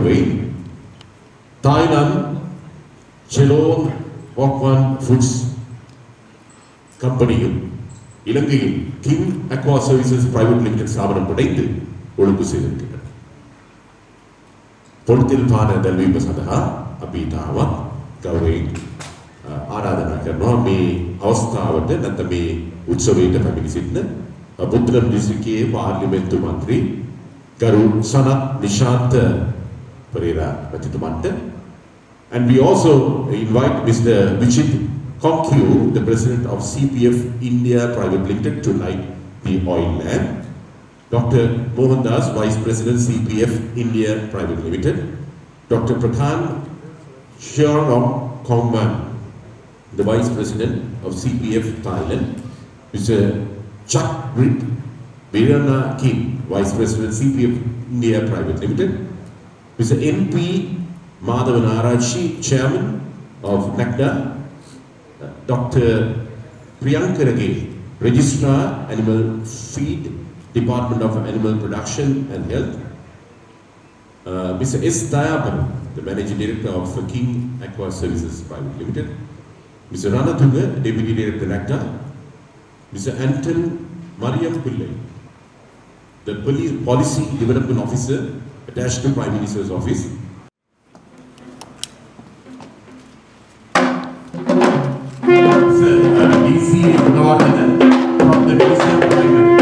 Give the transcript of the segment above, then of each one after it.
Norway, Thailand, Ceylon, Aquan Foods கம்பெனியும் இலங்கையில் king Aqua services private limited ஸ்தாபனம் படைத்து ஒழுங்கு செய்திருக்கின்றன. பொருத்தில் පාන දැල්වීම සඳහා අපි තාම ගෞරවයෙන් ආරාධනා කරනවා මේ අවස්ථාවට නැත්නම් මේ උත්සවයට පැමිණ සිටින පුත්තලම් දිස්ත්‍රික්කයේ පාර්ලිමේන්තු මන්ත්‍රී ගරු Sanath Nishantha Perera මැතිතුමන්ට. And we also invite Mr. Vichit Conclave, the president of CPF India Private Limited, to light the oil lamp. Dr. Mohandas, Vice President CPF India Private Limited. Dr. Prakan Sherong Kongman, the Vice President of CPF Thailand. Mr. Chakrit Birana King, Vice President CPF India Private Limited. Mr. MP Madhavan Arachi, Chairman of NACDA. Dr. Priyanka Rage, Registrar, Animal Feed, Department of Animal Production and Health. Mr. S. Dayapan, the Managing Director of King Aqua Services Private Limited. Mr. Ranatunga, Deputy Director NACDA. Mr. Anton Mariam Pillai, the Policy Development Officer attached to Prime Minister's Office. DC Nawardhan from the Ministry of Climate.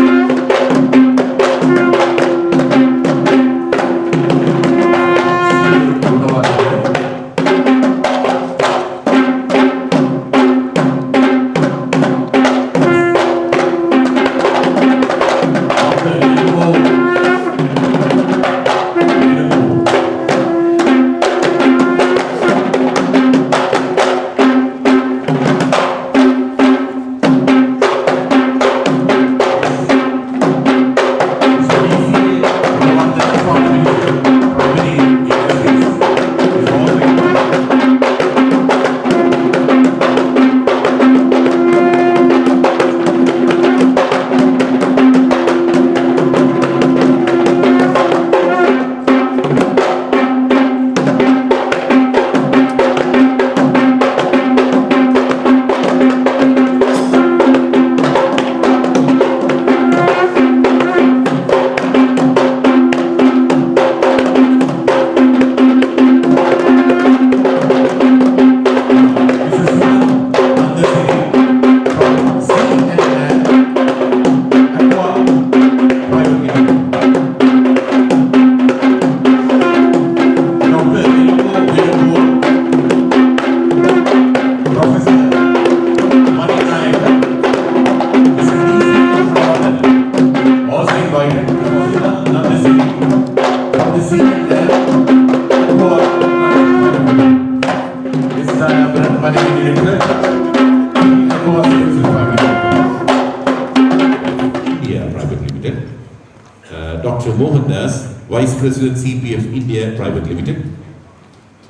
Dr. Mohandas, Vice President CPF India Private Limited.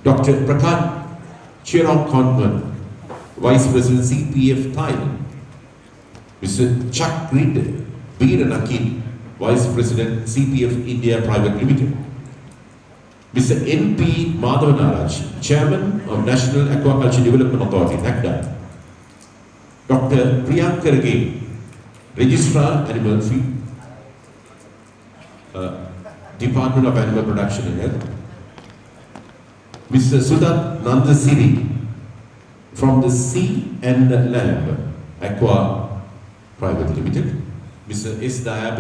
Dr. Prakan Cherong Kongman, Vice President CPF Thailand. Mr. Chakrit Biranakin, Vice President CPF India Private Limited. Mr. NP Madhavan Arachi, Chairman of National Aquaculture Development Authority, NACDA. Dr. Priyanka Rage, Registrar, Animal Feed, Department of Animal Production and Health. Mr. Sudat Nandasiri from the Sea and Land Aqua Private Limited. Mr. S. Dayab.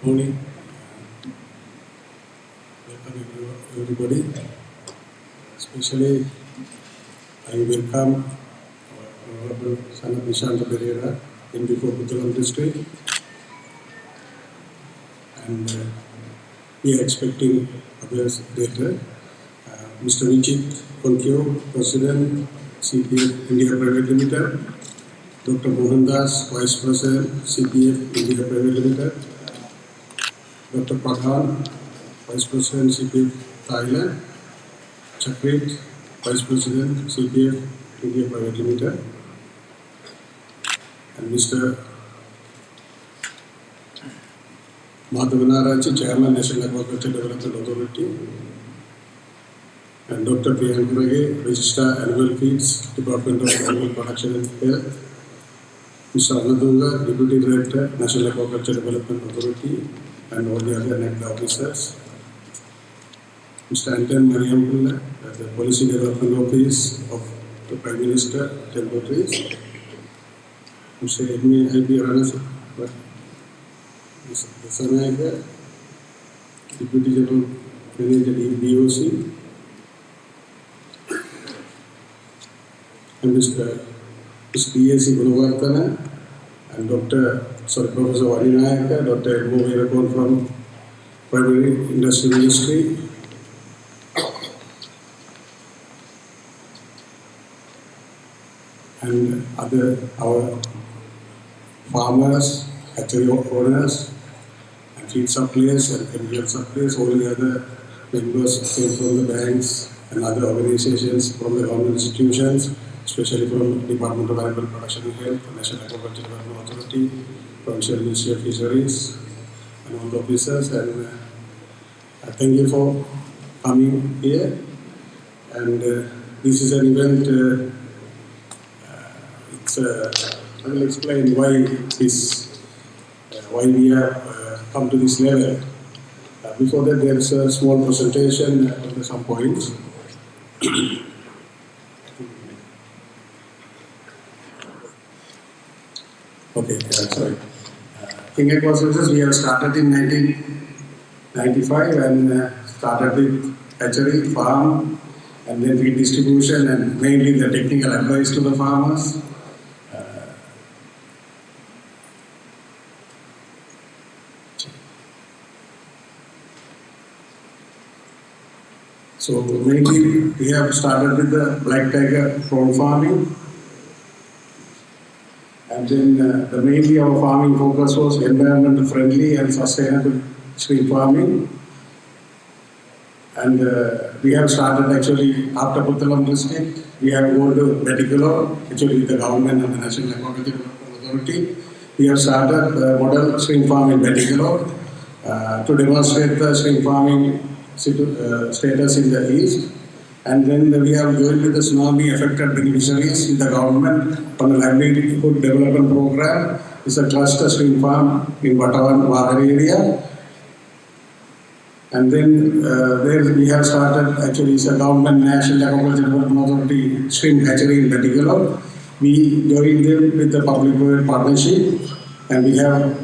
Morning. Welcome everybody. Especially I welcome Honorable Sana Nishanta Pereira, MP for Puttalam district. And we are expecting others later. Mr. Vichit Conclave, President, CPF India Private Limited. Dr. Mohandas, Vice President, CPF India Private Limited. Dr. Pradhan, Vice President, CPF Thailand. Chakrit, Vice President, CPF India Private Limited. And Mr. Madhavanarachi, Chairman, National Aquaculture Development Authority. And Dr. Priyankurage, Registrar, Animal Feeds, Department of Animal Production and Health. Mr. Anadunga, Deputy Director, National Aquaculture Development Authority, and all the other NECDA officers. Mr. Anton Mariampulla, the Policy Development Office of the Prime Minister, Territories. Mr. Edmi I.B. Ranas, Mr. Sanayaka, Deputy General Manager, DOC, and Mr. D.A.C. Gunavartana, and Professor Vaninayaka, Dr. M.O. Veerakon from Primary Industry Ministry, and our farmers, hatchery owners, and feed suppliers and chemical suppliers, all the other members came from the banks and other organizations from the government institutions, especially from Department of Animal Production and Health, National Aquaculture Development Authority, Provincial Ministry of Fisheries, and all the officers. And thank you for coming here. And this is an event. I will explain why we have come to this level. Before that, there is a small presentation on some points. Okay, sorry. King Aqua Services, we have started in 1995 and started with hatchery, farm, and then feed distribution, and mainly the technical advice to the farmers. So mainly we have started with the black tiger prawn farming, and then mainly our farming focus was environmental friendly and sustainable shrimp farming. And we have started actually after Puttalam district, we have gone to Beticular, actually with the government and the National Aquaculture Authority. We have started model shrimp farm in Beticular to demonstrate the shrimp farming status in the east, and then we have joined with the tsunami affected beneficiaries with the government on the livelihood development program. It's a cluster shrimp farm in Batawan Wagar area, and then there we have started actually it's a government National Aquaculture Development Authority shrimp hatchery in particular. We joined them with the public-private partnership, and we have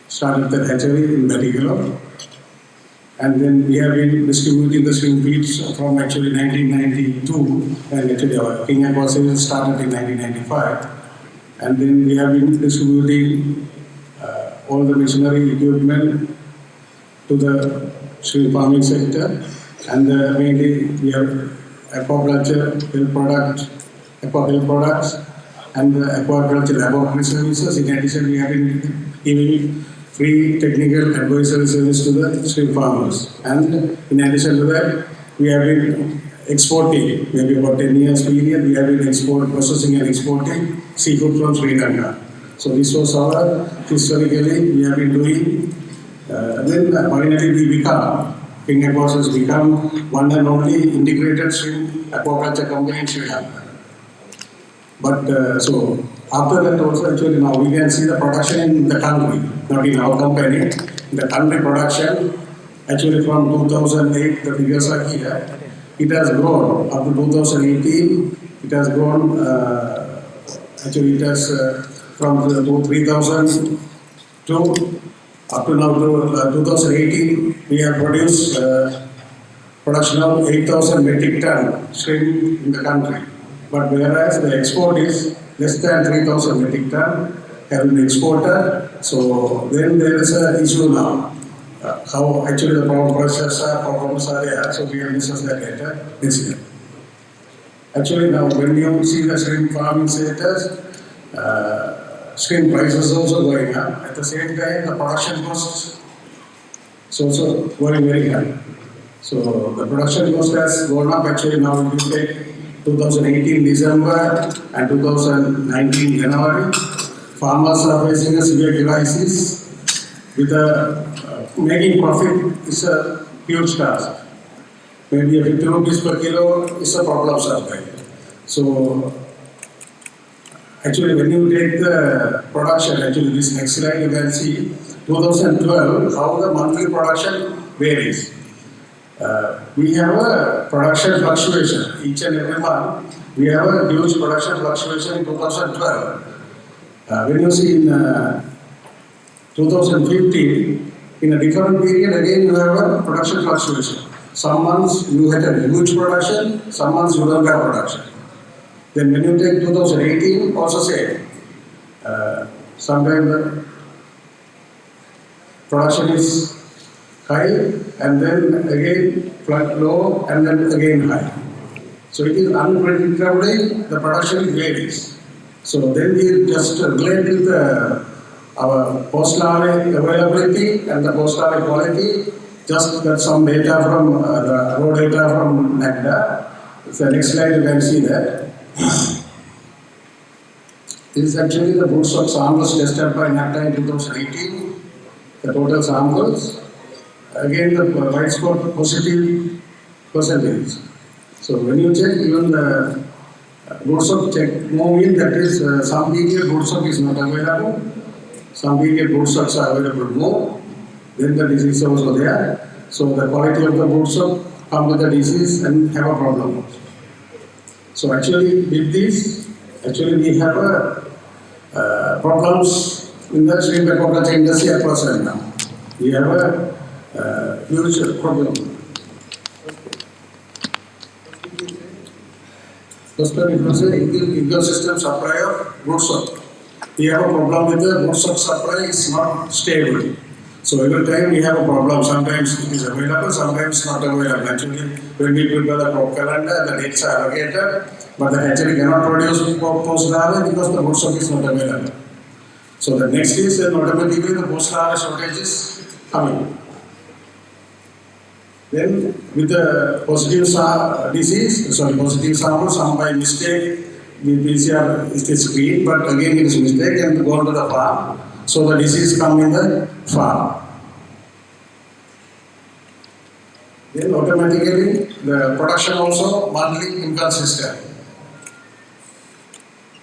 started the hatchery in particular. And then we have been distributing the shrimp feeds from actually 1992, and actually our King Aqua Services started in 1995. And then we have been distributing all the machinery equipment to the shrimp farming sector, and mainly we have aquaculture, aqua health products, and the aquaculture laboratory services. In addition, we have been giving free technical advisory service to the shrimp farmers. And in addition to that, we have been exporting, maybe about 10 years period, we have been processing and exporting seafood from Sri Lanka. So this was our, historically, we have been doing. Then finally we become, King Aqua has become one and only integrated shrimp aquaculture company in Sri Lanka. But so after that also actually now we can see the production in the country, not in our company. In the country production, actually from 2008, the figures are here. It has grown up to 2018. It has grown. Actually, it has from 3,000 to up to now to 2018, we have produced production of 8,000 metric ton shrimp in the country. But whereas the export is less than 3,000 metric ton have been exported, so then there is an issue now. How actually the problems are there, so we will discuss that later this year. Actually now when you see the shrimp farming status, shrimp prices also going up. At the same time, the production costs is also going very high. So the production cost has gone up actually now if you take 2018 December and 2019 January, farmers are facing a severe crisis with making profit is a huge task. Maybe a 50 rupees per kilo is a problem sometimes. So actually when you take the production, actually this next slide you can see 2012 how the monthly production varies. We have a production fluctuation each and every month. We have a huge production fluctuation in 2012. When you see in 2015, in a different period again you have a production fluctuation. Some months you had a huge production, some months you don't have production. Then when you take 2018, also same. Sometimes the production is high and then again low and then again high. So it is unpredictably the production varies. So then we just relate with our post-larvae availability and the post-larvae quality. Just got some data from the raw data from Lanka. The next slide you can see that. This is actually the brood stock samples tested by NACTA in 2018. The total samples. Again the white spot positive percentage. So when you check even the brood stock check moving, that is some period brood stock is not available. Some period brood stocks are available more. Then the disease is also there. So the quality of the brood stock come with the disease and have a problem. So actually with this, actually we have problems in the shrimp aquaculture industry at present now. We have a huge problem. First one, it was an ecosystem supply of brood stock. We have a problem with the brood stock supply is not stable. So every time we have a problem, sometimes it is available, sometimes not available. Actually, when we prepare the crop calendar, the dates are allocated, but the hatchery cannot produce post-larvae because the brood stock is not available. So the next is then automatically the post-larvae shortage is coming. Then with the positive positive sample, some by mistake, the PCR is screened, but again it is mistake and go to the farm. So the disease come in the farm. Then automatically the production also monthly inconsistent.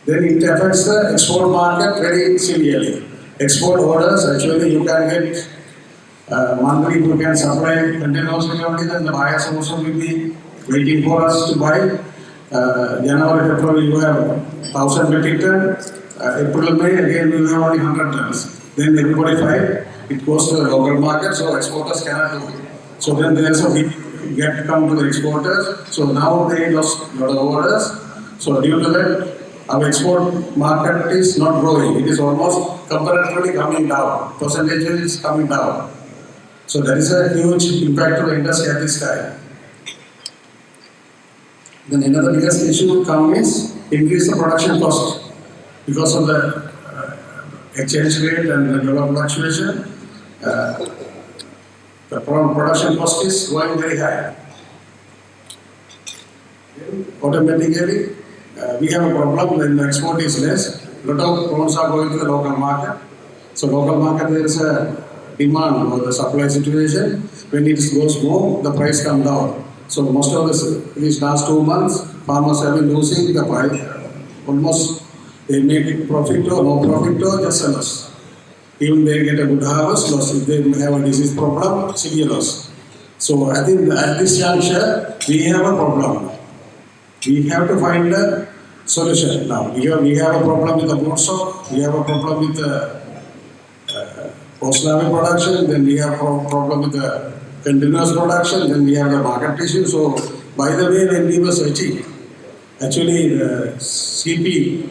Then it affects the export market very severely. Export orders, actually you can get monthly, you can supply continuously only, then the buyers also will be waiting for us to buy. January, February you have 1,000 metric ton. April, May, again we have only 100 tons. Then everybody fight, it goes to the local market, so exporters cannot do it. So then there is a big gap come to the exporters. So now they lost a lot of orders. So due to that, our export market is not growing. It is almost comparatively coming down. Percentage is coming down. So there is a huge impact to the industry at this time. Then another biggest issue comes is increase the production cost. Because of the exchange rate and the dollar fluctuation, the production cost is going very high. Automatically, we have a problem when the export is less. A lot of prawns are going to the local market. So local market there is a demand or the supply situation. When it goes more, the price comes down. So most of these last 2 months, farmers have been losing the price almost. They make profit or no profit or just a loss. Even they get a good harvest, loss. If they have a disease problem, severe loss. So I think at this juncture, we have a problem. We have to find a solution now. We have a problem with the brood stock. We have a problem with the post-level production, then we have problem with the continuous production, then we have the market issue. So, by the way, when we were searching, actually the CP,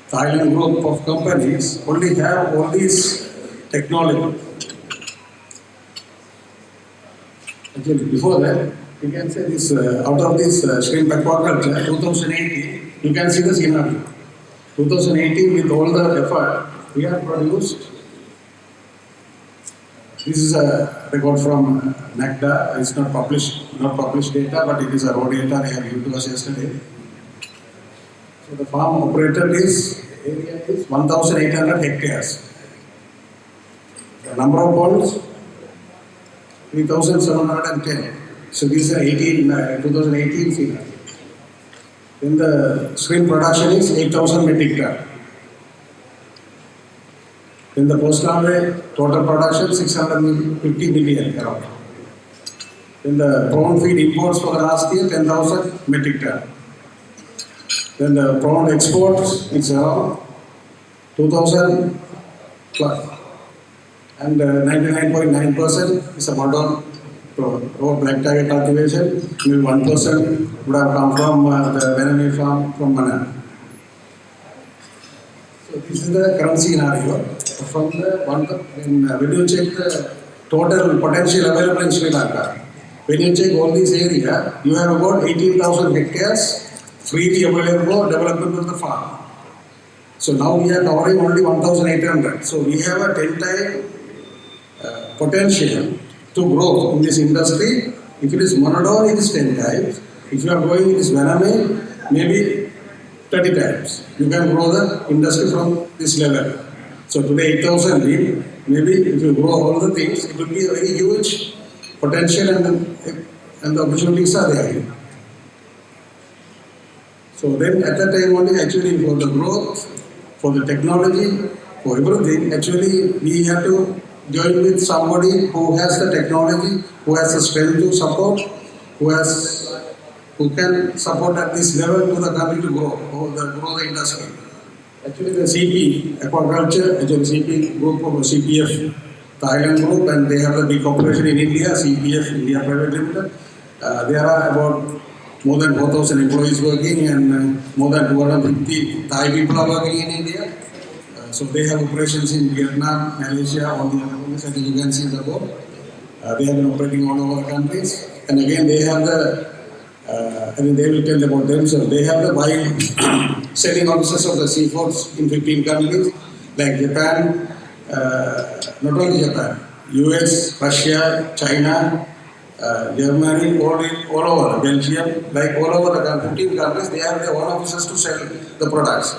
Thailand group of companies, only have all these technology. Actually, before that, you can say this, out of this shrimp aquaculture, 2018, you can see the scenario. 2018, with all the effort, we have produced. This is a record from NACDA. It's not published data, but it is a raw data they have given to us yesterday. So the farm operated area is 1,800 hectares. The number of ponds, 3,710. So these are 2018 figure. Then the shrimp production is 8,000 metric ton. Then the post-harvest total production 650 million around. Then the prawn feed imports for the last year 10,000 metric ton. Then the prawn exports is around 2,000 plus. And 99.9% is a modern black tiger cultivation. Maybe 1% would have come from the Venami farm from Manan. So this is the current scenario. From the when you check the total potential available in Sri Lanka, when you check all these areas, you have about 18,000 hectares freely available development of the farm. So now we are covering only 1,800. So we have a 10-time potential to grow in this industry. If it is monodon, it is 10 times. If you are growing this Venami, maybe 30 times. You can grow the industry from this level. So today 8,000 mean, maybe if you grow all the things, it will be a very huge potential and the opportunities are there. So then at that time only actually for the growth, for the technology, for everything, actually we have to join with somebody who has the technology, who has the strength to support, who can support at this level to the country to grow, or grow the industry. Actually the CP, Aquaculture, actually CP group of CPF, Thailand group, and they have a big operation in India, CPF, India Private Limited. There are about more than 4,000 employees working and more than 250 Thai people are working in India. So they have operations in Vietnam, Malaysia, all the other countries. I think you can see the board. They have been operating all over the countries. And again, they have I think they will tell about themselves. They have the wild selling offices of the seafoods in 15 countries, like Japan, not only Japan, US, Russia, China, Germany, all over, Belgium, like all over the 15 countries, they have their own offices to sell the products.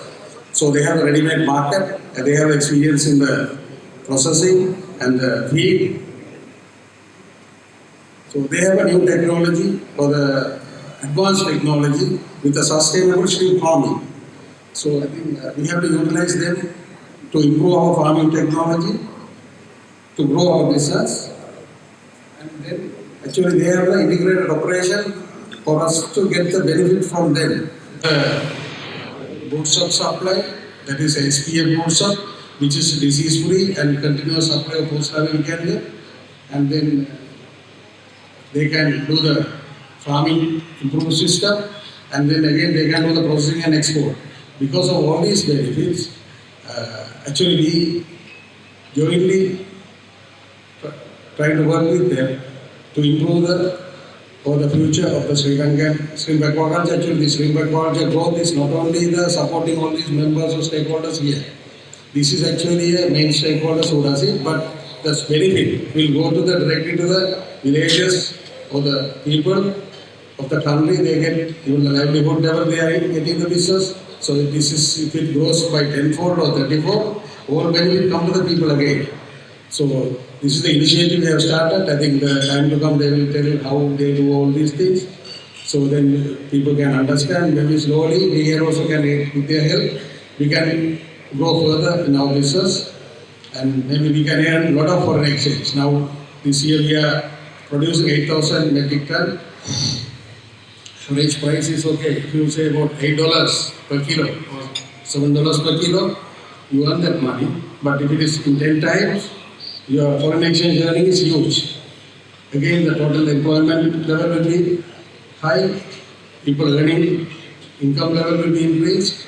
So they have a ready-made market, and they have experience in the processing and the feed. So they have a new technology or the advanced technology with a sustainable shrimp farming. So I think we have to utilize them to improve our farming technology, to grow our business, and then actually they have the integrated operation for us to get the benefit from them. Broodstock supply, that is SPF broodstock, which is disease-free and continuous supply of post-harvest candy, and then they can do the farming improved system, and then again they can do the processing and export. Because of all these benefits, actually we jointly try to work with them to improve for the future of the Sri Lankan shrimp aquaculture. Actually, the shrimp aquaculture growth is not only the supporting all these members or stakeholders here. This is actually a main stakeholders who does it, but the benefit will go directly to the villages or the people of the country. They get even the livelihood level they are getting the business. So if it grows by 10-fold or 30-fold, all benefit come to the people again. So this is the initiative we have started. I think the time to come they will tell you how they do all these things. So then people can understand. Maybe slowly we here also can, with their help, we can grow further in our business, and maybe we can earn a lot of foreign exchange. Now this year we are producing 8,000 metric ton. Average price is okay. If you say about $8 per kilo or $7 per kilo, you earn that money. But if it is in 10 times, your foreign exchange journey is huge. Again, the total employment level will be high, people earning, income level will be increased.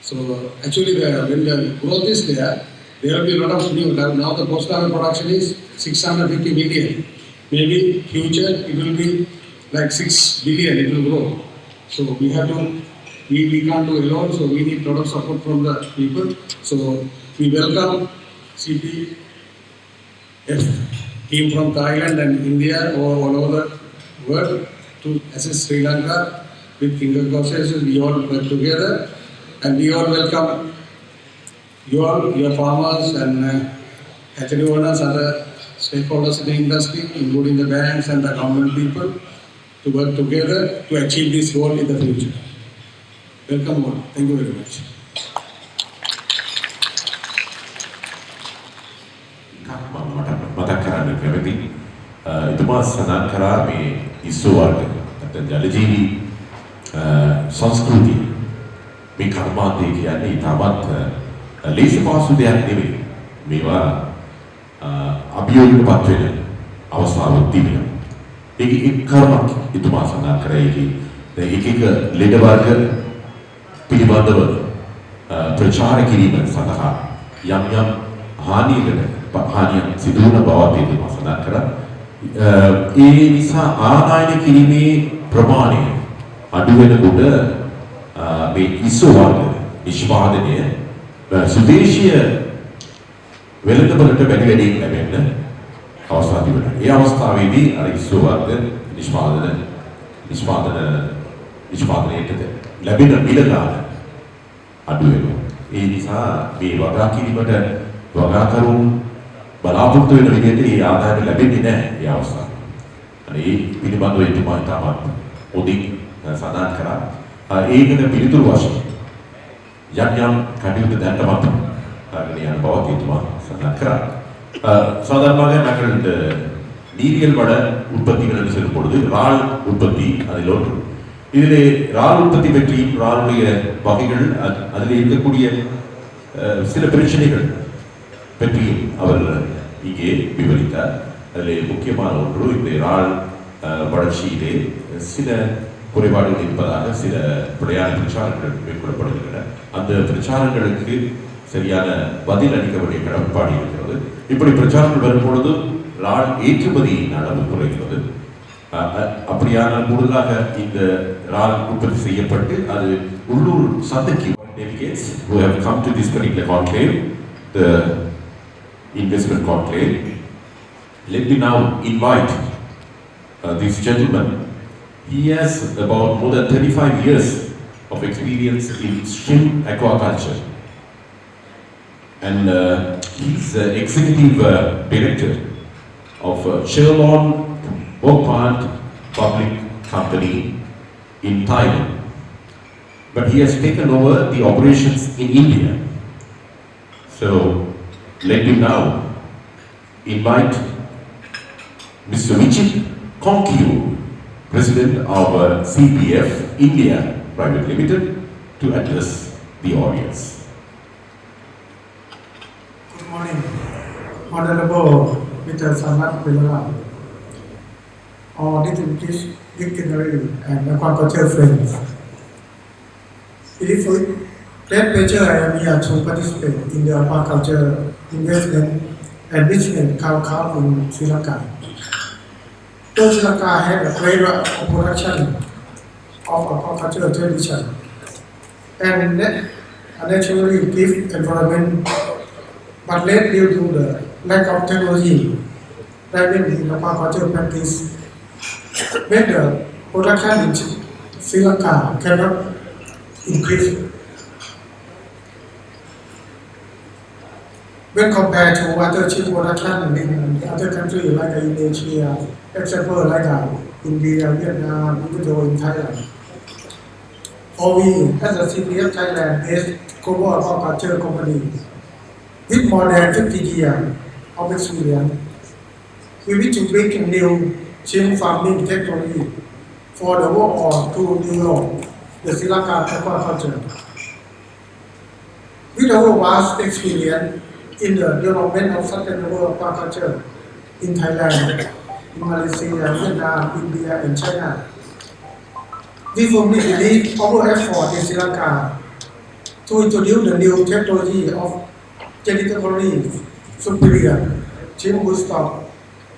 So actually, when the growth is there will be a lot of new. Now the post-harvest production is 650 million. Maybe future it will be like 6 billion. It will grow. So we have to. We can't do alone. So we need a lot of support from the people. So we welcome CPF team from Thailand and India or all over the world to assist Sri Lanka with finger conversations. We all work together and we all welcome you all, your farmers and hatchery owners, other stakeholders in the industry, including the banks and the government people, to work together to achieve this goal in the future. Welcome all. Thank you very much. මතක් කරන්න කැමති එතුමා සඳහන් කරා මේ ඉස්සෝ වර්ග නැත්නම් ජලජීවි සංස්කෘතිය මේ කර්මාන්තය කියන්නේ ඉතාමත් ලේසි පහසු දෙයක් නෙවෙයි මේවා අභියෝගයකටපත් වෙන අවස්ථාවක් තිබෙනවා ඒක එක් කර්මයක් එතුමා සඳහන් කරා ඒකේ එක එක ලෙඩ වර්ග පිළිබඳව ප්‍රචාර කිරීම සඳහා යම් යම් හානියක් සිදු වන බවත් එතුමා සඳහන් කරා ඒ නිසා ආදායන කිරීමේ ප්‍රමාණය අඩු වෙනකොට මේ ඉස්සෝ වර්ග නිෂ්පාදනය සුදේශීය වෙළඳපොළට වැඩි වැඩියෙන් ලැබෙන්න අවස්ථා තිබෙනවා. ඒ අවස්ථාවේදී අර ඉස්සෝ වර්ග නිෂ්පාදනයට ලැබෙන මිල ගාන අඩු වෙනවා. ඒ නිසා මේ වගා කිරීමට වගාකරුන් බලාපොරොත්තු වෙන විදිහට ඒ ආදායම ලැබෙන්නේ නැහැ ඒ අවස්ථාවේ. අනේ ඒ පිළිබඳව එතුමා තාමත් උදින් සඳහන් කරා. ඒකට පිළිතුරු වශයෙන් යම් කටයුතු දැන්ටමත් කරගෙන යන බව එතුමා සඳහන් කරා. சாதாரணமாக நாங்கள் இந்த நீரியல் வட உற்பத்தி என்று சொல்லும் பொழுது இறால் உற்பத்தி அதில் ஒன்று. இதிலே இறால் உற்பத்தி பற்றியும் இறாலுடைய வகைகள் அதில் இருக்கக்கூடிய சில பிரச்சனைகள் பற்றியும் அவர் இங்கே விவரித்தார். அதில் முக்கியமான ஒன்று இந்த இறால் வளர்ச்சியிலே சில குறைபாடுகள் இருப்பதாக சில பிழையான பிரச்சாரங்கள் மேற்கொள்ளப்படுகின்றன. அந்த பிரச்சாரங்களுக்கு சரியான பதில் அளிக்க வேண்டிய கடப்பாடு இருக்கிறது. இப்படி பிரச்சாரங்கள் வரும்பொழுது இறால் ஏற்றுமதியின் அளவு குறைகிறது. அப்படியான கூடுதலாக இந்த இறால் உற்பத்தி செய்யப்பட்டு அது உள்ளூர் சந்தைக்கு delegates who have come to this particular conclave, the investment conclave. Let me now invite this gentleman. He has about more than 35 years of experience in shrimp aquaculture. And he's the executive director of Cherlon Pond Public Company in Thailand. But he has taken over the operations in India. So let me now invite Mr. Vichit Conclave, President of CPF India Private Limited, to address the audience. Good morning, Honorable Mr. Sanat Villara, all distinguished dignitary and aquaculture friends. It is with great pleasure I am here to participate in the aquaculture investment and business cow in Sri Lanka. Though Sri Lanka had a great production of aquaculture tradition and a naturally gift environment, but late due to the lack of technology driving in aquaculture practice, made the production in Sri Lanka cannot increase. When compared to other shrimp production in other countries like Indonesia, example like India, Vietnam, even though in Thailand. For we, as a CPF Thailand-based global aquaculture company, with more than 50 years of experience, we wish to bring new shrimp farming technology for the world to develop the Sri Lanka aquaculture. With our vast experience, in the development of sustainable aquaculture in Thailand, in Malaysia, Vietnam, India, and China. We firmly believe our effort in Sri Lanka to introduce the new technology of genetically superior chimp stock,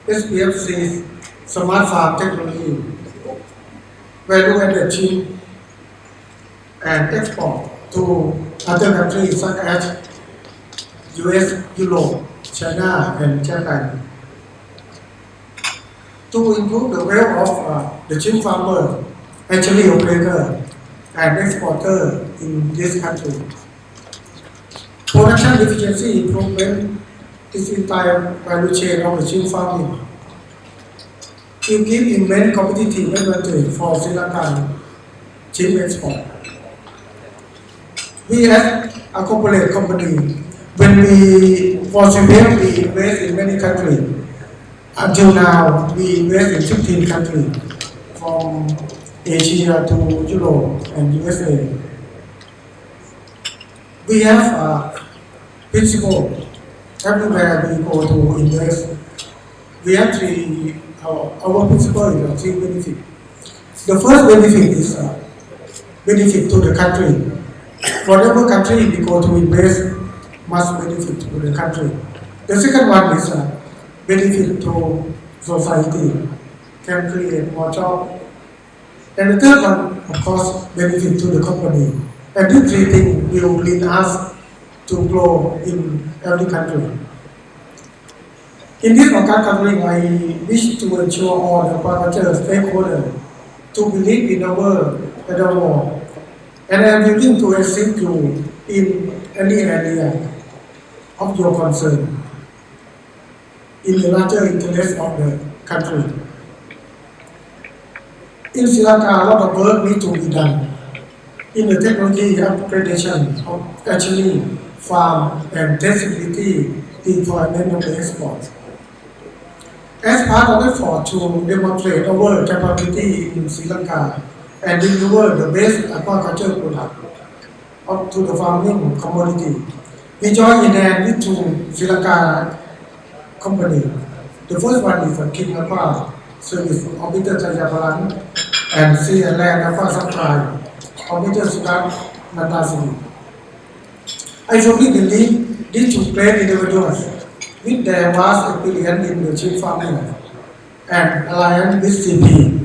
SPFC, smart farm technology, value-added chimp, and export to other countries such as US, Europe, China, and Japan. To improve the wealth of the chimp farmer, hatchery operator, and exporter in this country. Production efficiency improvement is entire value chain of the chimp farming. It gives immense competitive advantage for Sri Lankan chimp export. We as a corporate company, when we invest in many countries. Until now, we invest in 15 countries, from Asia to Europe and USA. We have a principle everywhere we go to invest. We have our principle is three benefits. The first benefit is benefit to the country. Whatever country we go to invest must benefit to the country. The second one is benefit to society, can create more jobs. And the third one, of course, benefit to the company. And these three things will lead us to grow in every country. In this podcast covering, I wish to ensure all the aquaculture stakeholders to believe in our more. And I am willing to assist you in any area of your concern in the larger interest of the country. In Sri Lanka, a lot of work needs to be done in the technology upgradation of hatchery, farm, and traceability deployment of the export. As part of the effort to demonstrate our capability in Sri Lanka and deliver the best aquaculture product to the farming community, we join in hand with two Sri Lanka company. The first one is King Aqua Service of Mr. Chayapalan and Sea and Land Aqua Supply of Mr. Sudan Natasini. I firmly believe these two great individuals with their vast experience in the chimp farming and alliance with CP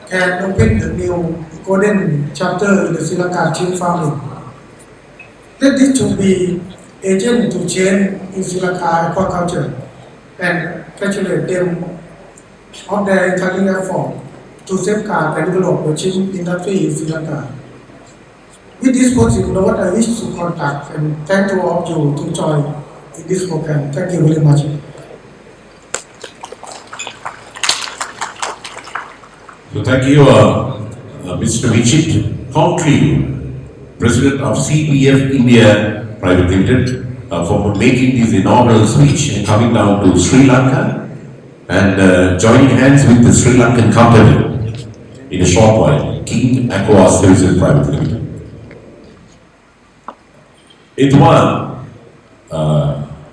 can open the new golden chapter in the Sri Lanka chimp farming. Let this to be agent to change in Sri Lanka aquaculture and congratulate them on their entire effort to safeguard and develop the chimp industry in Sri Lanka. With this positive note, I wish to contact and thank to all of you to join in this program. Thank you very much. So thank you, Mr. Vijit Conclave, President of CPF India Private Limited, for making this inaugural speech and coming down to Sri Lanka and joining hands with the Sri Lankan company in a short while, King Aqua Services Private Limited. Ituma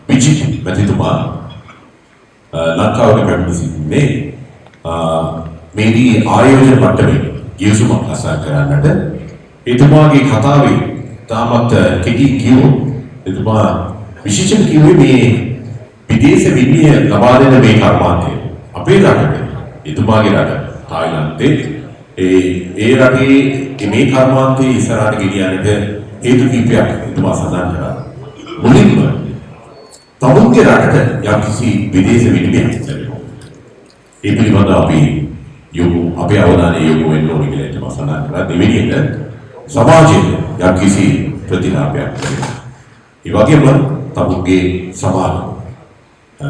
Vijit Matituma Lanka Prime maybe ආයෝජන මට්ටමේ ගිවිසුමක් අසා කරන්නට එතුමාගේ කතාවේ තාමත් කෙටි කියුවොත් එතුමා විශේෂයෙන් කිව්වේ මේ විදේශ විනිමය ලබා දෙන මේ කර්මාන්තය අපේ රටේ එතුමාගේ රට තායිලන්තේ ඒ රටේ මේ කර්මාන්තය ඉස්සරහට ගෙනියන්නට හේතු කිහිපයක් එතුමා සඳහන් කරා. මුලින්ම තමුන්ගේ රටට යම්කිසි විදේශ විනිමයක් ලැබෙනවා. ඒ පිළිබඳව අපි අපේ අවධානය යොමු වෙන්න ඕනේ කියලා එතුමා සඳහන් කරා. දෙවෙනියට සමාජයේ යම්කිසි ප්‍රතිලාභයක් ලැබෙනවා. ඒ වගේම තමුන්ගේ සමාජ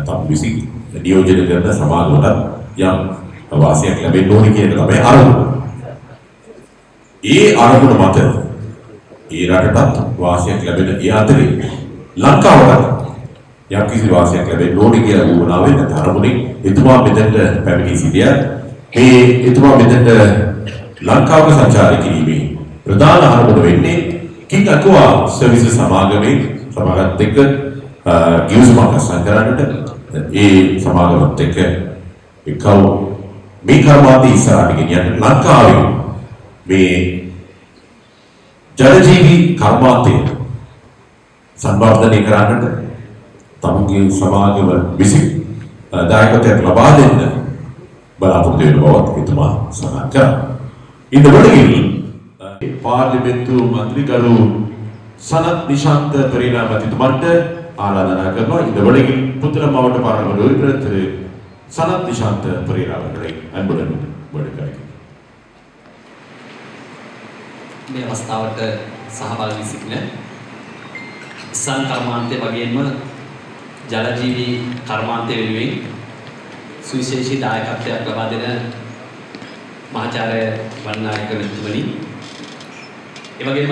තම විසින් නියෝජනය කරන සමාජවලට යම් වාසියක් ලැබෙන්න ඕනේ කියන තමයි අරමුණ. ඒ අරමුණ මත ඒ රටටත් වාසියක් ලැබෙන ඒ අතරේ ලංකාවට යම්කිසි වාසියක් ලැබෙන්න ඕනේ කියලා වුණාවෙන් අරමුණේ එතුමා මෙතනට පැමිණි සිටියා. මේ එතුමා මෙතනට ලංකාවට සංචාරය කිරීමේ ප්‍රධාන අරමුණ වෙන්නේ කිං අක්වා සර්විසස් සමාගමේ සමාගමත් එක්ක ගිවිසුමක් අසන් කරන්නට ඒ සමාගමත් එක්ක එකව මේ කර්මාන්තය ඉස්සරහට ගෙනියන්න ලංකාවේ මේ ජලජීවී කර්මාන්තය සංවර්ධනය කරන්නට තමුන්ගේ සමාගම විසින් දායකත්වයක් ලබා දෙන්න බලාපොරොත්තු වෙන බවත් එතුමා සඳහන් කරා. In the wedding, පාර්ලිමේන්තු මන්ත්‍රීකරු සනත් නිශාන්ත පරිණා මැතිතුමන්ට ආරාධනා කරනවා. In the wedding පුතල මාවත පාර්ලිමේන්තු ප්‍රතිනිධි සනත් නිශාන්ත පරිණා අවர்களே අன்புடன் වඩකයි. මේ අවස්ථාවට සහභාගී සිටින ඉස්සන් කර්මාන්තය වගේම ජලජීවී කර්මාන්තය වෙනුවෙන් සුවිශේෂී දායකත්වයක් ලබා දෙන මහාචාර්ය වන්නායක මැතිතුමනි, ඒ වගේම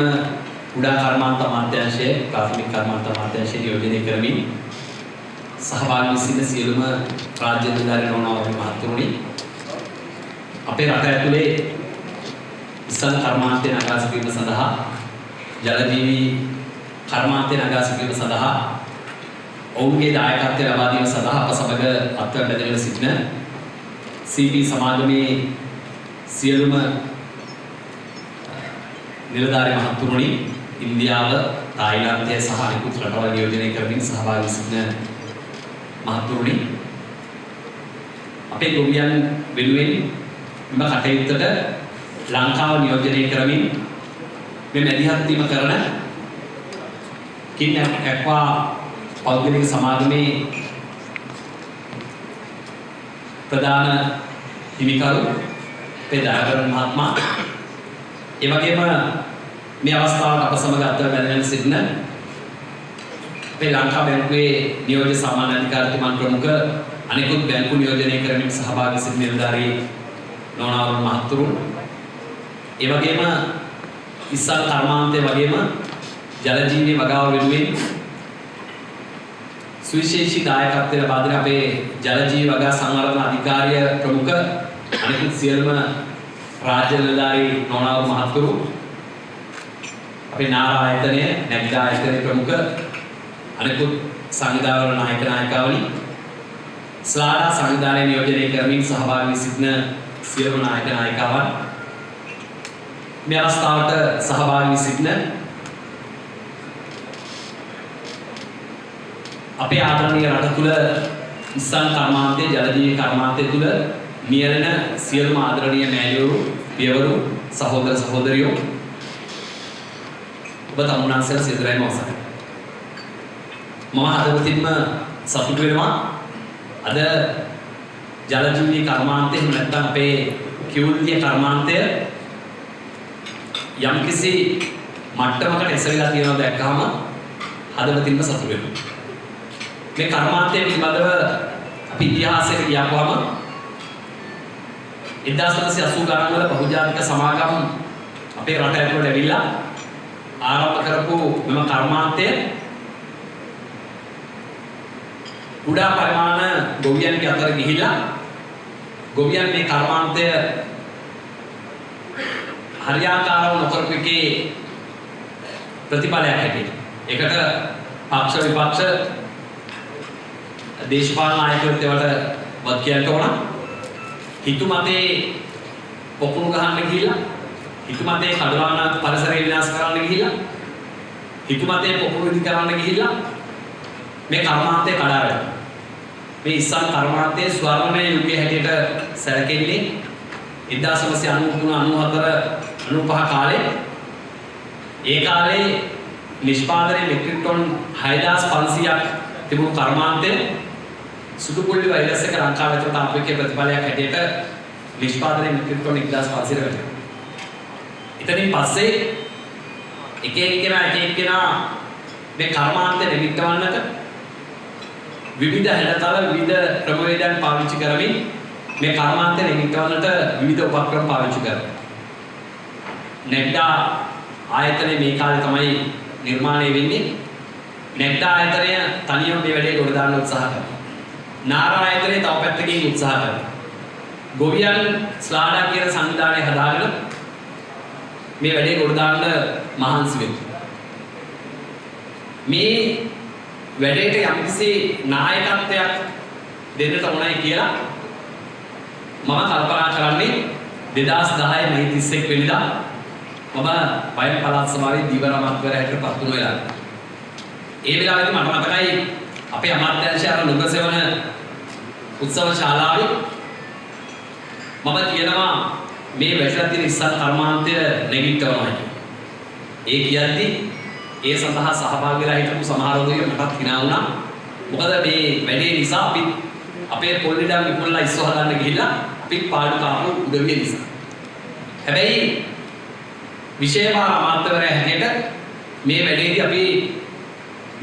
කුඩා කර්මාන්ත අමාත්‍යාංශයේ ප්‍රාථමික කර්මාන්ත අමාත්‍යාංශයේ නියෝජනය කරමින් සහභාගී සිටින සියලුම රාජ්‍ය නිලධාරීන් මහත්තුරුනි, අපේ රට ඇතුලේ ඉස්සන් කර්මාන්තය නගා සිටීම සඳහා ජලජීවී කර්මාන්තය නගා සිටීම සඳහා ඔවුන්ගේ දායකත්වය ලබා දීම සඳහා අප සමග අත්වැන්න දෙන සිටින CP සමාගමේ සියලුම නිලධාරී මහත්තුරුනි, ඉන්දියාව, තායිලන්තය සහ අනෙකුත් රටවල් නියෝජනය කරමින් සහභාගී සිටින මහත්තුරුනි, අපේ ගොවියන් වෙනුවෙන් මෙම කටයුත්තට ලංකාව නියෝජනය කරමින් මේ මැදිහත් වීම කරන කින් ඇක්වා පෞද්ගලික සමාගමේ ප්‍රධාන හිමිකරු පෙදාගරන් මහත්මයා, ඒ වගේම මේ අවස්ථාවට අප සමග අත්වැන්න සිටින අපේ ලංකා බැංකුවේ නියෝජ්‍ය සාමාන්‍ය අධිකාරිතුමන් ප්‍රමුඛ අනෙකුත් බැංකු නියෝජනය කරමින් සහභාගී සිටින නිලධාරී නොනවරුන් මහත්තුරුන්, ඒ වගේම ඉස්සල් කර්මාන්තය වගේම ජලජීවී වගාව වෙනුවෙන් සුවිශේෂී දායකත්වය ලබා දෙන අපේ ජලජීවී වගා සංවර්ධන අධිකාරිය ප්‍රමුඛ අනෙකුත් සියලුම රාජ්‍ය නිලධාරී නොනවරු මහත්තුරු, අපේ නාර ආයතනය, නැග්ගා ආයතනයේ ප්‍රමුඛ අනෙකුත් සංවිධානවල නායක නායිකාවනි, ස්ලාඩා සංවිධානය නියෝජනය කරමින් සහභාගී සිටින සියලුම නායක නායිකාවන්, මේ අවස්ථාවට සහභාගී සිටින අපේ ආදරණීය රට තුළ ඉස්සන් කර්මාන්තයේ ජලජීවී කර්මාන්තය තුළ නියැලෙන සියලුම ආදරණීය මෑණිවරු, පියවරු, සහෝදර සහෝදරියෝ, ඔබ තමුන්නාන්සේලා සියලුම අවසරයි. මම හදවතින්ම සතුටු වෙනවා අද ජලජීවී කර්මාන්තය නැත්නම් අපේ කිවුල්තිය කර්මාන්තය යම්කිසි මට්ටමකට එසවිලා තියෙනවා දැක්කම හදවතින්ම සතුටු වෙනවා. මේ කර්මාන්තය පිළිබඳව අපි ඉතිහාසයට ගියාම 1980 ගණන් වල බහුජාතික සමාගම් අපේ රට ඇතුළට ඇවිල්ලා ආරම්භ කරපු මෙම කර්මාන්තය කුඩා පරිමාණ ගොවියන්ගේ අතර ගිහිලා ගොවියන් මේ කර්මාන්තය හරියාකාරව නොකරපු එකේ ප්‍රතිඵලයක් හැටියට ඒකට පක්ෂ විපක්ෂ දේශපාලන නායකත්වයට වත් කියන්න ඕන. හිතුමතේ පොකුණු ගහන්න ගිහිල්ලා, හිතුමතේ කඩලාන පරිසරය විනාශ කරන්න ගිහිල්ලා, හිතුමතේ පොකුණු ඉදි කරන්න ගිහිල්ලා මේ කර්මාන්තය කඩාවැටුණා. මේ ඉස්සන් කර්මාන්තයේ ස්වර්ණමය යුගයේ හැටියට සැලකෙන්නේ 1993 95 කාලේ. ඒ කාලේ නිෂ්පාදනයේ මෙට්‍රික් ටන් 6500ක් තිබුණු කර්මාන්තය සුදු කොල්ලේ වෛරස් එක ලංකාව ඇතුළට ආපු එකේ ප්‍රතිඵලයක් හැටියට නිෂ්පාදනයේ මෙට්‍රික් ටන් 1500කට වැටුණා. ඉතින් පස්සේ එක එක්කෙනා මේ කර්මාන්තය නිමිත්තවන්නට විවිධ හැඩතල විවිධ ක්‍රමවේදයන් පාවිච්චි කරමින් මේ කර්මාන්තය නිමිත්තවන්නට විවිධ උපක්‍රම පාවිච්චි කරනවා. නැග්ඩා ආයතනය මේ කාලේ තමයි නිර්මාණය වෙන්නේ. නැග්ඩා ආයතනය තනියම මේ වැඩේ ගොඩ දාන්න උත්සාහ කරනවා. නාර ආයතනය තව පැත්තකින් උත්සාහ කරනවා. ගොවියන් ස්ලාඩා කියන සංවිධානය හදාගෙන මේ වැඩේ ගොඩ දාන්න මහන්සි වෙනවා. මේ වැඩේට යම්කිසි නායකත්වයක් දෙන්නට ඕනයි කියලා මම කල්පනා කරන්නේ 2010 මැයි 31 වෙනිදා මම වයඹ පළාත් සභාවේ දීවර අමාත්‍යවරයාට පත් වුණ වෙලාව. ඒ වෙලාවේදී මට මතකයි අපේ අමාත්‍යාංශය අර නුගසෙවන උත්සව ශාලාවේ මම කියනවා මේ වැටලා තියෙන ඉස්සන් කර්මාන්තය නැගිටවනවා කියලා. ඒ කියද්දි ඒ සඳහා සහභාගී වෙලා හිටපු සමහරවගේ මටත් hina වුණා. මොකද මේ වැඩේ නිසා අපි අපේ පොල්ලිඩම් විකුණලා ඉස්සෝ හදන්න ගිහිල්ලා අපි පාඩු කාපු උදවිය නිසා. හැබැයි විශේෂම අමාත්‍යවරයා හැටියට මේ වැඩේදී අපි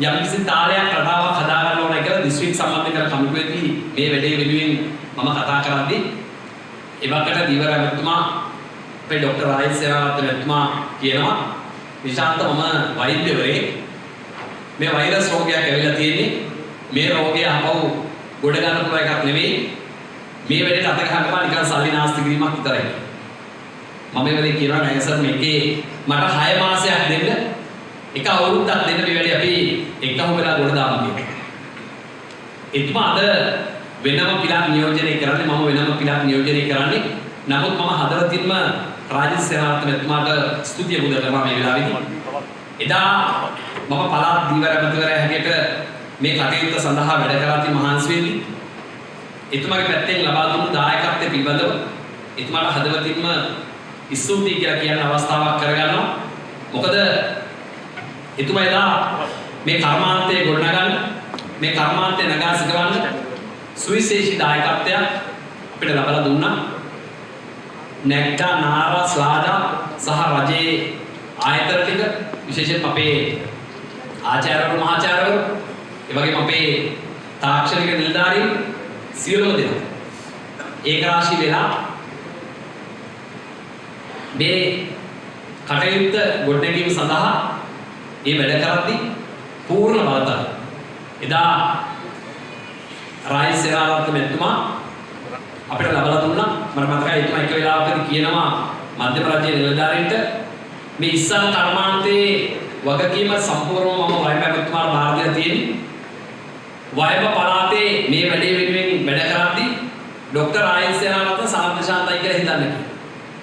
යම්කිසි තාලයක් රටාවක් හදා ගන්න ඕන කියලා දිස්ත්‍රික් සම්බන්ධ කර කමිටුවේදී මේ වැඩේ වෙනුවෙන් මම කතා කරද්දී එවකට දීවර ඇමතුමා අපේ ડોક્ટર රාජේෂ් සේනාරත්න ඇමතුමා කියනවා විශාන්ත මම වෛද්‍යවරයෙක් මේ වෛරස් රෝගයක් ඇවිල්ලා තියෙන්නේ මේ රෝගය අපව ගොඩ ගන්න පුළුවන් එකක් නෙවෙයි මේ වැඩේට අත ගහන්න බෑ නිකන් සල්ලි නාස්ති කිරීමක් විතරයි මම මේ වෙලේ කියනවා නෑ සර් මේකේ මට 6 මාසයක් දෙන්න එක අවුරුද්දක් දෙන්න මේ වැඩේ අපි එකම වෙලා ගොඩ දාමු කියලා එතුමා අද වෙනම පිටක් නියෝජනය කරන්නේ මම වෙනම පිටක් නියෝජනය කරන්නේ නමුත් මම හදවතින්ම රාජේෂ් සේනාරත්න එතුමාට ස්තුතිය පුද කරනවා මේ වෙලාවේදී එදා මම පළාත් දීවර ඇමතිවරයා හැටියට මේ කටයුත්ත සඳහා වැඩ කරලා තිබි මහන්සි වෙන්නේ එතුමාගේ පැත්තෙන් ලබා දුන්නු දායකත්වය පිළිබඳව එතුමාට හදවතින්ම ස්තුතියි කියලා කියන අවස්ථාවක් කරගන්නවා මොකද එතුමා එදා මේ කර්මාන්තයේ ගොඩනගන්න මේ කර්මාන්තය නගා සිටවන්න සුවිශේෂී දායකත්වයක් අපිට ලබා දුන්නා නැක්ටා නාරා ස්ලාඩා සහ රජයේ ආයතන ටික විශේෂයෙන් අපේ ආචාර්යවරු මහාචාර්යවරු ඒ වගේම අපේ තාක්ෂණික නිලධාරීන් සියලුම දෙනා ඒක රාශී වෙලා මේ කටයුත්ත ගොඩනැගීම සඳහා මේ වැඩ කරද්දී පූර්ණ බලතල එදා රාජේෂ් සේනාරත්න මෙතුමා අපිට ලබා දුන්නා මට මතකයි එතුමා එක වෙලාවකදී කියනවා මධ්‍යම රාජ්‍ය නිලධාරීන්ට මේ ඉස්සන් කර්මාන්තයේ වගකීම සම්පූර්ණව මම වයඹ මෙතුමාට බාර දීලා තියෙන්නේ වයඹ පළාතේ මේ වැඩේ වෙනුවෙන් වැඩ කරද්දී ડોક્ટર රාජේෂ් සේනාරත්න සාන්තශාන්තයි කියලා හිතන්නේ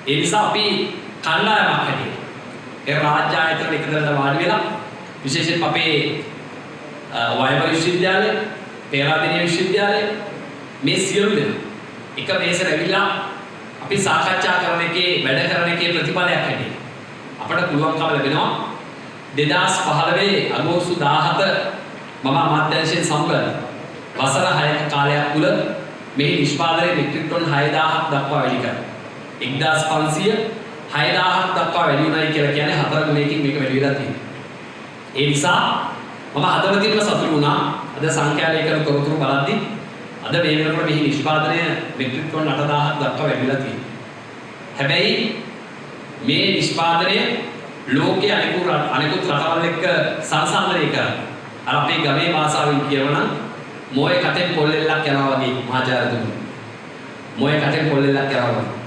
ඒ නිසා අපි කණ්ඩායමක් හැටියට ඒ රාජ්‍ය ආයතන එකතරට වාඩි වෙලා විශේෂයෙන් අපේ වයඹ විශ්වවිද්‍යාලය පේරාදෙණිය විශ්වවිද්‍යාලය මේ සියලු දෙනා එක මේසෙට ඇවිල්ලා අපි සාකච්ඡා කරන එකේ වැඩ කරන එකේ ප්‍රතිඵලයක් හැටියට අපට පුළුවන්කම ලැබෙනවා 2015 අගෝස්තු 17 මම අමාත්‍යාංශයෙන් සම්බන්ධ වසර 6ක කාලයක් තුල මේ නිෂ්පාදනයේ මෙට්‍රික් ටන් 6000ක් දක්වා වැඩි කරා 1500 6000ක් දක්වා වැඩි වුණායි කියලා කියන්නේ 4 ගුණයකින් මේක වැඩි වෙලා තියෙනවා ඒ නිසා මම හදවතින්ම සතුටු වුණා අද සංඛ්‍යාලේඛන තොරතුරු බලද්දී අද මේ වෙනකොට මෙහි නිෂ්පාදනය මෙට්‍රික් ටන් 8000ක් දක්වා වැඩි වෙලා තියෙනවා හැබැයි මේ නිෂ්පාදනය ලෝකයේ අනෙකුත් රටවල් එක්ක සංසන්දනය කරලා අර අපේ ගමේ භාෂාවෙන් කියවනම් මොයේ කටෙන් පොල්ලෙල්ලක් යනවා වගේ මහාචාර්යතුමනි මොයේ කටෙන් පොල්ලෙල්ලක් යනවා වගේ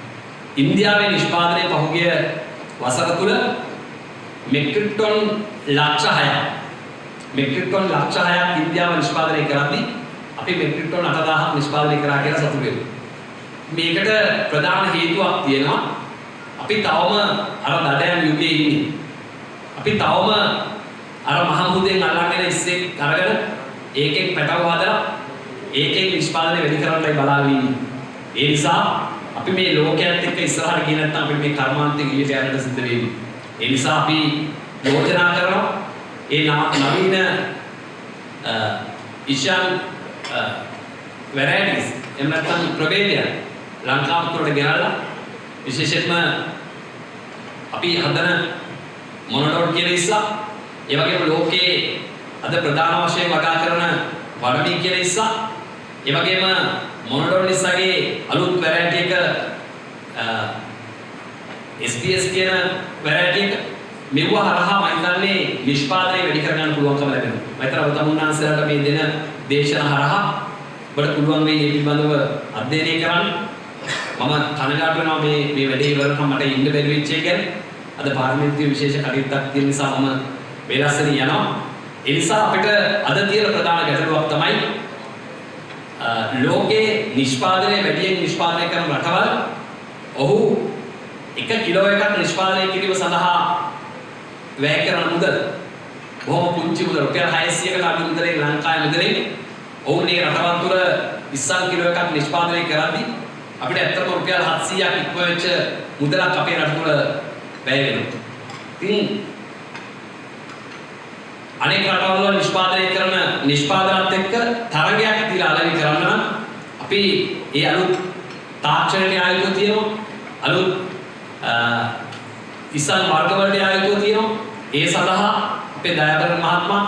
ඉන්දියාවේ නිෂ්පාදනයේ පහුගිය වසර තුල මෙට්‍රික් ටන් ලක්ෂ 6ක් මෙට්‍රික් ටන් ලක්ෂ 6ක් ඉන්දියාව නිෂ්පාදනය කරද්දී අපි මෙට්‍රික් ටන් 8000ක් නිෂ්පාදනය කරා කියලා සතුටු වෙනවා මේකට ප්‍රධාන හේතුවක් තියෙනවා අපි තවම අර දඩයන් යුගයේ ඉන්නේ අපි තවම අර මහමුදෙන් අල්ලගෙන ඉස්සෙක් අරගෙන ඒකෙන් පැටව හදලා ඒකෙන් නිෂ්පාදනය වැඩි කරන්නයි බලාගෙන ඉන්නේ ඒ නිසා අපි මේ ලෝකයේත් එක්ක ඉස්සරහට ගියේ නැත්නම් අපිට මේ කර්මාන්තෙ ගියට යන්නට සිද්ධ වෙන්නේ ඒ නිසා අපි යෝජනා කරනවා ඒ නවීන ඉෂාන් varieties එහෙම නැත්නම් ප්‍රභේදයන් ලංකාව තුළට ගෙනල්ලා විශේෂයෙන්ම අපි හදන මොනොඩෝඩ් කියන ඉස්සා ඒ වගේම ලෝකයේ අද ප්‍රධාන වශයෙන් වගා කරන වඩමී කියන ඉස්සා ඒ වගේම මොනොඩෝඩ් ඉස්සගේ අලුත් variety එක SPS කියන variety එක මෙව හරහා මම හිතන්නේ නිෂ්පාදනය වැඩි කරගන්න පුළුවන්කම ලැබෙනවා. මම හිතනවා තමුන්නාන්සලාට මේ දෙන දේශන හරහා ඔබට පුළුවන් මේ පිළිබඳව අධ්‍යයනය කරන්න. මම කනගාටු වෙනවා මේ වැඩේ ඉවරකම් මට ඉන්න බැරි වෙච්ච එක ගැන. අද පාර්ලිමේන්තුවේ විශේෂ කටයුත්තක් තියෙන නිසා මම වේලස්සෙන් යනවා. ඒ නිසා අපිට අද තියෙන ප්‍රධාන ගැටලුවක් තමයි ලෝකේ නිෂ්පාදනය වැඩියෙන් නිෂ්පාදනය කරන රටවල් ඔහු 1 කිලෝ එකක් නිෂ්පාදනය කිරීම සඳහා වැය කරන මුදල බොහොම පුංචි මුදල රුපියල් 600කට අඩු මුදලේ ලංකාවේ මුදලේ ඔවුන් මේ රටවල් තුළ ඉස්සන් කිලෝ එකක් නිෂ්පාදනය කරද්දී අපිට ඇත්තටම රුපියල් 700ක් ඉක්ම වෙච්ච මුදලක් අපේ රට තුළ වැය වෙනවා. ඉතින් අනෙක් රටවල් වල නිෂ්පාදනය කරන නිෂ්පාදනත් එක්ක තරගයක් තියලා අලෙවි කරන්න නම් අපි ඒ අලුත් තාක්ෂණයේ ආයුධ තියෙනවා. අලුත් ඉස්සන් වර්ග වලට ආයුධ තියෙනවා. ඒ සඳහා අපේ දයාබර මහත්මයා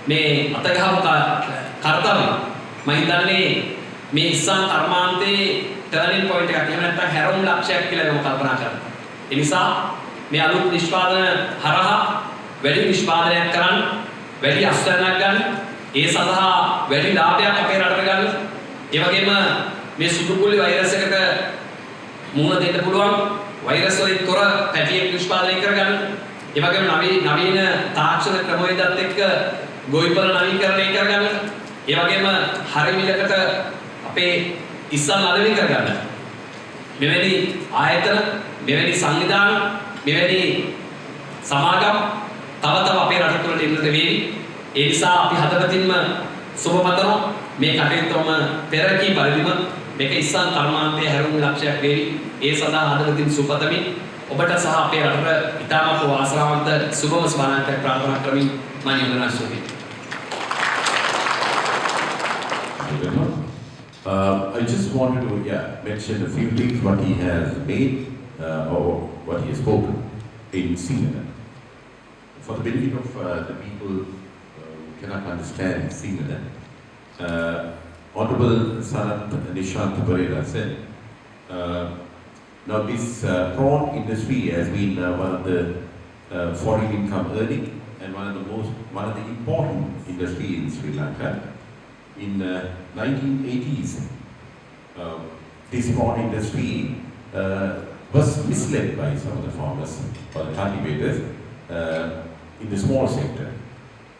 මේ අතගහපු කර්තව්‍ය මම හිතන්නේ මේ ඉස්සන් කර්මාන්තයේ ටර්නින් පොයින්ට් එකක් එහෙම නැත්නම් හැරවුම් ලක්ෂයක් කියලා මම කල්පනා කරනවා. ඒ නිසා මේ අලුත් නිෂ්පාදන හරහා වැඩි නිෂ්පාදනයක් කරන්න, වැඩි අස්වැන්නක් ගන්න, ඒ සඳහා වැඩි ලාභයක් අපේ රටට ගන්න. ඒ වගේම මේ සුදුකුල්ලි වෛරස් එකට මුහුණ දෙන්න පුළුවන් වෛරස් වලින් තොර පැටියෙක් නිෂ්පාදනය කරගන්න. ඒ වගේම නවීන තාක්ෂණ ක්‍රමවේදත් එක්ක ගොවිපළ නවීකරණය කරගන්න. ඒ වගේම හරි මිලකට අපේ ඉස්සන් අලෙවි කරගන්න. මෙවැනි ආයතන, මෙවැනි සංවිධාන, මෙවැනි සමාගම් තව අපේ රට තුළට එන්නට වේවි. ඒ නිසා අපි හදවතින්ම සුබ පතනවා මේ කටයුත්තම පෙරකී පරිදිම මේක ඉස්සන් කර්මාන්තයේ හැරුම් ලක්ෂයක් වේවි. ඒ සඳහා හදවතින් සුබ පතමි. ඔබට සහ අපේ රටට ඉතාමත් වාසනාවන්ත සුබම ස්මරණයක් ප්‍රාර්ථනා කරමින් මම නිවන සුබේ. I just wanted to mention a few things what he has made or what he has spoken in Singapore. For the benefit of the people who cannot understand Singapore, Honorable Sanat Nishant Pereira said, now this prawn industry has been one of the foreign income earning and one of the important industry in Sri Lanka. In 1980s, this prawn industry was misled by some of the farmers or the cultivators in the small sector,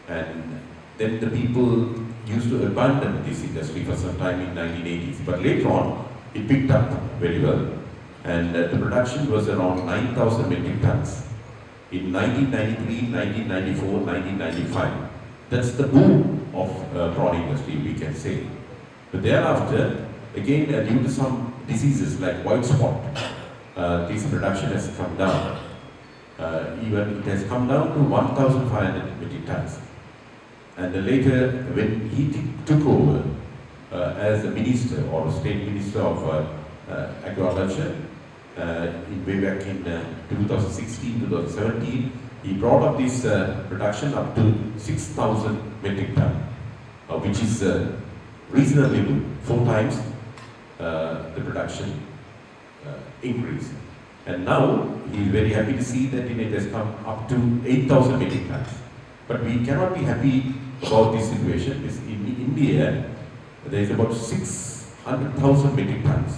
and then the people used to abandon this industry for some time in 1980s. But later on, it picked up very well, and the production was around 9,000 metric tons in 1993, 1994, 1995. That's the boom of prawn industry, we can say. But thereafter, again, due to some diseases like white spot, this production has come down. Even it has come down to 1,500 metric tons. And later, when he took over as the minister or state minister of Aquaculture, way back in 2016, 2017, he brought up this production up to 6,000 metric ton, which is reasonably good, 4 times the production increase. And now he is very happy to see that it has come up to 8,000 metric tons. But we cannot be happy about this situation. In India, there is about 600,000 metric tons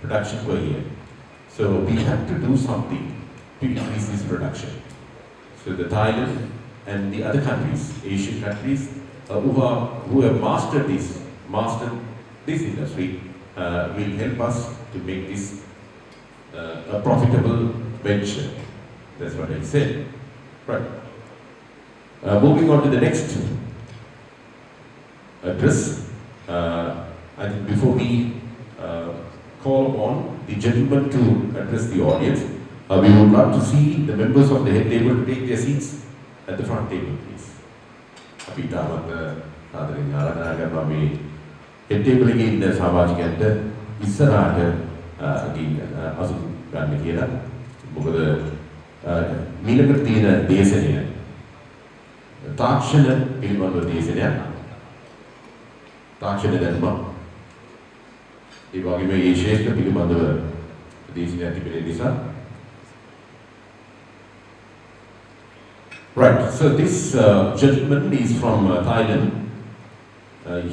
production per year. So we have to do something to increase this production. So the Thailand and the other countries, Asian countries, who have mastered this industry, will help us to make this a profitable venture. That's what I said. Right. Moving on to the next address, I think before we call on the gentleman to address the audience, we would love to see the members of the head table to take their seats at the front table, please. Apitamat ආදරෙන් ආරාධනා කරනවා මේ head table එකේ ඉන්න සමාජිකයන්ට ඉස්සරහට අසු ගන්න කියලා. මොකද මීළඟට තියෙන දේශනය තාක්ෂණ පිළිබඳව දේශනයක්. තාක්ෂණ දැනුම ඒ වගේම මේ ශේෂ්ඨ පිළිබඳව දේශනයක් තිබෙන නිසා. Right, so this gentleman is from Thailand.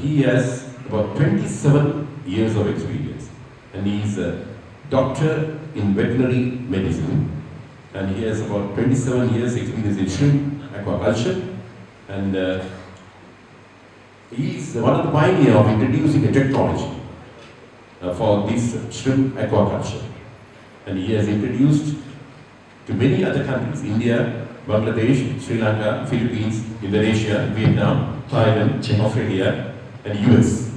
He has about 27 years of experience, and he is a doctor in veterinary medicine, and he has about 27 years experience in shrimp aquaculture, and He is one of the pioneers of introducing a technology for this shrimp aquaculture. And he has introduced to many other countries, India, Bangladesh, Sri Lanka, Philippines, Indonesia, Vietnam, Thailand, Australia, and US.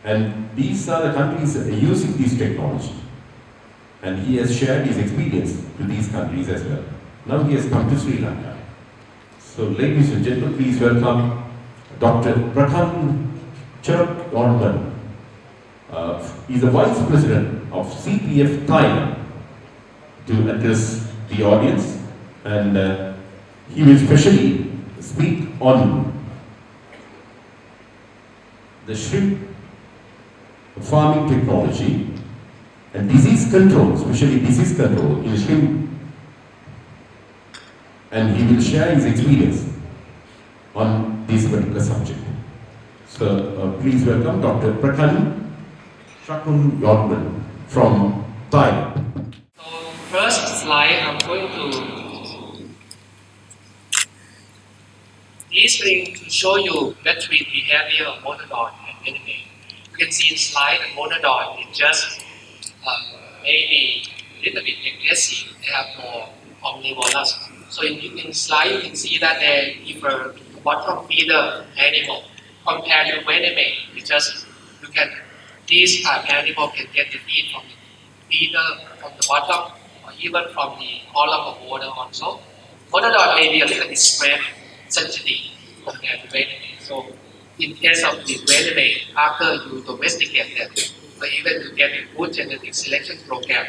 And these are the countries using this technology. And he has shared his experience to these countries as well. Now he has come to Sri Lanka. So ladies and gentlemen, please welcome Dr. Prathan Chirot. He's the Vice President of CPF Thailand to address the audience, and he will specially speak on the shrimp farming technology and disease control, especially disease control in shrimp, and he will share his experience on this particular subject. So please welcome Dr. Prathan Chirot from Thailand. So first slide, I'm going to demonstrate to show you battery behavior of monodon and enemy. You can see in slide that monodon is just maybe a little bit aggressive. They have more omnivorous. So in slide you can see that they prefer bottom feeder animal compared to venomate. It's just these animal can get the feed from the feeder from the bottom or even from the column of water also. Monodon may be a little bit stress sensitive compared to venomate. So in case of the venomate, after you domesticate them, or even to get a good genetic selection program,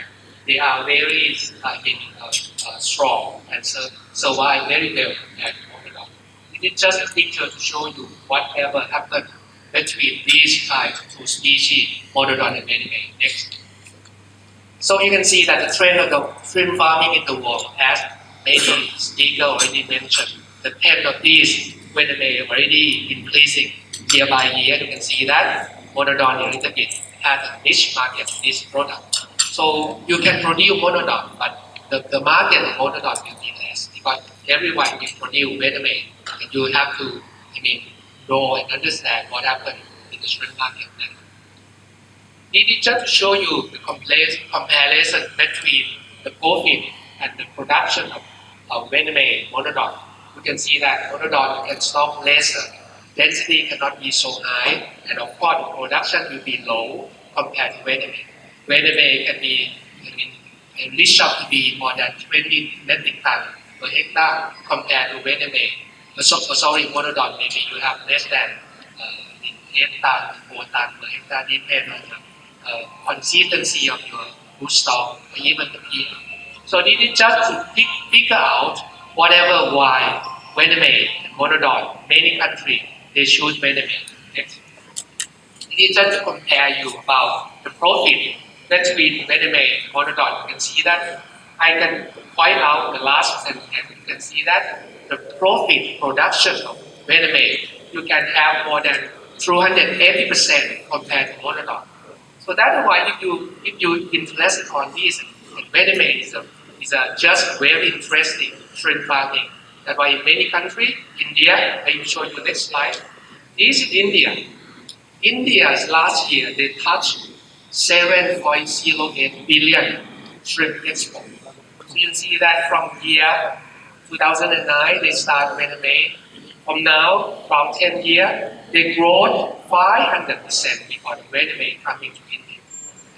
they are very strong and survive very well compared to monodon. It is just a picture to show you whatever happened between these two species, monodon and venomate. Next. So you can see that the trend of the shrimp farming in the world, as maybe speaker already mentioned, the trend of these venomate already increasing year by year. You can see that monodon a little bit has a niche market for this product. So you can produce monodon, but the market of monodon will be less because everyone will produce venomate, and you have to, know and understand what happened in the shrimp market. It is just to show you the comparison between the profit and the production of venomate monodon. You can see that monodon can stock lesser, density cannot be so high, and of course the production will be low compared to venomate. Venomate can be reach up to be more than 20 metric tons per hectare compared to venomate. Monodon maybe you have less than 8 tons, 4 tons per hectare, depending on the consistency of your food stock or even the yield. So this is just to figure out whatever why venomate and monodon, many countries they choose venomate. Next. It is just to compare you about the profit between venomate and monodon. You can see that I can point out the last sentence. You can see that the profit production of venomate, you can have more than 280% compared to monodon. So that's why if you interested on this, venomate is a just very interesting shrimp farming. That's why in many countries, India, I will show you the next slide. This is India. India's last year, they touched 7.08 billion shrimp export. So you can see that from year 2009, they started venomate. From now, from 10 years, they grow 500% because of venomate coming to India.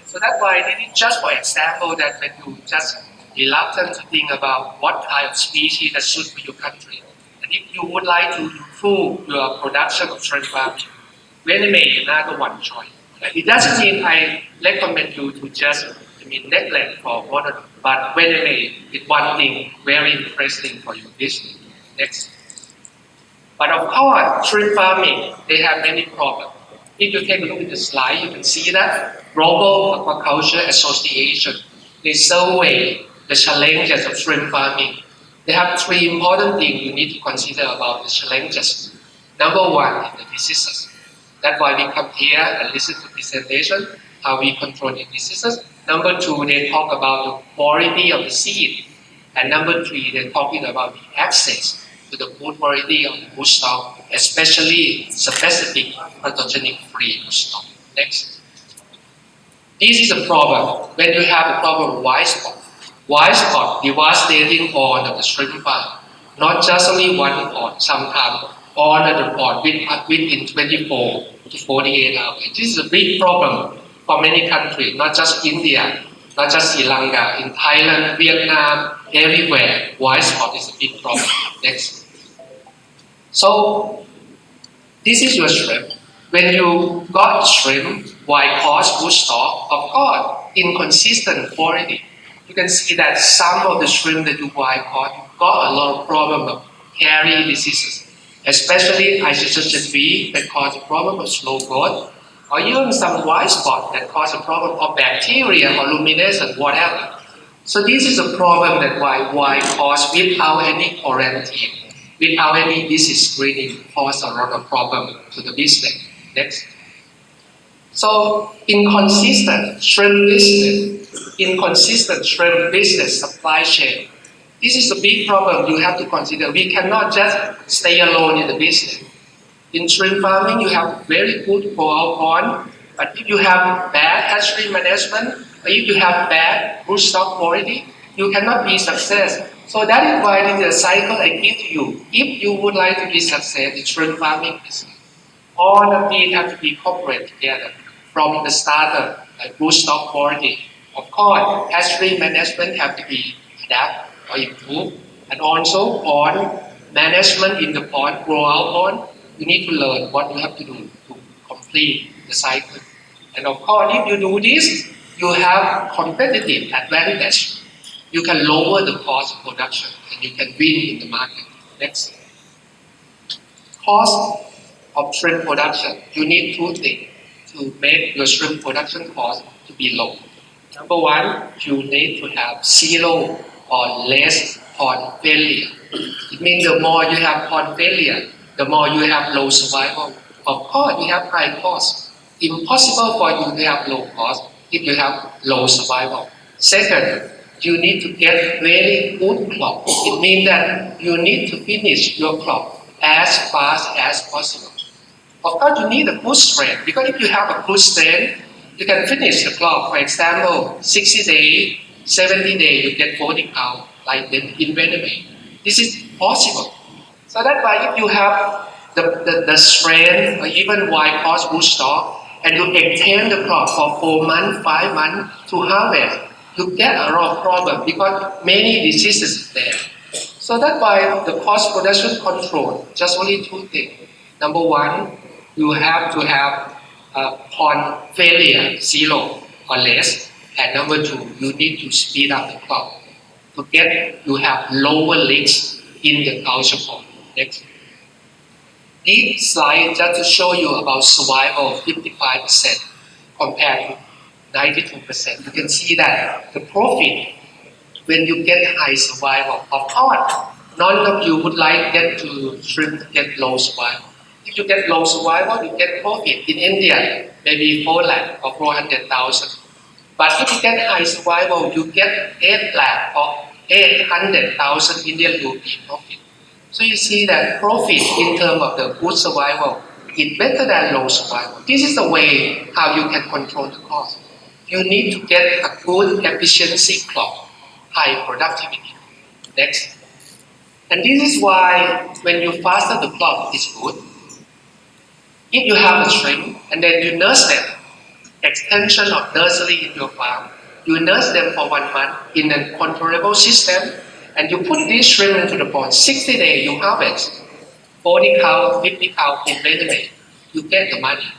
So that's why this is just for example that when you just reluctant to think about what kind of species that suit for your country. And if you would like to improve your production of shrimp farming, venomate is another one choice. It doesn't mean I recommend you to just neglect for monodon, but venomate is one thing very interesting for your business. Next. But of course, shrimp farming, they have many problems. If you take a look at the slide, you can see that Global Aquaculture Association, they survey the challenges of shrimp farming. They have 3 important things you need to consider about the challenges. Number 1 is the diseases. That's why we come here and listen to presentation, how we control the diseases. Number 2, they talk about the quality of the seed. And number 3, they're talking about the access to the food quality of the food stock especially specific pathogenic free stock. Next. This is a problem when you have a problem with white spot. White spot devastating all of the shrimp farm, not just only one pond, sometimes all of the pond within 24 to 48 hours. This is a big problem for many countries, not just India, not just Sri Lanka, in Thailand, Vietnam, everywhere. White spot is a big problem. Next. So this is your shrimp. When you got shrimp, white cause good stock, of course, inconsistent quality. You can see that some of the shrimp that you white caught got a lot of problem of carrying diseases, especially isocyanated B that cause a problem of slow growth, or even some white spot that cause a problem of bacteria or luminescence, whatever. So this is a problem that white cause without any quarantine, without any disease screening, cause a lot of problem to the business. Next. So inconsistent shrimp business supply chain. This is a big problem you have to consider. We cannot just stay alone in the business. In shrimp farming, you have very good grow-out pond, but if you have bad hatchery management, or if you have bad broodstock quality, you cannot be success. So that is why in the cycle I give to you. If you would like to be success in shrimp farming business, all of these have to be cooperated together from the starter, like broodstock quality. Of course, hatchery management have to be adapted or improved, and also pond management in the pond, grow-out pond. You need to learn what you have to do to complete the cycle. And of course, if you do this, you have competitive advantage. You can lower the cost of production and you can win in the market. Next. Cost of shrimp production. You need two things to make your shrimp production cost to be low. Number one, you need to have zero or less pond failure. It means the more you have pond failure, the more you have low survival. Of course, you have high cost. Impossible for you to have low cost if you have low survival. Second, you need to get very good crop. It means that you need to finish your crop as fast as possible. Of course, you need a good strain, because if you have a good strain, you can finish the crop. For example, 60 days, 70 days, you get 40 pounds, like in Vietnam. This is possible. So that's why if you have the strain or even white cost broodstock, and you extend the crop for 4 months, 5 months to harvest, you get a lot of problems because many diseases there. So that's why the cost production control, just only two things. Number one, you have to have pond failure, zero or less. And number two, you need to speed up the crop. You have lower leaks in the culture pond. Next. This slide just to show you about survival 55% compared to 92%. You can see that the profit when you get high survival. Of course, none of you would like shrimp to get low survival. If you get low survival, you get profit. In India, maybe 4 lakh or 400,000. But if you get high survival, you get 8 lakh or 800,000 Indian rupee profit. So you see that profit in terms of the good survival is better than low survival. This is the way how you can control the cost. You need to get a good efficiency crop, high productivity. Next. And this is why when you faster the crop is good. If you have a shrimp and then you nurse them, extension of nursery in your farm, you nurse them for 1 month in a controllable system, and you put these shrimp into the pond. 60 days you harvest, 40 cow, 50 cow in Vietnam, you get the money.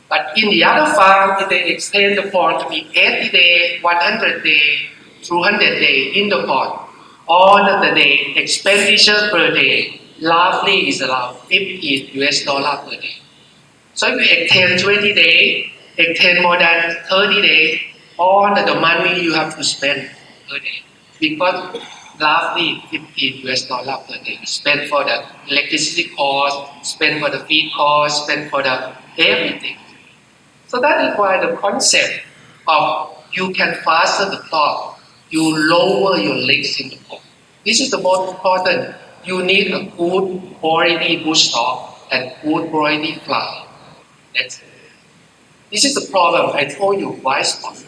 But in the other farm, if they extend the pond to be 80 days, 100 days, 200 days in the pond, all of the day expenditure per day, roughly is around $50 per day. So if you extend 20 days, extend more than 30 days, all the money you have to spend per day. Because roughly $50 per day. Spend for the electricity cost, spend for the feed cost, spend for the everything. So that is why the concept of you can fasten the crop, you lower your leaks in the pond. This is the most important. You need a good quality broodstock and food variety fly. Next. This is the problem I told you, white spot.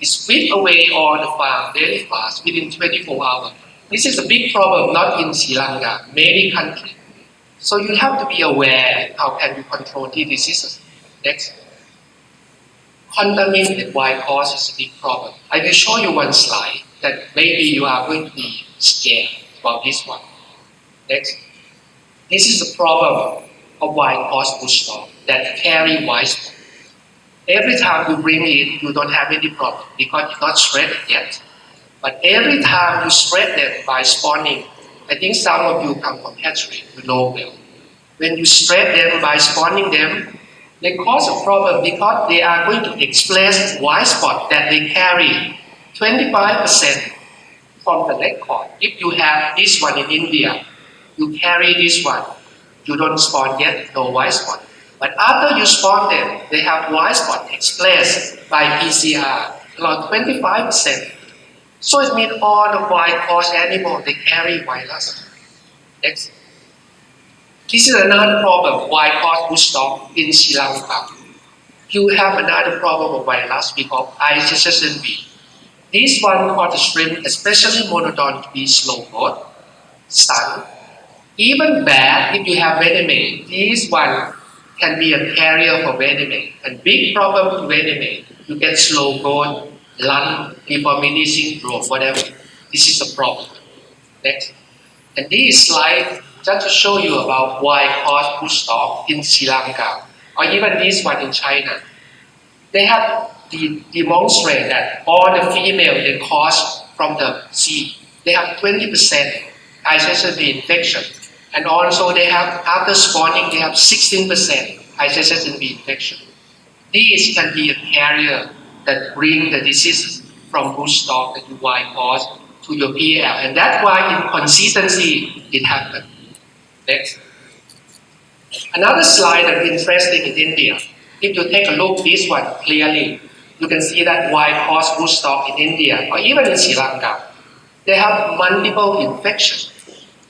It sweep away all the farm very fast within 24 hours. This is a big problem not in Sri Lanka, many countries. So you have to be aware how can you control these diseases. Next. Contaminated white horse is a big problem. I will show you one slide that maybe you are going to be scared about this one. Next. This is the problem of white horse bush dog that carry white spot. Every time you bring it, you don't have any problem because it's not shredded yet. But every time you spread them by spawning, I think some of you come from hatchery, you know well. When you spread them by spawning them, they cause a problem because they are going to express white spot that they carry 25% from the leg cord. If you have this one in India, you carry this one, you don't spawn yet, no white spot. But after you spawn them, they have white spot expressed by PCR, around 25%. So it means all the white horse animals, they carry virus. Next. This is another problem, white horse bush dog in Sri Lanka. You have another problem of virus we call ICSSNB. This one called the shrimp, especially monodon to be slow growth, stun. Even bad if you have venomate, this one can be a carrier for venomate. And big problem to venomate, you get slow growth, lung, deformity syndrome, whatever. This is a problem. Next. And this slide just to show you about white horse bush dog in Sri Lanka, or even this one in China. They have demonstrated that all the female they cause from the seed, they have 20% ICSSB infection. And also they have, after spawning, they have 16% ICSSB infection. These can be a carrier that bring the diseases from bush dog to white horse to your PL. And that's why in consistency it happened. Next. Another slide that's interesting in India. If you take a look at this one clearly, you can see that white horse bush dog in India or even in Sri Lanka, they have multiple infections.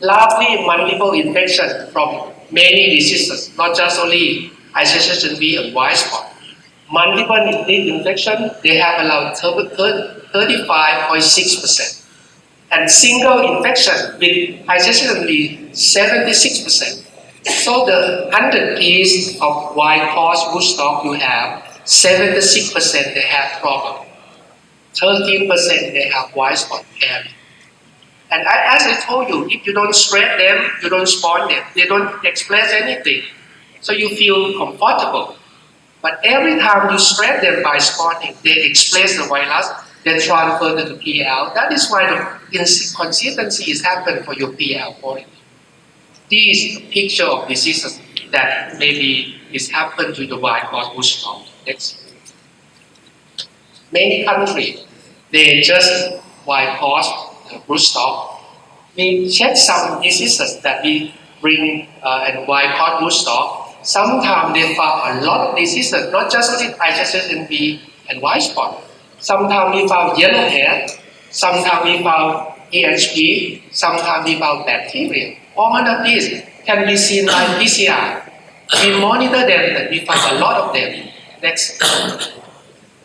Largely multiple infections from many diseases, not just only ICSSB and white spot. Multiple infection, they have around 35.6%. And single infection with ICSSB 76%. So the 100 piece of white horse bush dog you have, 76% they have problem. 13% they have white spot carry. And as I told you, if you don't spread them, you don't spawn them, they don't express anything. So you feel comfortable. But every time you spread them by spawning, they express the virus, they transfer to the PL. That is why the inconsistency is happening for your PL quality. This is a picture of diseases that maybe is happened to the white horse bush dog. Next. Many countries, they just white horse bush dog. We check some diseases that we bring and white horse bush dog. Sometimes they found a lot of diseases, not just only ICSSB and white spot. Sometimes we found yellow hair, sometimes we found EHP, sometimes we found bacteria. All of these can be seen by PCR. We monitor them and we find a lot of them. Next.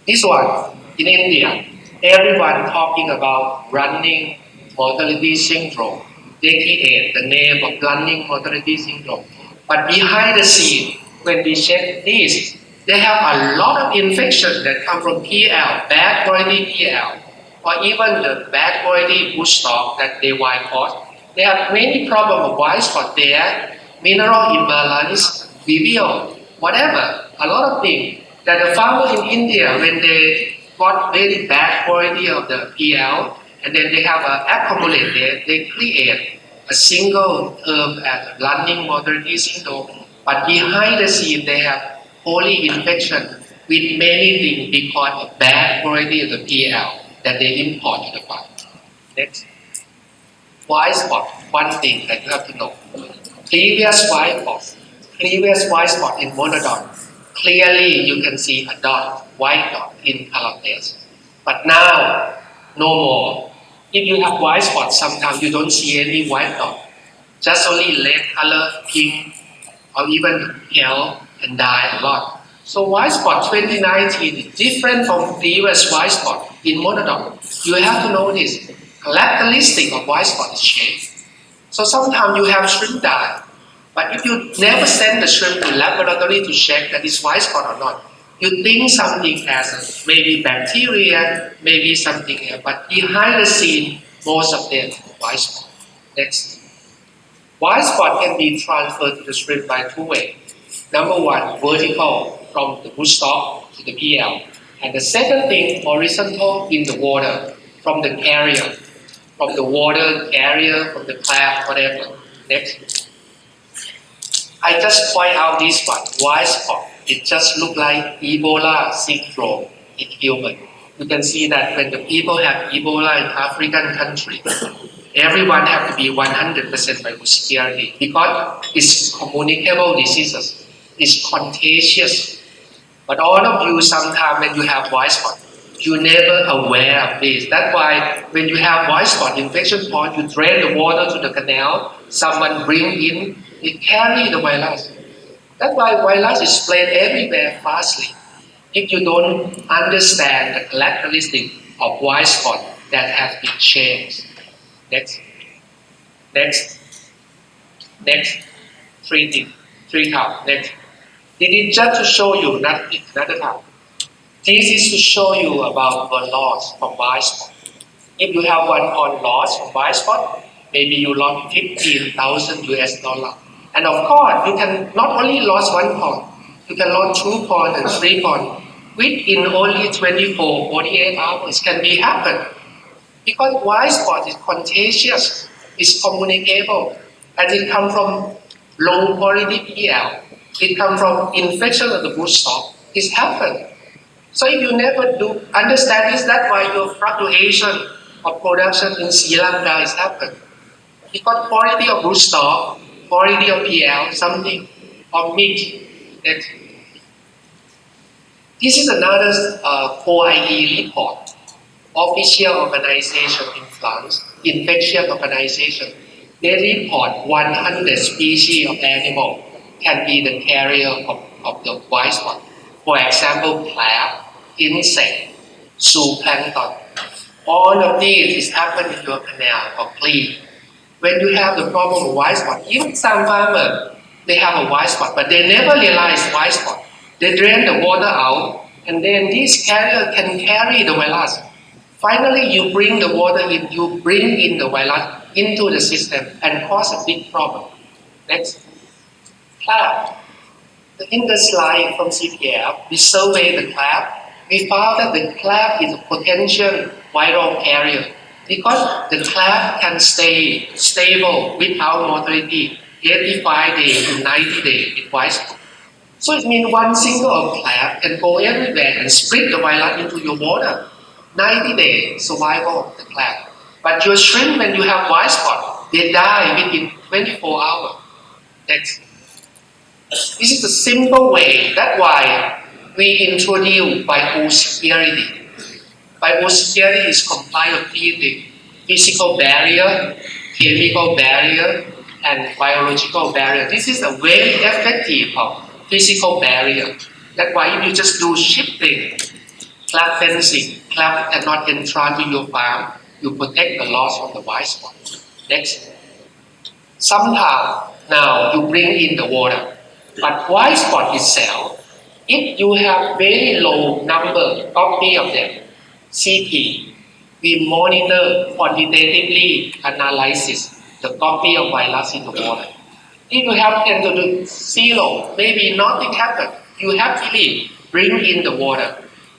This one, in India, everyone talking about running mortality syndrome. They create the name of running mortality syndrome. But behind the scene, when we check this, they have a lot of infections that come from PL, bad quality PL, or even the bad quality bush dog that they white horse. They have many problems of white spot there, mineral imbalance, vibrio, whatever, a lot of things that the farmers in India, when they got very bad quality of the PL, and then they have accumulate there, they create a single term as running mortality syndrome, but behind the scene they have poly infection with many things because of bad quality of the PL that they import to the farm. Next. White spot, one thing that you have to know. Previous white spot in monodon, clearly you can see a dot, white dot in calates. But now, no more. If you have white spots, sometimes you don't see any white dot. Just only red color, pink, or even ill and die a lot. So white spot 2019 is different from previous white spot in monodon. You have to know this. Characteristic of white spot is changed. So sometimes you have shrimp die, but if you never send the shrimp to laboratory to check that it's white spot or not, you think something as maybe bacteria, maybe something else, but behind the scene, most of them are white spot. Next. White spot can be transferred to the shrimp by two ways. Number one, vertical from the rootstock to the PL. And the second thing, horizontal in the water from the carrier. From the water carrier, from the clam, whatever. Next. I just point out this one, white spot. It just looks like Ebola syndrome in human. You can see that when the people have Ebola in African country, everyone have to be 100% biosecurity because it's communicable diseases. It's contagious. But all of you, sometimes when you have white spot, you're never aware of this. That's why when you have white spot infection point, you drain the water to the canal, someone bring in, it carry the virus. That's why virus is spread everywhere fastly. If you don't understand the characteristic of white spot that has been changed. Next. Three times. Next. This is just to show you another time. This is to show you about the loss from white spot. If you have 1 pound loss from white spot, maybe you lost 15,000 US dollar. And of course, you can not only lose 1 pound, you can lose 2 pounds and 3 pounds. Within only 24, 48 hours can be happen. Because white spot is contagious, it's communicable, and it comes from low quality PL. It comes from infection of the rootstock. It's happened. So if you never do understand this, that's why your fluctuation of production in Sri Lanka is happened. Because quality of rootstock, quality of PL, something of meat. This is another OIE report. Official organization in France, infectious organization. They report 100 species of animal can be the carrier of the white spot. For example, crab, insect, zooplankton. All of these is happening in your canal or creek. When you have the problem of white spot, even some farmers, they have a white spot, but they never realize white spot. They drain the water out, and then this carrier can carry the virus. Finally, you bring the water in, you bring in the virus into the system and cause a big problem. Next. Crab. In the slide from CPF, we surveyed the crab. We found that the crab is a potential viral carrier because the crab can stay stable without mortality 85 days to 90 days in white spot. So it means one single crab can go everywhere and spread the virus into your water. 90 days survival of the crab. But your shrimp, when you have white spot, they die within 24 hours. Next. This is a simple way. That's why we introduce biosecurity. Biosecurity is comprised of 3 things: physical barrier, chemical barrier, and biological barrier. This is a very effective physical barrier. That's why if you just do shipping, crab fencing, crab cannot enter to your farm, you protect the loss of the white spot. Next. Sometimes now you bring in the water. But white spot itself, if you have very low number copy of them, CT, we monitor quantitatively analysis the copy of virus in the water. If you have 10 to 0, maybe nothing happened. You happily bring in the water.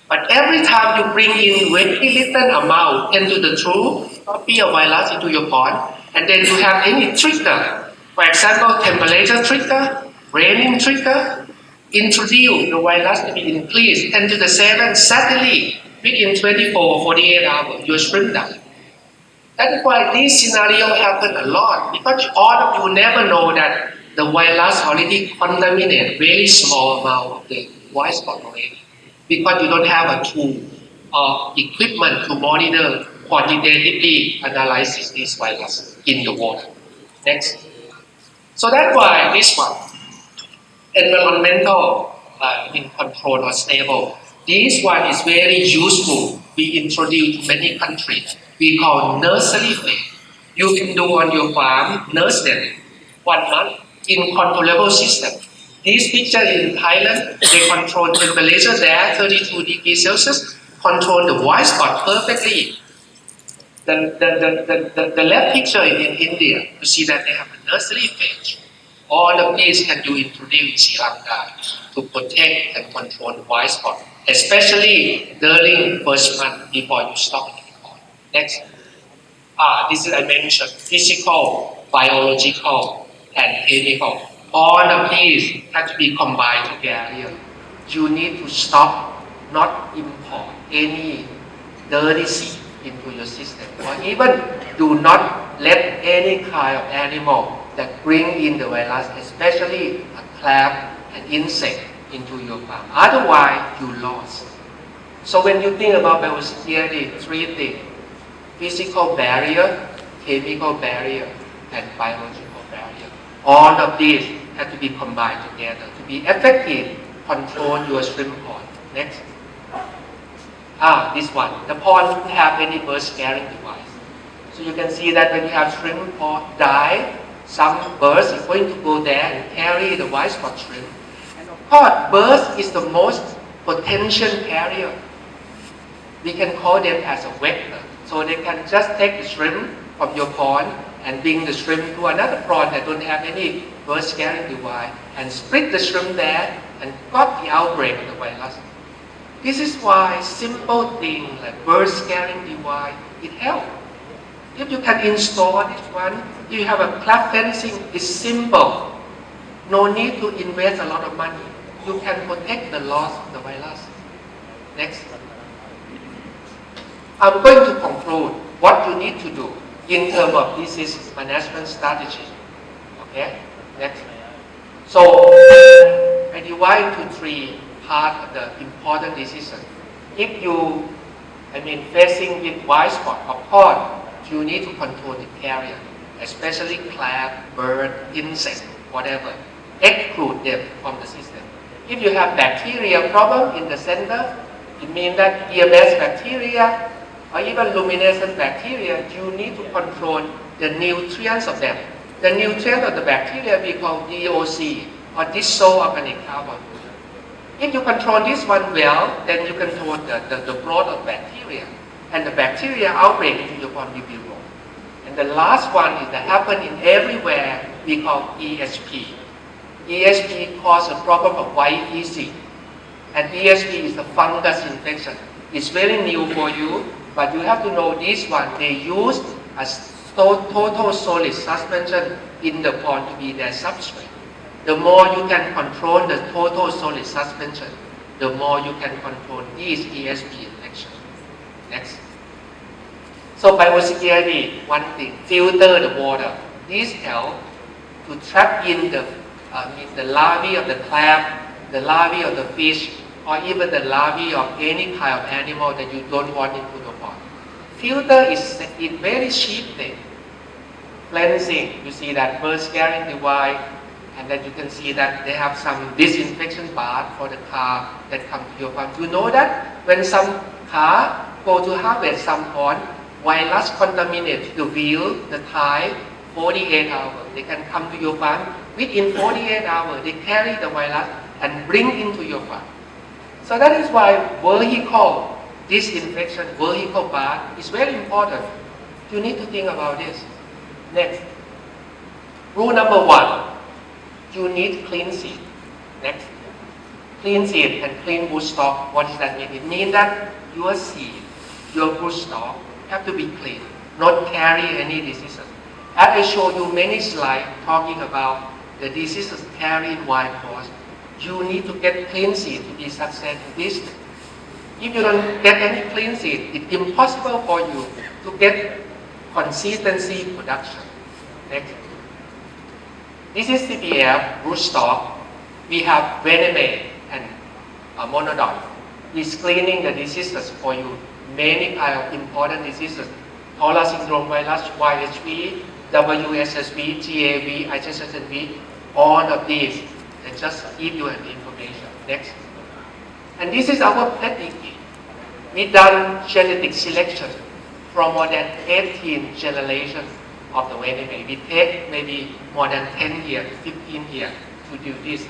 But every time you bring in very little amount into the true copy of virus into your pond, and then you have any trigger, for example, temperature trigger, raining trigger, introduce the virus to be increased 10 to the 7 suddenly within 24 or 48 hours, your shrimp die. That's why this scenario happen a lot, because all of you never know that the virus already contaminated very small amount of the white spot already, because you don't have a tool or equipment to monitor quantitatively analyze this virus in the water. Next. So that's why this one. environmental control or stable. This one is very useful. We introduce many countries. We call nursery phase. You can do on your farm, nurse them 1 month in controllable system. This picture in Thailand, they control temperature there 32 degrees Celsius, control the white spot perfectly. The left picture is in India. You see that they have a nursery phase. All of these can you introduce in Sri Lanka to protect and control the white spot, especially during first month before you stop the report. Next. This is I mentioned physical, biological, and chemical. All of these have to be combined together. You need to stop, not import any dirty seed into your system, or even do not let any kind of animal that bring in the virus, especially a crab and insect, into your farm. Otherwise, you lost. So when you think about biosecurity, 3 things: physical barrier, chemical barrier, and biological barrier. All of these have to be combined together to be effective. Control your shrimp pond. Next. This one. The pond doesn't have any bird scaring device. So you can see that when you have shrimp pond die, some birds is going to go there and carry the white spot shrimp. And of course, birds is the most potential carrier. We can call them as a vector. So they can just take the shrimp from your pond and bring the shrimp to another pond that don't have any bird scaring device and split the shrimp there and got the outbreak of the virus. This is why simple things like bird scaring device, it helps. If you can install this one, if you have a craft fencing, it's simple. No need to invest a lot of money. You can protect the loss of the virus. Next. I'm going to conclude what you need to do in terms of disease management strategy. Okay? Next. So, I divide into 3 parts of the important diseases. If you, facing with white spot, of course, you need to control the carrier, especially crab, bird, insect, whatever. Exclude them from the system. If you have bacteria problem in the center, it means that EMS bacteria or even luminescent bacteria, you need to control the nutrients of them. The nutrient of the bacteria we call DOC, or dissolved organic carbon. If you control this one well, then you control the growth of bacteria, and the bacteria outbreak into your pond will be low. And the last one is that happen in everywhere, we call ESP. ESP causes a problem of white feces, and ESP is a fungus infection. It's very new for you, but you have to know this one. They use a total solid suspension in the pond to be their substrate. The more you can control the total solid suspension, the more you can control these ESP infections. Next. So biosecurity, one thing, filter the water. This helps to trap in the larvae of the crab, the larvae of the fish, or even the larvae of any kind of animal that you don't want into the pond. Filter is a very cheap thing. Cleansing, you see that bird scaring device, and then you can see that they have some disinfection bath for the car that come to your farm. You know that when some car go to harvest some pond, virus contaminate the wheel, the tire, 48 hours. They can come to your farm. Within 48 hours, they carry the virus and bring into your farm. So that is why vehicle disinfection, vehicle bath is very important. You need to think about this. Next. Rule number 1. You need clean seed. Next. Clean seed and clean broodstock. What does that mean? It means that your seed, your broodstock have to be clean, not carry any diseases. As I show you many slides talking about the diseases carried in wild caught, you need to get clean seed to be successful in this. If you don't get any clean seed, it's impossible for you to get consistency production. Next. This is CPF rootstock. We have venomate and monodon. It's cleaning the diseases for you. Many kind of important diseases. Cholera syndrome virus, YHV, WSSV, GAV, IHSSV, all of these I just give you an information. Next. And this is our pedigree. We done genetic selection from more than 18 generations of the Weneme. We take maybe more than 10 years, 15 years to do this.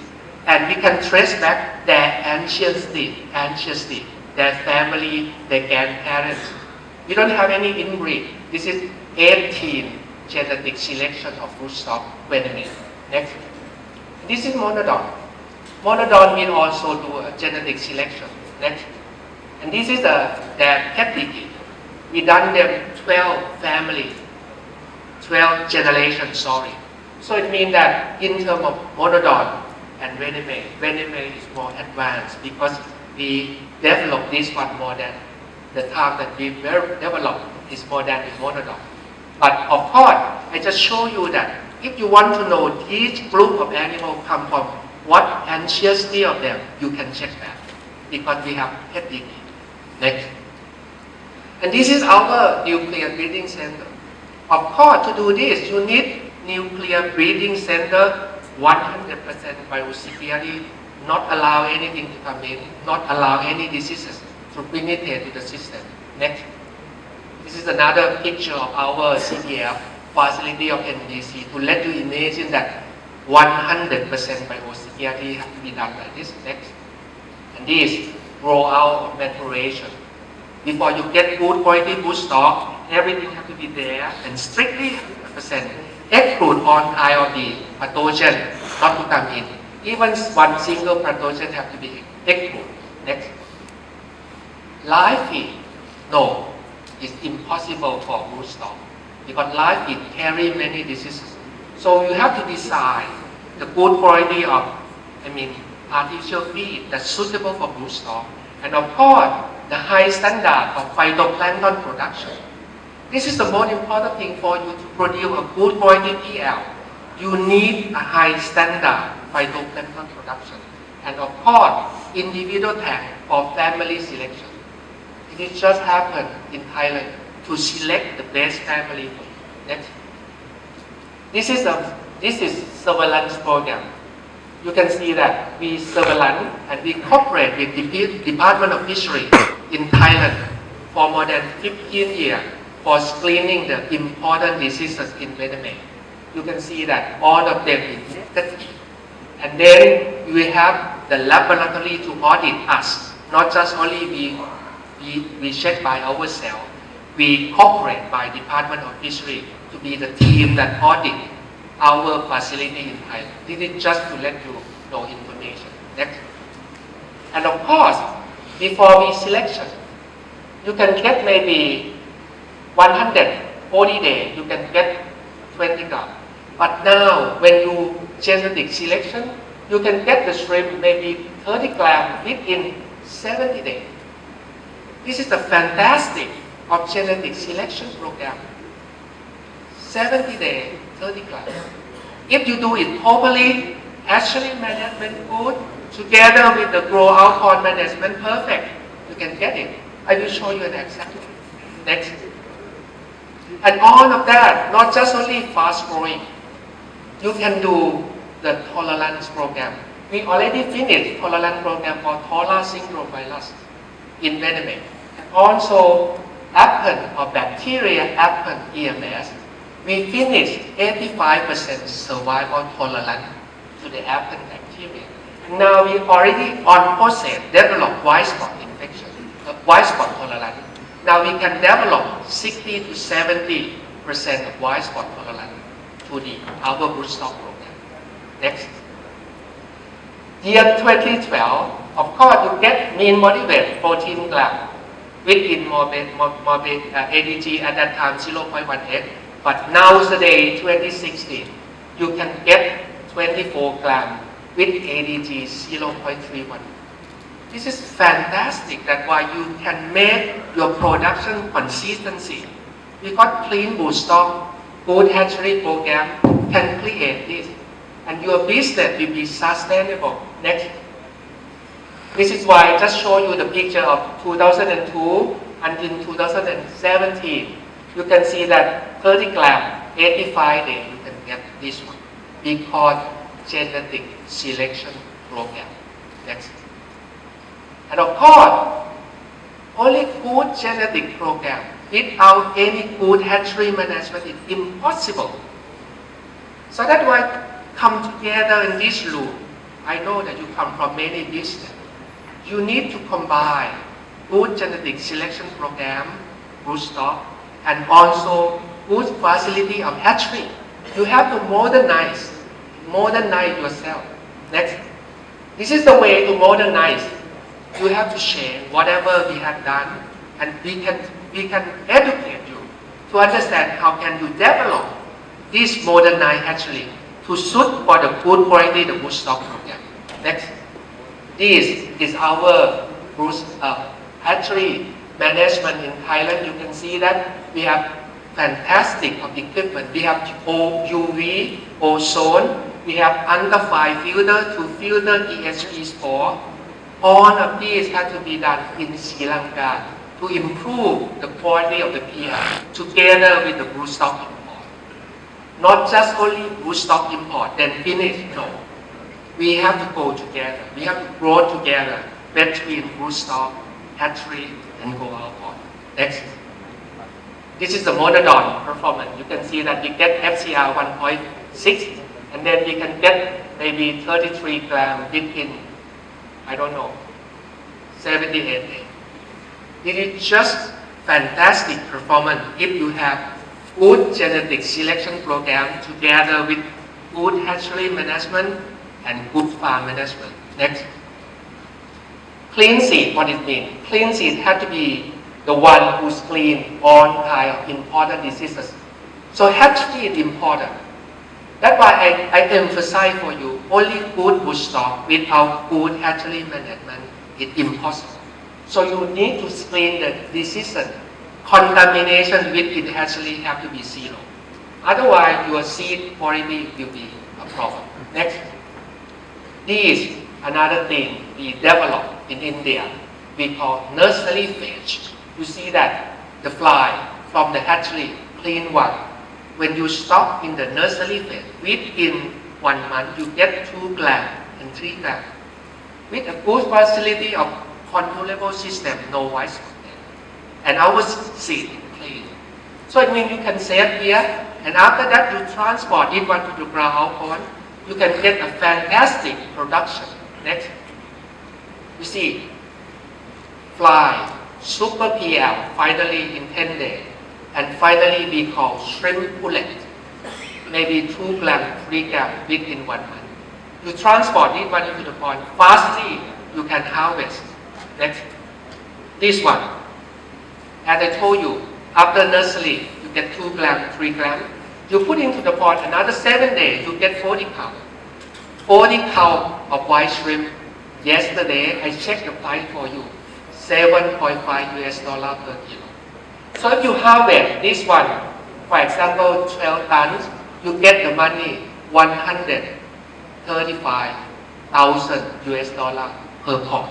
And we can trace back their ancestry, their family, their grandparents. We don't have any inbreed. This is 18 genetic selection of rootstock Weneme. Next. This is monodon. Monodon will also do a genetic selection. Next. And this is their pedigree. We done them 12 families, 12 generations, sorry. So it means that in terms of monodon and Weneme is more advanced because we developed this one more than the time that we developed is more than the monodon. But of course, I just show you that if you want to know each group of animals come from what ancestry of them, you can check that because we have pedigree. Next. And this is our nuclear breeding center. Of course, to do this, you need nuclear breeding center 100% biosecurity, not allow anything to come in, not allow any diseases to penetrate to the system. Next. This is another picture of our CDF facility of NDC to let you imagine that 100% biosecurity has to be done like this. Next. And this roll out of maturation. Before you get good quality food stock, everything has to be there and strictly 100%. Exclude on IOD, pathogen, not to come in. Even one single pathogen has to be excluded. Next. Live feed, no, it's impossible for rootstock because live feed carry many diseases. So you have to decide the good quality of, artificial feed that's suitable for rootstock, and of course, the high standard of phytoplankton production. This is the most important thing for you to produce a good quality PL. You need a high standard phytoplankton production. And of course, individual tank for family selection. It just happened in Thailand to select the best family. Next. This is surveillance program. You can see that we surveillance and we cooperate with the Department of Fisheries in Thailand for more than 15 years for screening the important diseases in Vietnam. You can see that all of them is negative. And then we have the laboratory to audit us. Not just only we check by ourselves. We cooperate by Department of Fisheries to be the team that audit our facility in Thailand. This is just to let you know information. Next. And of course, before we selection, you can get maybe 140 days, you can get 20 grams. But now, when you genetic selection, you can get the shrimp maybe 30 grams within 70 days. This is the fantastic of genetic selection program. 70 days, 30 grams. If you do it properly, hatchery management good, together with the grow out pond management perfect, you can get it. I will show you an example. Next. And all of that, not just only fast growing, you can do the tolerance program. We already finished tolerance program for Tola syndrome virus in Vietnam. And also Appen or bacteria Appen EMS. We finished 85% survival tolerance to the Appen bacteria. Now we already on process develop white spot infection, white spot tolerance. Now we can develop 60 to 70% of white spot tolerance to our rootstock program. Next. Year 2012, of course you get mean body weight 14 grams within morbid ADG at that time 0.18. But nowadays 2016, you can get 24 grams with ADG 0.31. This is fantastic. That's why you can make your production consistency. Because clean rootstock, good hatchery program can create this. And your business will be sustainable. Next. This is why I just show you the picture of 2002 until 2017. You can see that 30 grams, 85 days, you can get this one. Because genetic selection program. Next. And of course, only good genetic program without any good hatchery management is impossible. So that's why come together in this room. I know that you come from many distance. You need to combine good genetic selection program, good stock, and also good facility of hatchery. You have to modernize yourself. Next. This is the way to modernize. You have to share whatever we have done, and we can educate you to understand how can you develop this modernized hatchery to suit for the good quality, the good stock program. Next. This is our hatchery management in Thailand. You can see that we have fantastic equipment. We have UV, ozone, we have ultrafine filter to filter ESP spore. All of these have to be done in Sri Lanka to improve the quality of the pH together with the broodstock import. Not just only broodstock import, then finish, no. We have to go together. We have to grow together between broodstock, hatchery, and go outboard. Next. This is the monodon performance. You can see that we get FCR 1.6, and then we can get maybe 33 grams within, I don't know, 78 days. It is just fantastic performance if you have good genetic selection program together with good hatchery management and good farm management. Next. Clean seed, what it means? Clean seed has to be the one who's clean all kind of important diseases. So hatchery is important. That's why I emphasize for you, only good broodstock without good hatchery management is impossible. So you need to screen the diseases. Contamination within the hatchery have to be zero. Otherwise, your seed quality will be a problem. Next. This another thing we developed in India. We call nursery phase. You see that the fly from the hatchery, clean one. When you stop in the nursery phase, within 1 month you get 2 grams and 3 grams. With a good facility of controllable system, no white spot. And our seed is clean. So it means you can save here, and after that you transport it one to the ground pond. You can get a fantastic production. Next. You see, fly, super PL, finally in 10 days. And finally we call shrimp pullet. Maybe 2 grams, 3 grams within 1 month. You transport it one into the pond. Fastly, you can harvest. Next. This one. As I told you, after nursery, you get 2 grams, 3 grams. You put into the pond another 7 days, you get 40 pounds. 40 pounds of white shrimp. Yesterday, I checked the price for you. $7.5 per kilo. So if you harvest this one, for example, 12 tons, you get the money $135,000 per pot.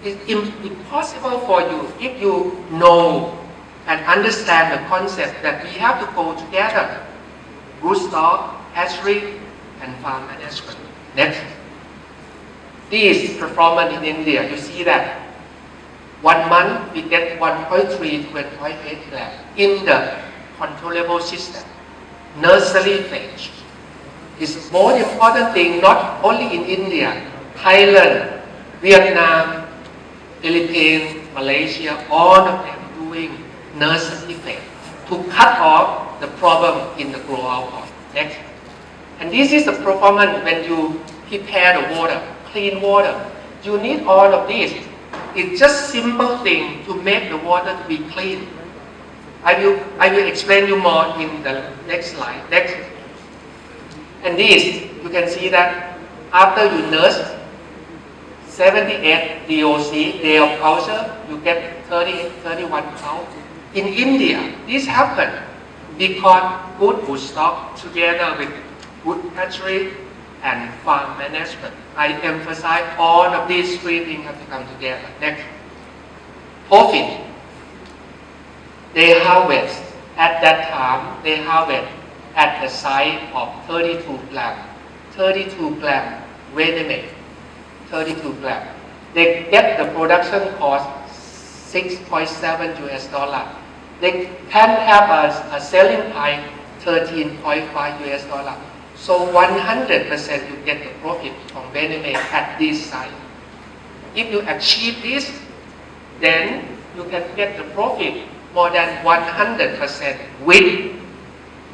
It's impossible for you if you know and understand the concept that we have to go together. Broodstock, hatchery, and farm management. Next. This performance in India, you see that 1 month we get 1.3 to 1.8 grams in the controllable system. Nursery phase is more important thing not only in India, Thailand, Vietnam, Philippines, Malaysia, all of them doing nursery phase to cut off the problem in the grow-out pond. Next. And this is the performance when you prepare the water, clean water. You need all of this. It's just simple thing to make the water to be clean. I will explain you more in the next slide. Next. And this, you can see that after you nurse 78 DOC, day of culture, you get 31 pounds. In India, this happened because good broodstock together with good hatchery and farm management. I emphasize all of these three things have to come together. Next. Profit. They harvest at that time, they harvest at the size of 32 grams, 32 gram Venemate, 32 gram. They get the production cost $6.7 US. They can have a selling price $13.5 US. So 100% you get the profit from Venemate at this site. If you achieve this, then you can get the profit more than 100% with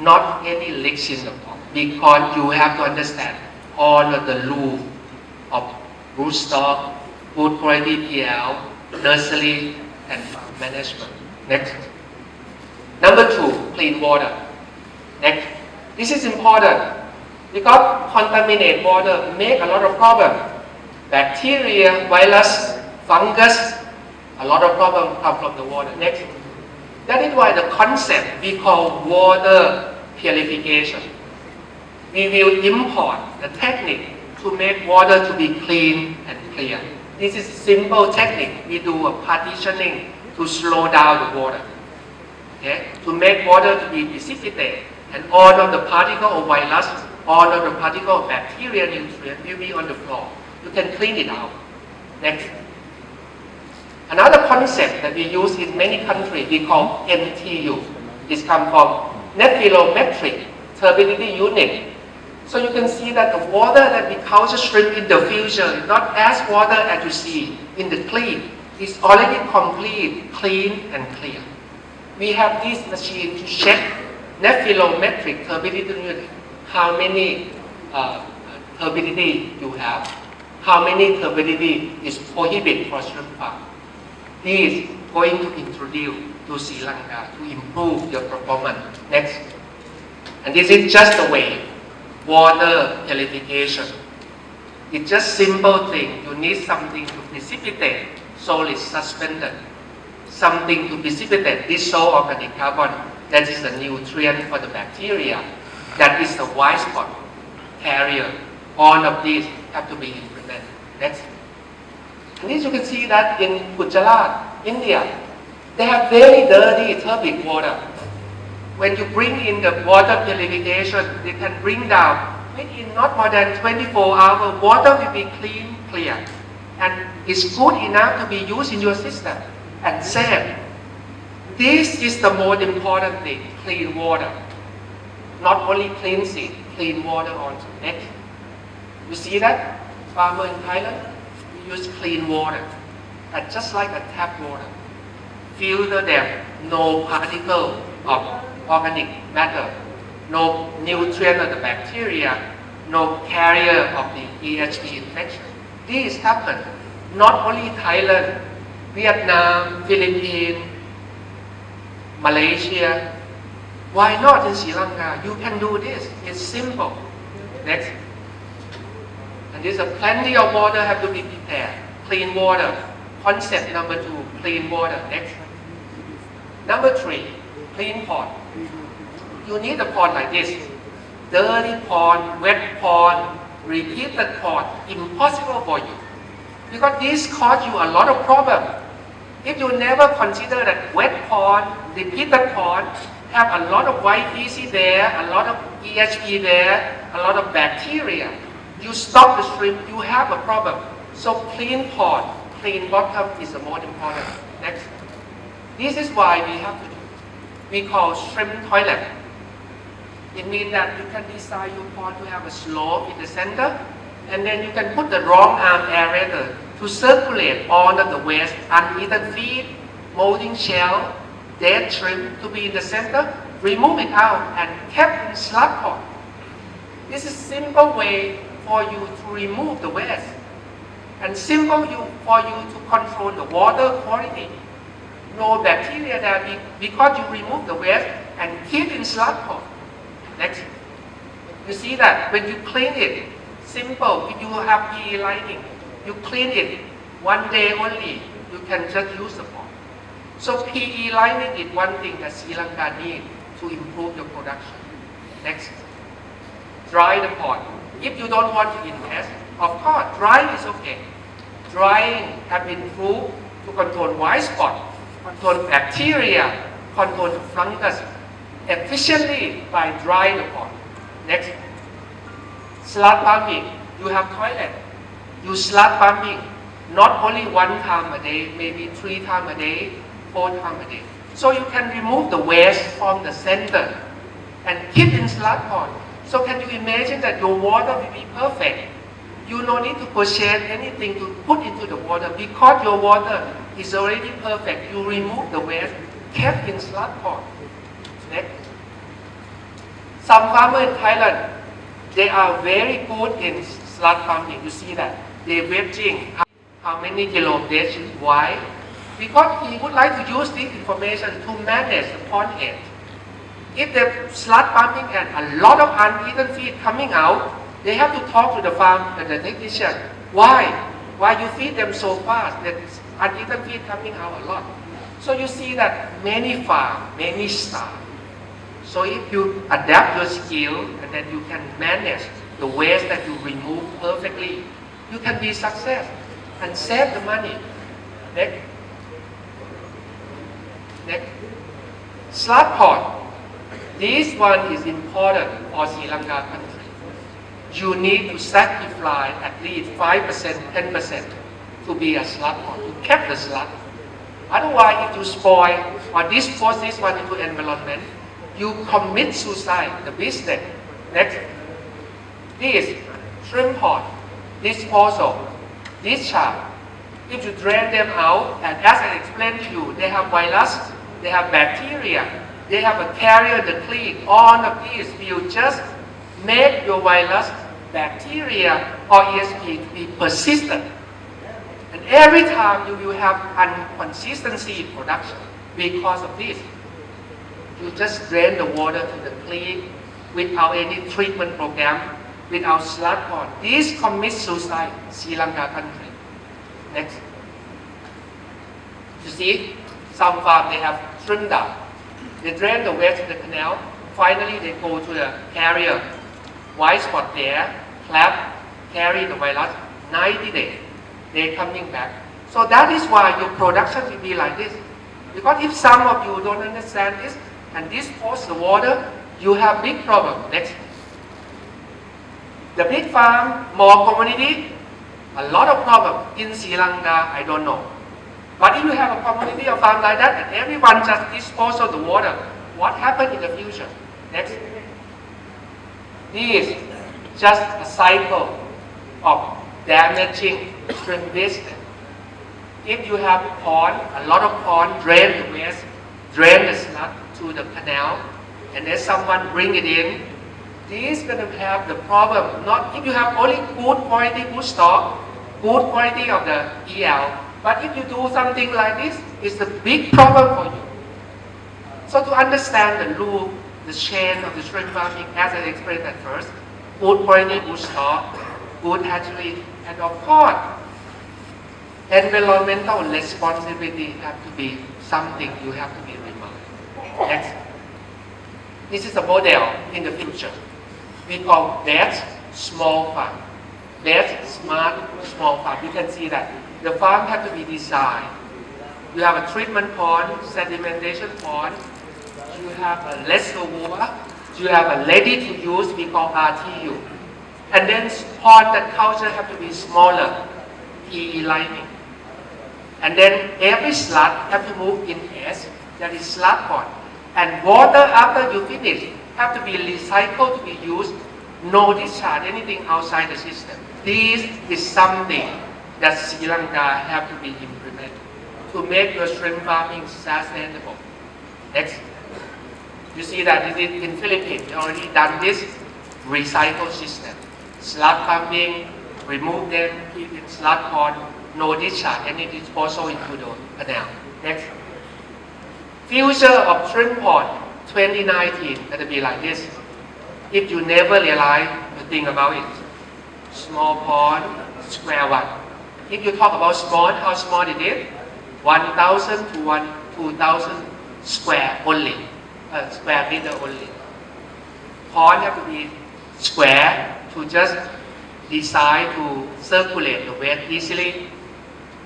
not any leaks in the pot, because you have to understand all of the rule of rootstock, food quality PL, nursery, and farm management. Next. Number 2, clean water. Next. This is important because contaminated water make a lot of problem. Bacteria, virus, fungus, a lot of problems come from the water. Next. That is why the concept we call water purification. We will import the technique to make water to be clean and clear. This is simple technique. We do a partitioning to slow down the water. Okay? To make water to be precipitate, and all of the particle of virus, all of the particle of bacteria nutrient will be on the floor. You can clean it out. Next. Another concept that we use in many countries, we call NTU. This comes from nephelometric turbidity unit. So you can see that the water that we culture shrimp in the future is not as water as you see in the clean. It's already complete, clean and clear. We have this machine to check nephelometric turbidity unit. How many turbidity you have? How many turbidity is prohibited for shrimp farm? This is going to introduce to Sri Lanka to improve your performance. Next. And this is just the way. Water purification. It's just simple thing. You need something to precipitate solid suspended. Something to precipitate dissolved organic carbon. That is the nutrient for the bacteria. That is the white spot carrier. All of these have to be implemented. Next. And this you can see that in Gujarat, India, they have very dirty, turbid water. When you bring in the water purification, they can bring down within not more than 24 hours, water will be clean, clear. And it's good enough to be used in your system and safe. This is the most important thing, clean water. Not only cleansing, clean water also. Next. You see that? Farmer in Thailand, we use clean water. And just like a tap water. Filter them, no particle of organic matter, no nutrient of the bacteria, no carrier of the EHP infection. This happens not only Thailand, Vietnam, Philippines, Malaysia. Why not in Sri Lanka? You can do this. It's simple. Next. And there's plenty of water have to be prepared. Clean water. Concept number 2, clean water. Next. Number 3, clean pot. You need a pot like this. Dirty pot, wet pot, repeated pot, impossible for you. Because this causes you a lot of problem. If you never consider that wet pot, repeated pot, have a lot of white feces there, a lot of EHP there, a lot of bacteria, you stop the shrimp, you have a problem. So clean pot, clean bottom is the most important. Next. This is why we have to do. We call shrimp toilet. It means that you can design your pot to have a slope in the center, and then you can put the wrong arm aerator to circulate all of the waste, uneaten feed, molding shell, dead shrimp to be in the center, remove it out and kept in slug pot. This is simple way for you to remove the waste, and simple for you to control the water quality. No bacteria there because you remove the waste and keep in slug pot. Next. You see that when you clean it, simple, if you have PE lining, you clean it one day only, you can just use the pot. So PE lining is one thing that Sri Lanka needs to improve your production. Next. Dry the pot. If you don't want to invest, of course, drying is okay. Drying has been proved to control white spot, control bacteria, control fungus efficiently by drying the pot. Next. Slot pumping, you have toilet. You slot pumping not only 1 time a day, maybe 3 times a day, 4 times a day. So you can remove the waste from the center and keep in slot pond. So can you imagine that your water will be perfect? You no need to purchase anything to put into the water because your water is already perfect. You remove the waste, kept in slot pond. Next. Some farmers in Thailand, they are very good in slot pumping. You see that they wedging how many kilometers. Why? Because he would like to use this information to manage the pond edge. If the slot pumping and a lot of uneaten feed coming out, they have to talk to the farm and the technician. Why? Why you feed them so fast? That uneaten feed coming out a lot. So you see that many farm, many staff. So if you adapt your skill and then you can manage the waste that you remove perfectly, you can be success and save the money. Next. Next. Slot pond. This one is important for Sri Lanka country. You need to sacrifice at least 5%, 10% to be a slot pond, to keep the slot. Otherwise, if you spoil or dispose this one into environment, you commit suicide, the business. Next. This shrimp pond, disposal, discharge. If you drain them out, and as I explained to you, they have virus, they have bacteria, they have a carrier, the clean. All of these will just make your virus, bacteria, or ESP to be persistent. And every time you will have inconsistency in production because of this. You just drain the water to the clean without any treatment program, without slot pond. This commits suicide, Sri Lanka country. Next. You see, some farms they have trimmed down. They drain the waste to the canal. Finally, they go to the carrier. White spot there, clap, carry the virus, 90 days. They're coming back. So that is why your production will be like this. Because if some of you don't understand this, and dispose the water, you have big problem. Next. The big farm, more community, a lot of problem. In Sri Lanka, I don't know. But if you have a community of farm like that, and everyone just dispose of the water, what happens in the future? Next. This is just a cycle of damaging shrimp business. If you have pond, a lot of pond, drain the waste, drain the sludge to the canal, and then someone bring it in, this is going to have the problem. Not if you have only good quality good stock, good quality of the EL, but if you do something like this, it's a big problem for you. So to understand the loop, the chain of the shrimp farming, as I explained at first, good quality good stock, good hatchery, and of course, environmental responsibility have to be something you have to be reminded. Next. This is a model in the future. We call that small farm. That smart small farm. You can see that the farm has to be designed. You have a treatment pond, sedimentation pond. You have a reservoir. You have a ready to use, we call RTU. And then pond that culture have to be smaller, PE lining. And then every slot have to move in S, that is slot pond. And water after you finish have to be recycled to be used, no discharge anything outside the system. This is something that Sri Lanka have to be implemented to make your shrimp farming sustainable. Next. You see that in Philippines, they already done this recycle system. Slot pumping, remove them, keep in slot pond, no discharge, any disposal into the canal. Next. Future of shrimp pond 2019 going to be like this. If you never realize, you think about it. Small pond, square one. If you talk about small, how small it is? 1,000 to 2,000 square only. Square meter only. Pond have to be square to just design to circulate the waste easily.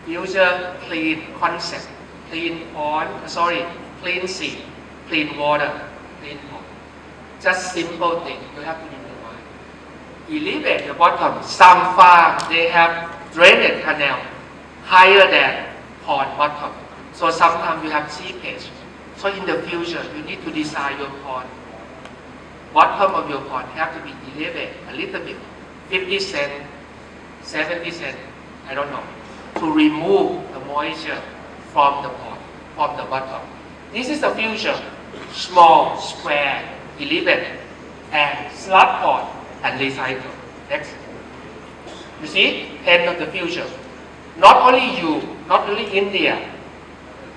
Future clean concept. Clean pond, clean sea, clean water, clean pond. Just simple thing you have to be in mind. elevate the bottom. Some farms, they have drainage canal higher than pond bottom. So sometimes you have seepage. So in the future, you need to design your pond. Bottom of your pond have to be elevated a little bit, 50 cent, 70 cent, I don't know, to remove the moisture from the pond, from the bottom. This is the future. Small, square, elevated, and slab pond and recycle. Next. You see, end of the future. Not only you, not only India,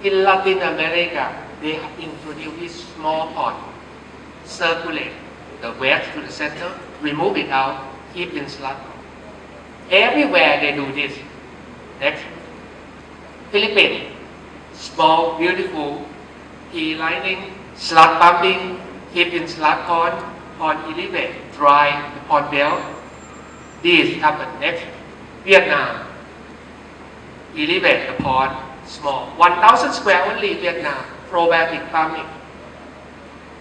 in Latin America, they have introduced this small pond, circulate the waste to the center, remove it out, keep in slab pond. Everywhere they do this. Next. Philippines, small, beautiful, tea lining, slab pumping, keep in slab pond, pond elevate, dry the pond belt. This happened. Next. Vietnam, elevate the pond, small. 1,000 square only Vietnam, probiotic farming.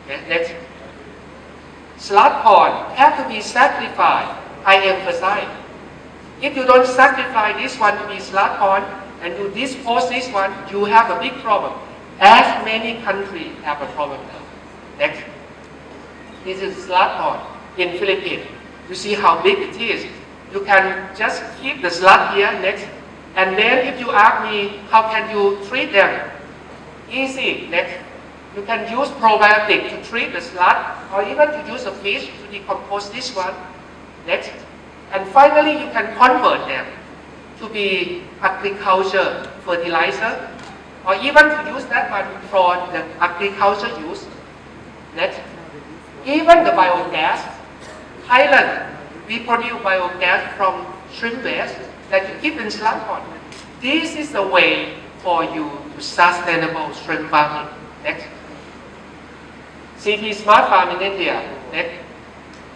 Okay, next. Slab pond have to be sacrificed. I emphasize. If you don't sacrifice this one to be slab pond and you dispose this one, you have a big problem. As many countries have a problem now. Next. This is slab pond in Philippines. You see how big it is. You can just keep the slab here. Next. And then if you ask me, how can you treat them? Easy. Next. You can use probiotic to treat the sludge, or even to use a fish to decompose this one. Next. And finally, you can convert them to be agriculture fertilizer, or even to use that one for the agriculture use. Next. Even the biogas. Thailand, we produce biogas from shrimp waste that you keep in slab pond. This is the way for you to sustainable shrimp farming. Next. CP Smart Farm in India. Next.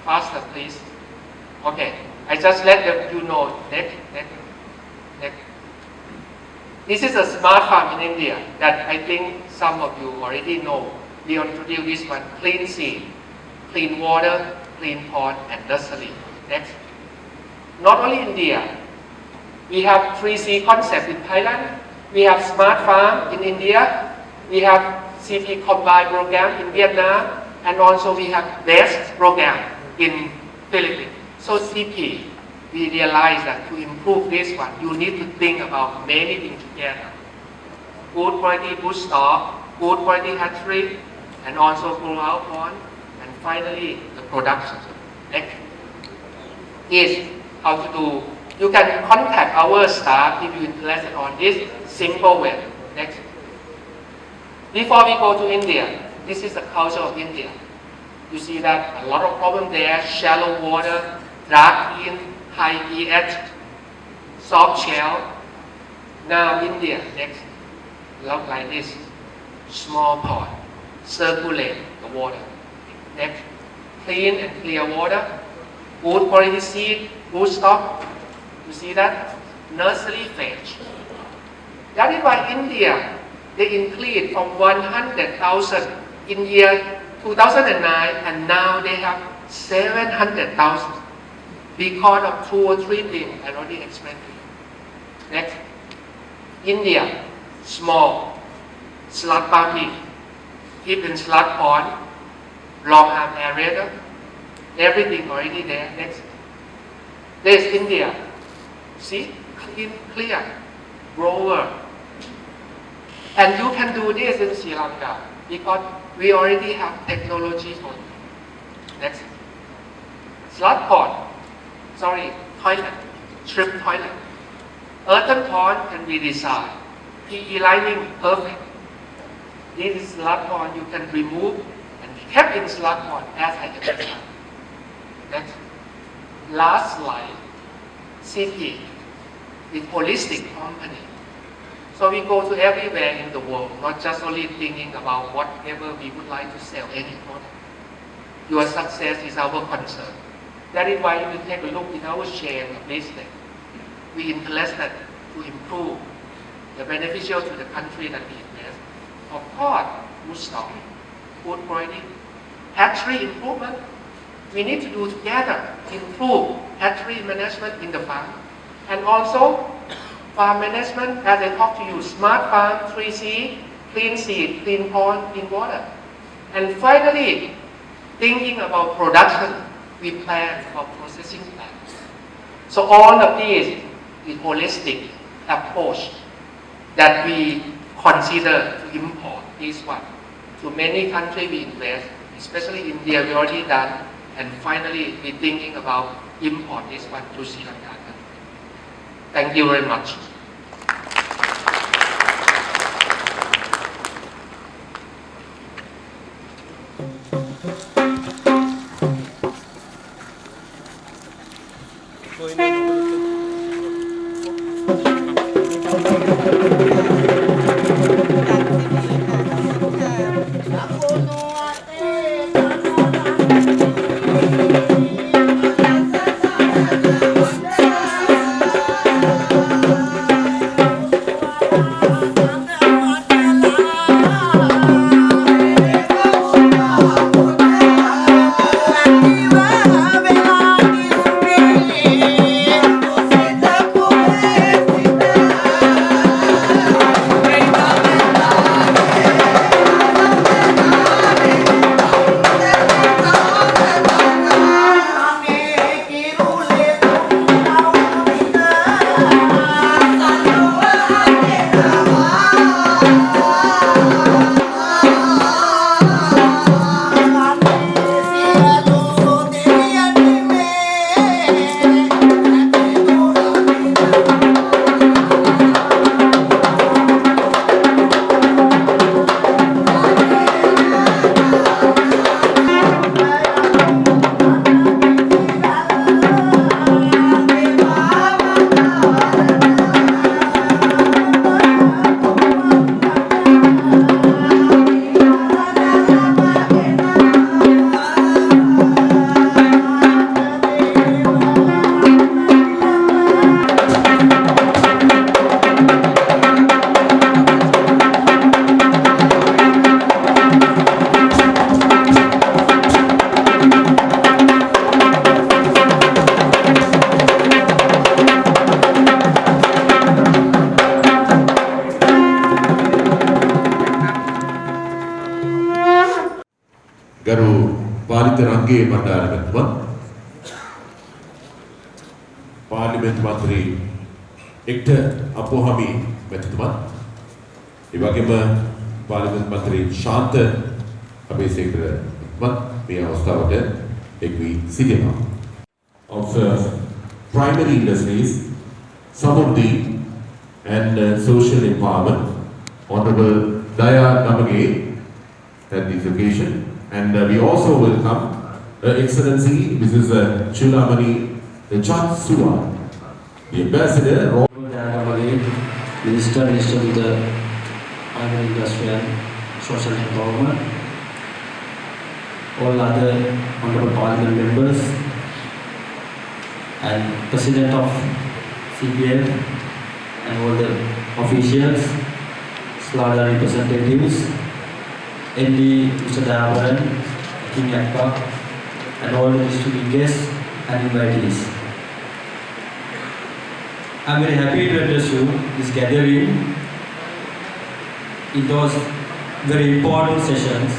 Faster, please. Okay. I just let you know. Next. This is a smart farm in India that I think some of you already know. We introduced this one. Clean seed, clean water, clean pond, and nursery. Next. Not only India. We have 3C concept in Thailand. We have smart farm in India. We have CP combined program in Vietnam. And also we have BEST program in Philippines. So CP, we realize that to improve this one, you need to think about many things together. Good quality food stock, good quality hatchery, and also grow-out pond, and finally the production. Next is how to do. You can contact our staff if you're interested on this simple way. Next. Before we go to India, this is the culture of India. You see that a lot of problem there, shallow water, dark green, high pH, soft shell. Now India, next, look like this, small pond, circulate the water. Next, clean and clear water, good quality seed, good stock. You see that? Nursery phase. That is why India, they increased from 100,000 in year 2009 and now they have 700,000 because of 2 or 3 things I already explained to you. Next, India, small, slug farming, keep in slug pond, long arm aerator, everything already there. Next, there's India, see, clean, clear, grower. And you can do this in Sri Lanka because we already have technology for it. Next, slug pond, toilet, shrimp toilet. Earthen pond can be designed. PE lining, perfect. This is slug pond you can remove and kept in slug pond as I emphasized. Next, last slide, CP with holistic company. So we go to everywhere in the world, not just only thinking about whatever we would like to sell any product. Your success is our concern. That is why if you take a look in our chain of business, we interested to improve the beneficial to the country that we invest. Of course, food stock, food quality, hatchery improvement, we need to do together. improve hatchery management in the farm. And also, farm management, as I talked to you, smart farm, 3C, clean seed, clean pond, clean water. And finally, thinking about production, we plan for processing plants. So all of these is holistic approach that we consider to import this one. To many countries we invest, especially India, we already done, and finally we're thinking about import this one to Sri Lanka. Thank you very much. ගරු පාලිත රංගේ මණ්ඩාරමැතිතුමා පාර්ලිමේන්තු මන්ත්‍රී එක්ටර් අපෝහමි මැතිතුමා ඒ වගේම පාර්ලිමේන්තු මන්ත්‍රී ශාන්ත අබේසේකර මැතිතුමා මේ අවස්ථාවට එක් වී සිටිනවා. Of primary industries, Samurdhi and social empowerment, Honorable Daya Namage at this occasion. And we also welcome Excellency Mrs. Chulamani Chatsua, the Ambassador. Minister with the Primary Industry and Social Empowerment, all other honorable Parliament members, and President of CPF, and all the officials, SLADA representatives, MD Mr. Davaran, King Yakka, and all the distinguished guests and invitees. I am very happy to address you this gathering in those very important sessions.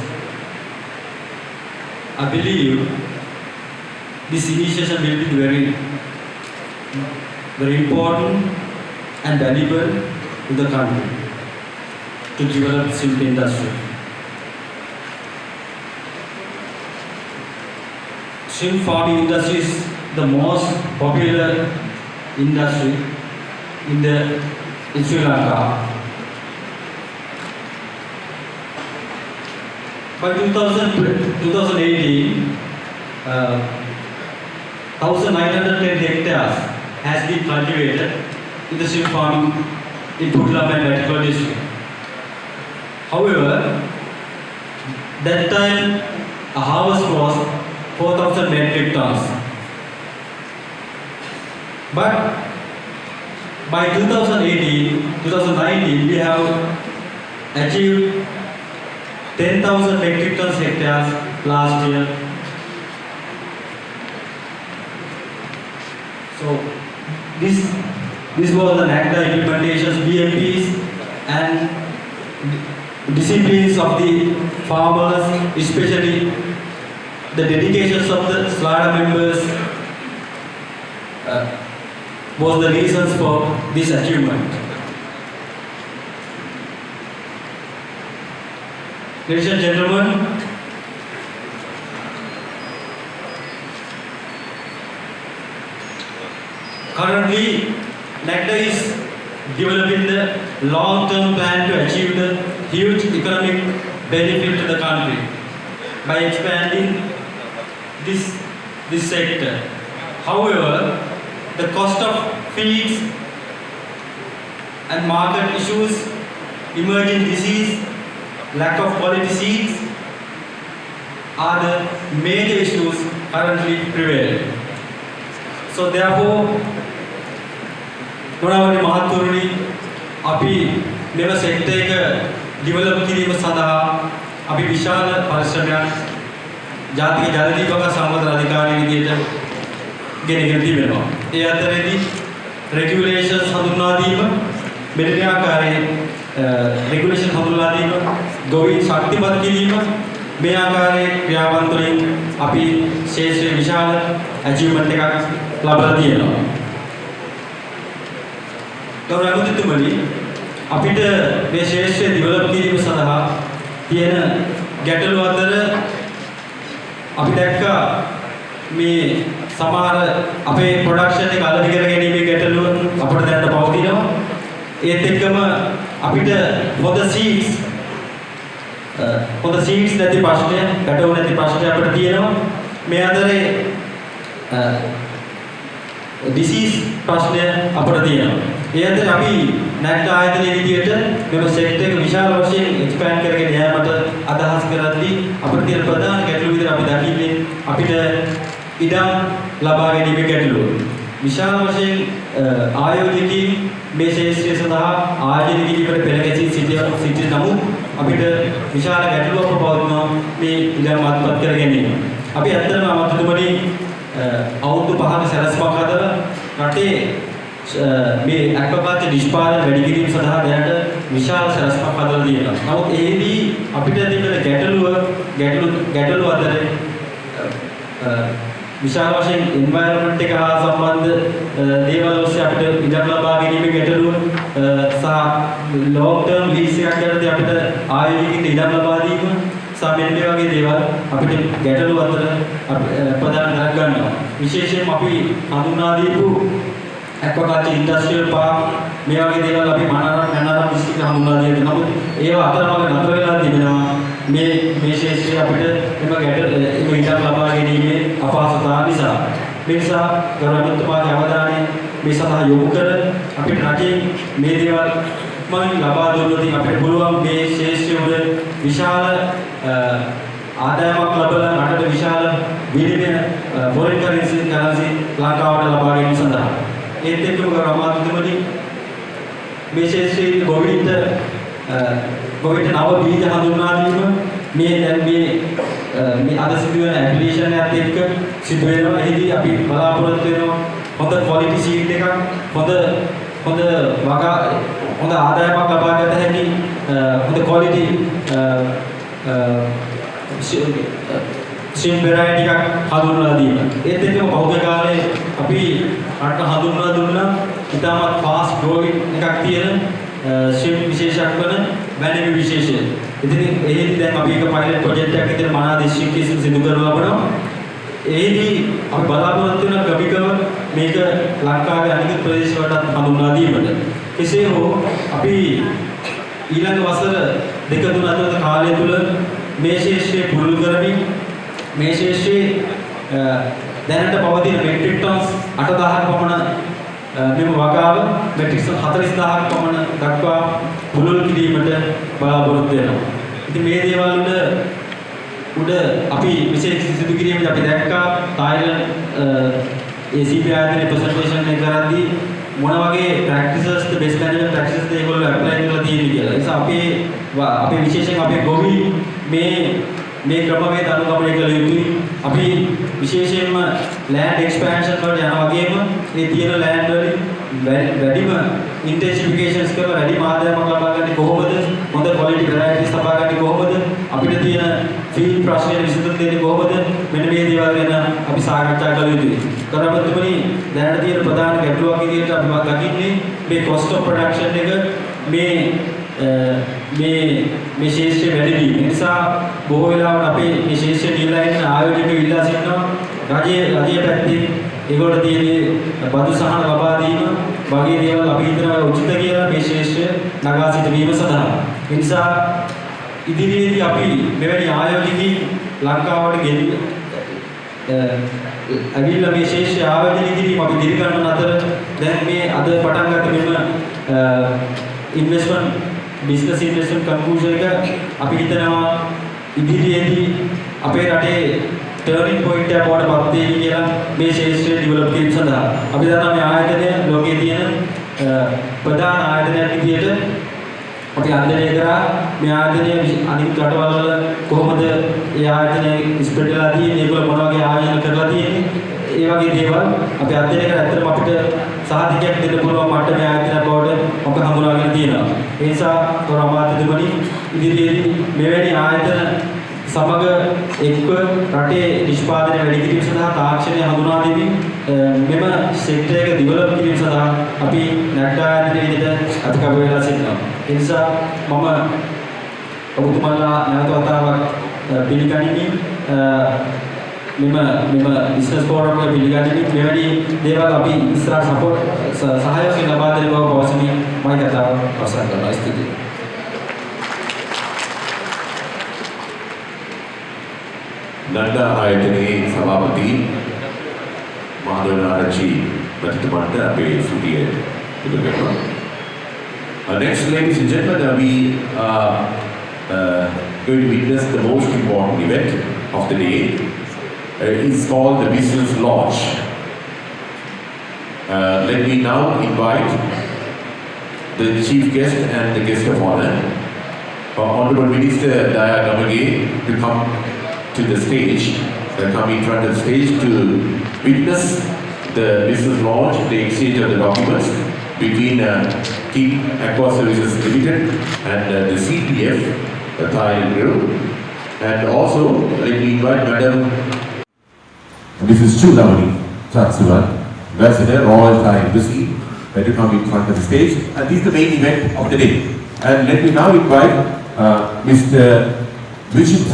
I believe this initiation will be very important and valuable to the country to develop shrimp industry. Shrimp farming industry is the most popular industry in Sri Lanka. By 2018, 1,910 hectares has been cultivated in the shrimp farming in Conclave and Aquaculture district. However, that time a harvest was 4,000 metric tons. But by 2019, we have achieved 10,000 metric tons hectares last year. So this was the NACDA implementations, BMPs, and disciplines of the farmers, especially the dedications of the slaughter members was the reasons for this achievement. Ladies and gentlemen, currently NACDA is developing the long-term plan to achieve the huge economic benefit to the country by expanding this sector. However, the cost of feeds and market issues, emerging disease, lack of quality seeds are the major issues currently prevailing. So therefore, ගොඩාක් මහත්තුරුනි අපි මෙව sector එක develop කිරීම සඳහා අපි විශාල පරිශ්‍රමයක් ජාතික ජල දීපක සම්බන්ධ අධිකාරිය විදිහට ගෙනගෙන තිබෙනවා. ඒ අතරේදී රෙගියුලේෂන්ස් හඳුන්වා දීම, මෙලෙස ආකාරයේ රෙගියුලේෂන් හඳුන්වා දීම, ගොවීන් ශක්තිමත් කිරීම මේ ආකාරයේ ක්‍රියාවන් තුළින් අපි ශේෂ්ත්‍රයේ විශාල අචීව්මන්ට් එකක් ලබා තියෙනවා. ගෞරවනීයතුමනි, අපිට මේ ශේෂ්ත්‍රය ඩෙවලොප් කිරීම සඳහා තියෙන ගැටලු අතර අපි දැක්කා මේ සමහර අපේ ප්‍රොඩක්ෂන් එක අලෙවි කර ගැනීමේ ගැටලුව අපිට දැනට පවතිනවා. ඒත් එක්කම අපිට හොඳ සීඩ්ස් නැති ප්‍රශ්නය, ගැටලු නැති ප්‍රශ්නය අපිට තියෙනවා. මේ අතරේ ඩිසීස් ප්‍රශ්නය අපිට තියෙනවා. ඒ අතර අපි නැක්ඩ ආයතනයේ විදියට මෙව සෙක්ටර් එක විශාල වශයෙන් එක්ස්පෑන්ඩ් කරගෙන යාමට අදහස් කරද්දී අපිට තියෙන ප්‍රධාන ගැටලුව විදිහට අපි දකින්නේ අපිට ඉඩම් ලබා ගැනීමේ ගැටලුව. විශාල වශයෙන් ආයෝජකයන් මේ ශේෂ්ත්‍රය සඳහා ආයෝජන කිරීමට පෙළගැසී සිටින නමුත් අපිට විශාල ගැටලුවක් පවතිනවා මේ ඉඩම් අත්පත් කර ගැනීම. අපි ඇත්තටම අමතතුමනි අවුරුදු 5ක සැලැස්මක් හදලා රටේ මේ aquaculture නිෂ්පාදන වැඩි කිරීම සඳහා දැනට විශාල සැලැස්මක් හදලා තියෙනවා. නමුත් එෙහිදී අපිට තිබෙන ගැටලුව අතරේ විශාල වශයෙන් එන්වයරන්මන්ට් එක හා සම්බන්ධ දේවල් ඔස්සේ අපිට ඉඩම් ලබා ගැනීමේ ගැටලුව සහ ලොන්ග් ටර්ම් ලීස් එකක් යටතේ අපිට ආයෝජකයෙකුට ඉඩම් ලබා දීම සහ මෙන්න මේ වගේ දේවල් අපිට ගැටලුව අතර ප්‍රධාන තැනක් ගන්නවා. විශේෂයෙන්ම අපි හඳුන්වා දීපු aquaculture industrial park මේ වගේ දේවල් අපි මනාරම් දිස්ත්‍රික්කේ හඳුන්වා දෙන්න. නමුත් ඒවා අතරමඟ නතර වෙලා තිබෙනවා. මේ ශේෂ්ත්‍රය අපිට එම ඉඩම් ලබා ගැනීමේ අපහසුතාව නිසා. මේ නිසා ගෞරවනීයතුමාගේ අවධානය මේ සඳහා යොමු කර අපිට රටේ මේ දේවල් ලබා දුන්නොත් අපිට පුළුවන් මේ ශේෂ්ත්‍රය වල විශාල ආදායමක් ලබලා රටට විශාල විනිමය ෆොරෙන් කරන්සි ලංකාවට ලබා ගැනීම සඳහා. ඒත් එක්කම ගෞරවනීයතුමනි මේ ශේෂ්ත්‍රයේ ගොවින්ට නව බීජ හඳුන්වා දීම මේ දැන් මේ අද සිදුවන ඇප්ලිකේෂන් එකත් එක්ක සිදු වෙනවා. එහිදී අපි බලාපොරොත්තු වෙනවා හොඳ ක්වොලිටි සීඩ් එකක්, හොඳ ආදායමක් ලබා ගන්න හැකි හොඳ ක්වොලිටි ශ්‍රීම් වෙරයිටි එකක් හඳුන්වලා දීම. ඒත් එක්කම බෞද්ධ කාලේ අපි රට හඳුන්වලා දුන්නා ඉතාමත් ෆාස්ට් ග්‍රෝවිං එකක් තියෙන ශ්‍රීම් විශේෂයක් වන වැනිමි විශේෂය. ඉතින් එහිදී දැන් අපි එක පයිලට් ප්‍රොජෙක්ට් එකක් විතර මනා දිස්ත්‍රික්කයේ සිදු කරන ලබනවා. එහිදී අපි බලාපොරොත්තු වෙන කවිකව මේක ලංකාවේ අනිත් ප්‍රදේශ වලට හඳුන්වා දීමට. කෙසේ හෝ අපි ඊළඟ වසර 2-3 අතර කාලය තුල මේ ශේෂ්ත්‍රය පුරුදු කරමින් මේ ශේෂ්ත්‍රයේ දැනට පවතින මෙට්‍රික් ටන්ස් 8000ක් පමණ මෙම වගාව මෙට්‍රික් ටන් 40000ක් පමණ දක්වා පුළුල් කිරීමට බලාපොරොත්තු වෙනවා. ඉතින් මේ දේවල් උඩ අපි විශේෂ සිදු කිරීමේදී අපි දැක්කා තායිලන්ත ACP ආයතනයේ ප්‍රසන්ටේෂන් එක කරද්දී මොන වගේ ප්‍රැක්ටිසස් බෙස්ට් මැනේජ්මන්ට් ප්‍රැක්ටිසස් ඒගොල්ලෝ ඇප්ලයි කරලා තියෙන්නේ කියලා. ඒ නිසා අපේ විශේෂයෙන් අපේ ගොවි මේ ක්‍රමවේද අනුගමනය කළ යුතුයි. අපි විශේෂයෙන්ම land expansion වලට යනවා වගේම මේ තියෙන land වලින් වැඩිම intensifications කරලා වැඩි ආදායමක් ලබා ගන්න කොහොමද? හොඳ quality varieties ලබා ගන්න කොහොමද? අපිට තියෙන field ප්‍රශ්න විසඳුම් දෙන්නේ කොහොමද? මෙන්න මේ දේවල් ගැන අපි සාකච්ඡා කළ යුතුයි. කරමතුමනි දැනට තියෙන ප්‍රධාන ගැටලුවක් විදිහට අපි දකින්නේ මේ cost of production එක මේ ශේෂ්ත්‍රය වැඩි වීම. ඒ නිසා බොහෝ වෙලාවට අපේ මේ ශේෂ්ත්‍රය නියලා ඉන්න ආයෝජකයෝ ඉල්ලා සිටිනවා රජයේ පැත්තේ ඒගොල්ලෝ තියෙන බදු සහන ලබා දීම වගේ දේවල් අපි හිතනවා උචිත කියලා මේ ශේෂ්ත්‍රය නගා සිටවීම සඳහා. ඒ නිසා ඉදිරියේදී අපි මෙවැනි ආයෝජකයන් ලංකාවට ගෙනියන අවිල්ල මේ ශේෂ්ත්‍රය ආයෝජනය කිරීම අපි දිරිගන්න අතර දැන් මේ අද පටන් ගත්ත මෙන්න business investment conclusion එක අපි හිතනවා ඉදිරියේදී අපේ රටේ turning point එකක් වඩ පත් වෙයි කියලා මේ ශේෂ්ත්‍රය develop කිරීම සඳහා අපි දන්නවා මේ ආයතනය ලෝකයේ තියෙන ප්‍රධාන ආයතනයක් විදියට අපි අන්දරේ කරා මේ ආයතනය අනිත් රටවල් වල කොහොමද ඒ ආයතනය ස්ප්‍රෙඩ් වෙලා තියෙන්නේ ඒගොල්ලෝ මොන වගේ ආයෝජන කරලා තියෙන්නේ ඒ වගේ දේවල් අපි අධ්‍යයනය කරලා ඇත්තටම අපිට සාධකයක් දෙන්න පුළුවන් මට්ටමේ ආයතනයක් බවට අප හඳුනාගෙන තියෙනවා. ඒ නිසා තොරමාත්‍යතුමනි ඉදිරියේදී මෙවැනි ආයතන සමග එක්ව රටේ නිෂ්පාදනය වැඩි කිරීම සඳහා තාක්ෂණය හඳුනා දෙමින් මෙම සෙක්ටර් එක ඩෙවලොප් කිරීම සඳහා අපි නැග්ඩා ආයතනයේ විදිහට අධිකව වෙලා සිටිනවා. ඒ නිසා මම ඔබතුමාලා නැවත වතාවක් පිළිගනිමින් මෙම බිස්නස් ෆෝරම් එක පිළිගන්නේ මෙවැනි දේවල් අපි ඉස්සරහ සපෝට් සහයෝගය ලබා දෙන බව පවසමින් මම කතාව අවසන් කරනවා. ස්තුතියි. නන්දා ආයතනයේ සභාපති මාධවනාරච්චි ප්‍රතිතුමාට අපේ සුටිය ඉදිරි කරනවා. Next, ladies and gentlemen, we are going to witness the most important event of the day. It's called the Business Launch. Let me now invite the chief guest and the guest of honor, Honorable Minister Daya Gamage, to come to the stage, come in front of the stage to witness the business launch, the exchange of the documents between King Aqua Services Limited and the CPF, the Thailand Group. And also, let me invite Madam Mrs. Chulamani Chatsuvan, Ambassador, Royal Thai Embassy, to come in front of the stage. And this is the main event of the day. And let me now invite Mr. Vijit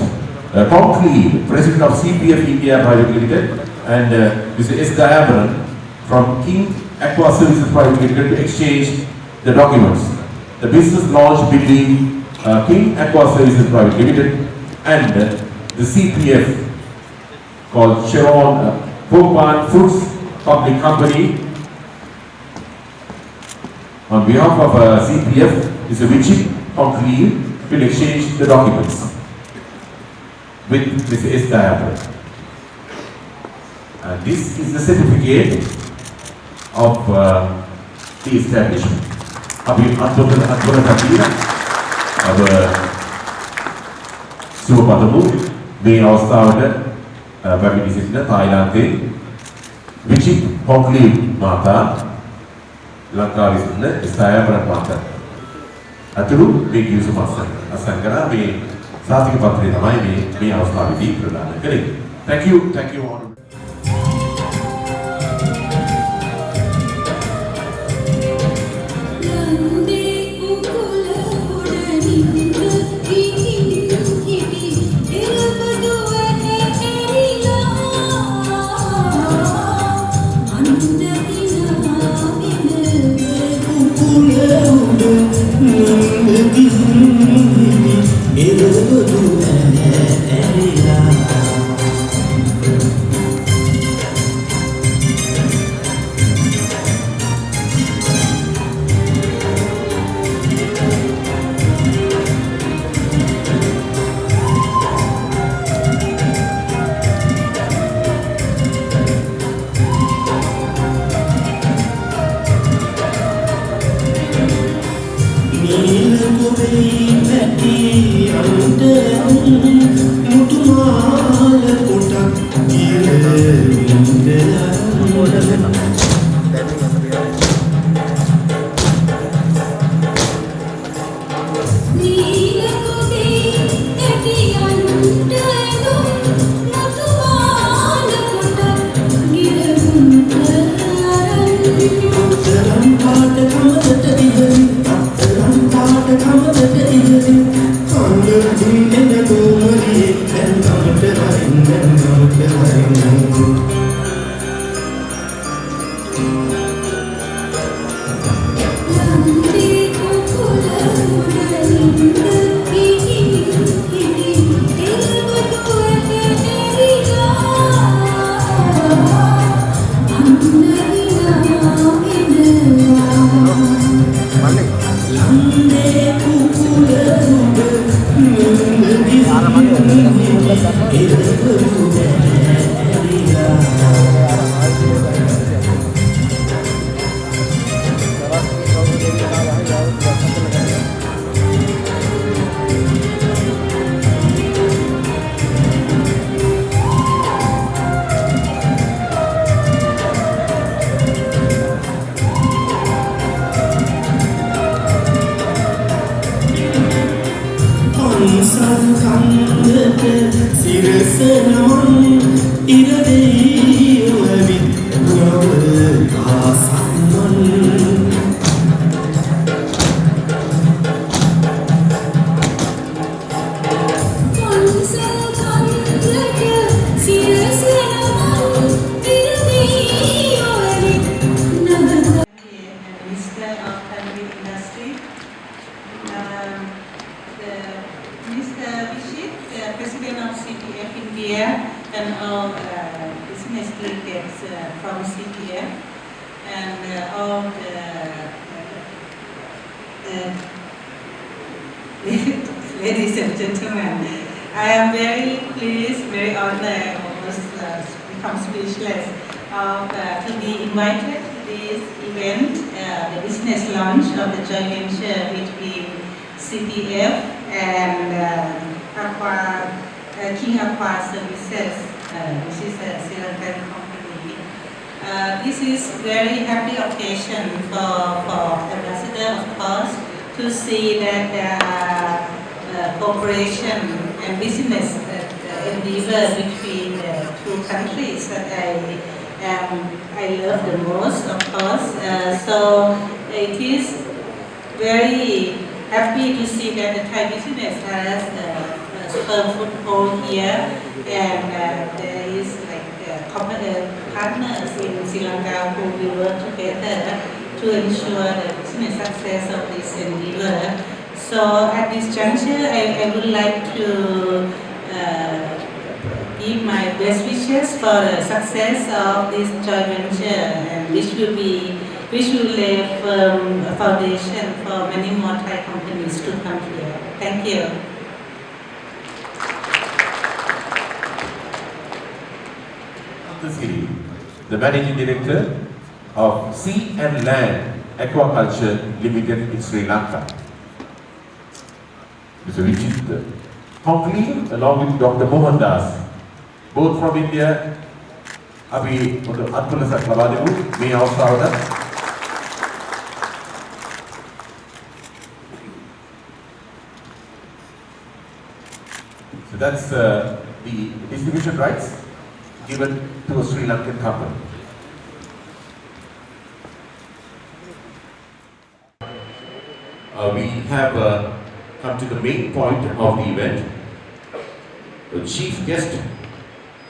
Conclave, President of CPF India Private Limited, and Mr. S. Dayabaran from King Aqua Services Private Limited to exchange the documents. The business launch between King Aqua Services Private Limited and the CPF called Sharon Popan Foods Public Company. On behalf of CPF, Mr. Vijit Conclave will exchange the documents with Mr. S. Dayabaran. And this is the certificate of the establishment. Abhi Advara Tatira, our Subapatamu, මේ අවස්ථාවට පැමිණි සිටින තායිලන්තයේ විචිත් කොන්ක්ලේව් මාතා ලංකාවේ සිටින ස්ථායපරක් මාතා අතුරු මේ කිව්සම අසන් කරා මේ සාතික පත්‍රය තමයි මේ අවස්ථාවේදී ප්‍රදාන කරේ. Thank you all. Ladies and gentlemen, I am very pleased, very honored, almost become speechless, to be invited to this event, the business launch of the joint venture between CPF and King Aqua Services, which is a Sri Lankan company. This is very happy occasion for Ambassador, of course, to see that there are cooperation and business endeavor between the two countries that I love the most, of course. So it is very happy to see that the Thai business has a firm foothold here, and there is like partners in Sri Lanka who will work together to ensure the business success of this endeavor. So at this juncture, I would like to give my best wishes for the success of this joint venture, and which will lay a foundation for many more Thai companies to come here. Thank you. The Managing Director of Sea and Land Aquaculture Limited in Sri Lanka, Mr. Vijit Conclave, along with Dr. Mohan Das, both from India. Abhi untuk atulasak labadimu, me Australia. So that's the distribution rights given to a Sri Lankan company. We have come to the main point of the event. The chief guest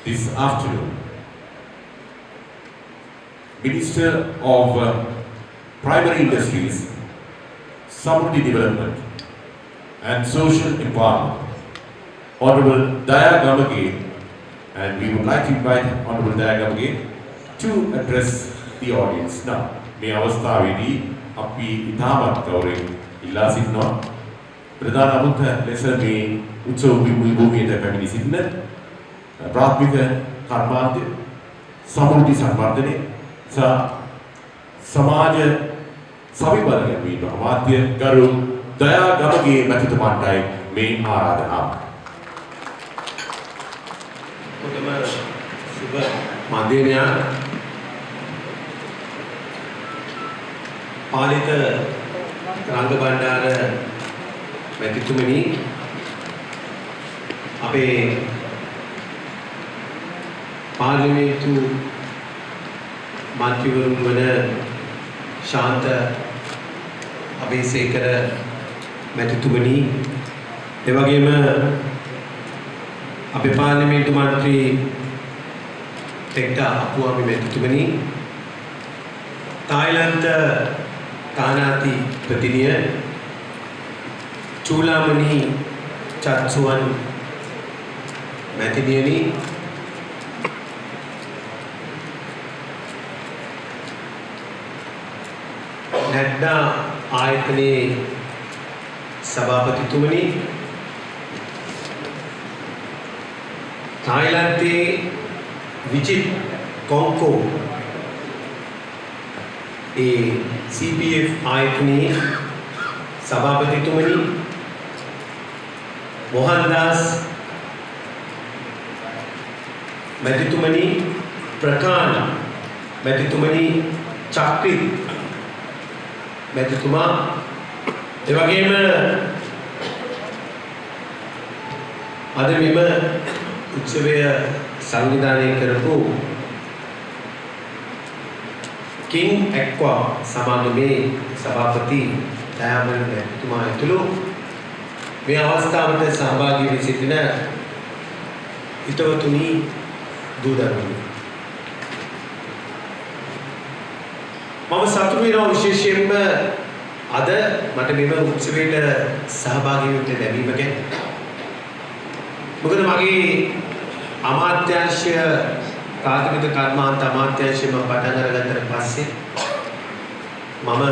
this afternoon, Minister of Primary Industries, Samruddhi Development and Social Empowerment, Honorable Daya Gamage, and we would like to invite Honorable Daya Gamage to address the audience. Now, මේ අවස්ථාවේදී අපි ඉතාමත් ගෞරවයෙන් ඉල්ලා සිටිනවා ප්‍රධාන අමුත්ත ලෙස මේ උත්සව භූමියට පැමිණි සිටින ප්‍රාථමික කර්මාන්තය සමෘද්ධි සංවර්ධනය සහ සමාජ සවිබල ගැනීම අමාත්‍ය ගරු දයා ගමගේ මැතිතුමන්ටයි මේ ආරාධනාව. උතුම සුබ මන්දිරයක් පාලිත රංග බණ්ඩාර මැතිතුමනි අපේ පාර්ලිමේන්තු මන්ත්‍රීවරුන් වන ශාන්ත අබේසේකර මැතිතුමනි එවැගේම අපේ පාර්ලිමේන්තු මන්ත්‍රී ටෙක්ටා අපුවාමි මැතිතුමනි තායිලන්ත තානාති ප්‍රතිනිය චූලාමණි චත්සුවන් මැතිණියනි නැඩ්ඩා ආයතනයේ සභාපතිතුමනි තායිලන්තයේ විජිත් කොංකෝ CPF ආයතනයේ සභාපතිතුමනි මොහන්දාස් මැතිතුමනි ප්‍රකාණ මැතිතුමනි චක්‍රිත් මැතිතුමා එවැගේම අද මෙම උත්සවය සංවිධානය කරපු කිං ඇක්වා සමාගමේ සභාපති දයාමල් මැතිතුමා ඇතුළු මේ අවස්ථාවට සහභාගී වී සිටින හිතවතුනි දූ දරුවනි මම සතුටු වෙනවා විශේෂයෙන්ම අද මට මෙම උත්සවයට සහභාගී වෙන්න ලැබීම ගැන. මොකද මගේ අමාත්‍යාංශය ප්‍රාථමික කර්මාන්ත අමාත්‍යාංශය මම පටන් අරගත්තට පස්සේ මම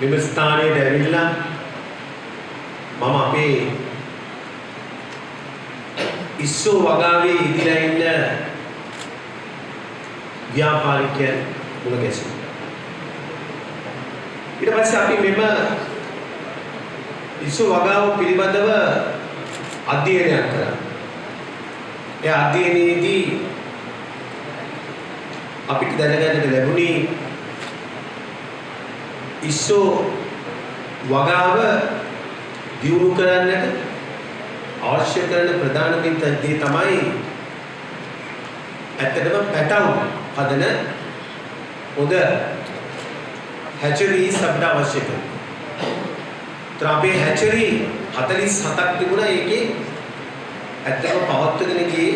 මෙම ස්ථානයට ඇවිල්ලා මම අපේ ඉස්සෝ වගාවේ ඉදිරිය ඉන්න ව්‍යාපාරිකයන් මුණ ගැසුවා. ඊට පස්සේ අපි මෙම ඉස්සෝ වගාව පිළිබඳව අධ්‍යයනයක් කරා. ඒ අධ්‍යයනයේදී අපිට දැනගන්නට ලැබුණේ ඉස්සෝ වගාව දියුණු කරන්නට අවශ්‍ය කරන ප්‍රධානම දේ තමයි ඇත්තටම පැටව් හදන හොඳ හැචරීස් අපිට අවශ්‍ය කරනවා. අපේ හැචරි 47ක් තිබුණා. ඒකේ ඇත්තටම පවත්වගෙන ගියේ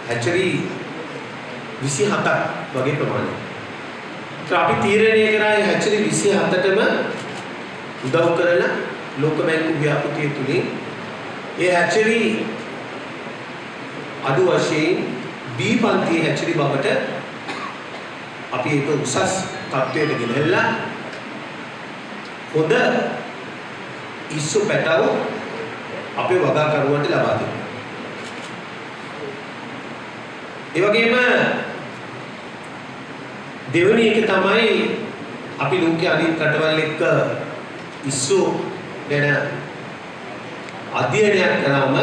හැචරි 27ක් වගේ ප්‍රමාණයක්. අපි තීරණය කරා මේ හැචරි 27ටම උදව් කරලා ලෝක බැංකු ව්‍යාපෘතිය තුලින් ඒ හැචරි අඩු වශයෙන් B පන්ති හැචරි බවට අපි ඒක උසස් තත්ත්වයට ගෙනල්ලා හොඳ ඉස්සු පැටව අපේ වගාකරුවන්ට ලබා දෙනවා. ඒ වගේම දෙවෙනි එක තමයි අපි ලෝකයේ අනිත් රටවල් එක්ක ඉස්සු ගැන අධ්‍යයනයක් කරාම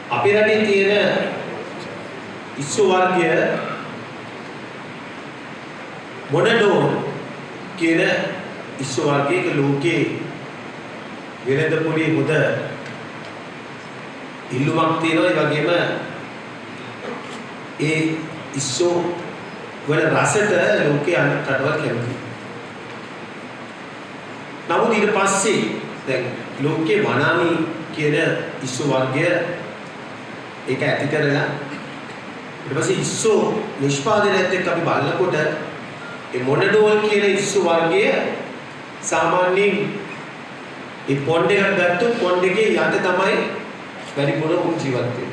අපේ රටේ තියෙන ඉස්සු වර්ගය මොනඩෝ කියන ඉස්සු වර්ගයක ලෝකයේ වෙළඳ පොලේ හොඳ ඉල්ලුමක් තියෙනවා. ඒ වගේම ඒ ඉස්සු වල රසට ලෝකයේ අනිත් රටවල් කැමතියි. නමුත් ඊට පස්සේ දැන් ලෝකයේ වනාමි කියන ඉස්සු වර්ගය ඒක ඇති කරලා ඊට පස්සේ ඉස්සු නිෂ්පාදනයත් එක්ක අපි බලනකොට ඒ මොනඩෝල් කියන ඉස්සු වර්ගය සාමාන්‍යයෙන් ඒ පොන්ඩ් එකක් ගත්තොත් පොන්ඩ් එකේ යට තමයි වැඩිපුර උන් ජීවත් වෙන්නේ.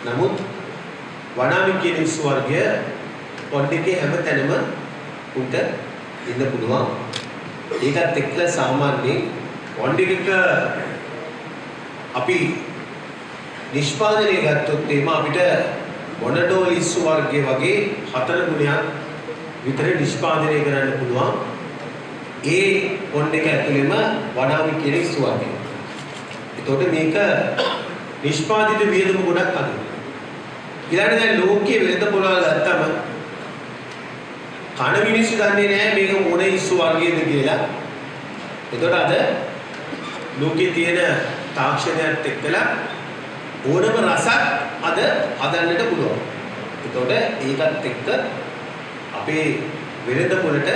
නමුත් වනාමි කියන ඉස්සු වර්ගය පොන්ඩ් එකේ හැම තැනම උන්ට ඉන්න පුළුවන්. ඒකත් එක්ක සාමාන්‍යයෙන් පොන්ඩ් එකක අපි නිෂ්පාදනය ගත්තොත් එම අපිට මොනඩෝල් ඉස්සු වර්ගය වගේ 4 ගුණයක් විතර නිෂ්පාදනය කරන්න පුළුවන්. ඒ පොන්ඩ් එක ඇතුළේම වනාමි කියන ඉස්සු වර්ගය. එතකොට මේක නිෂ්පාදිත වියදම ගොඩක් අඩුයි. ඊළඟට දැන් ලෝකයේ වෙළඳ පොළවල් ගත්තම කන මිනිස්සු දන්නේ නැහැ මේක මොන ඉස්සු වර්ගයේද කියලා. එතකොට අද ලෝකයේ තියෙන තාක්ෂණයත් එක්කලා ඕනම රසක් අද හදන්නට පුළුවන්. එතකොට ඒකත් එක්ක අපේ වෙළඳ පොළට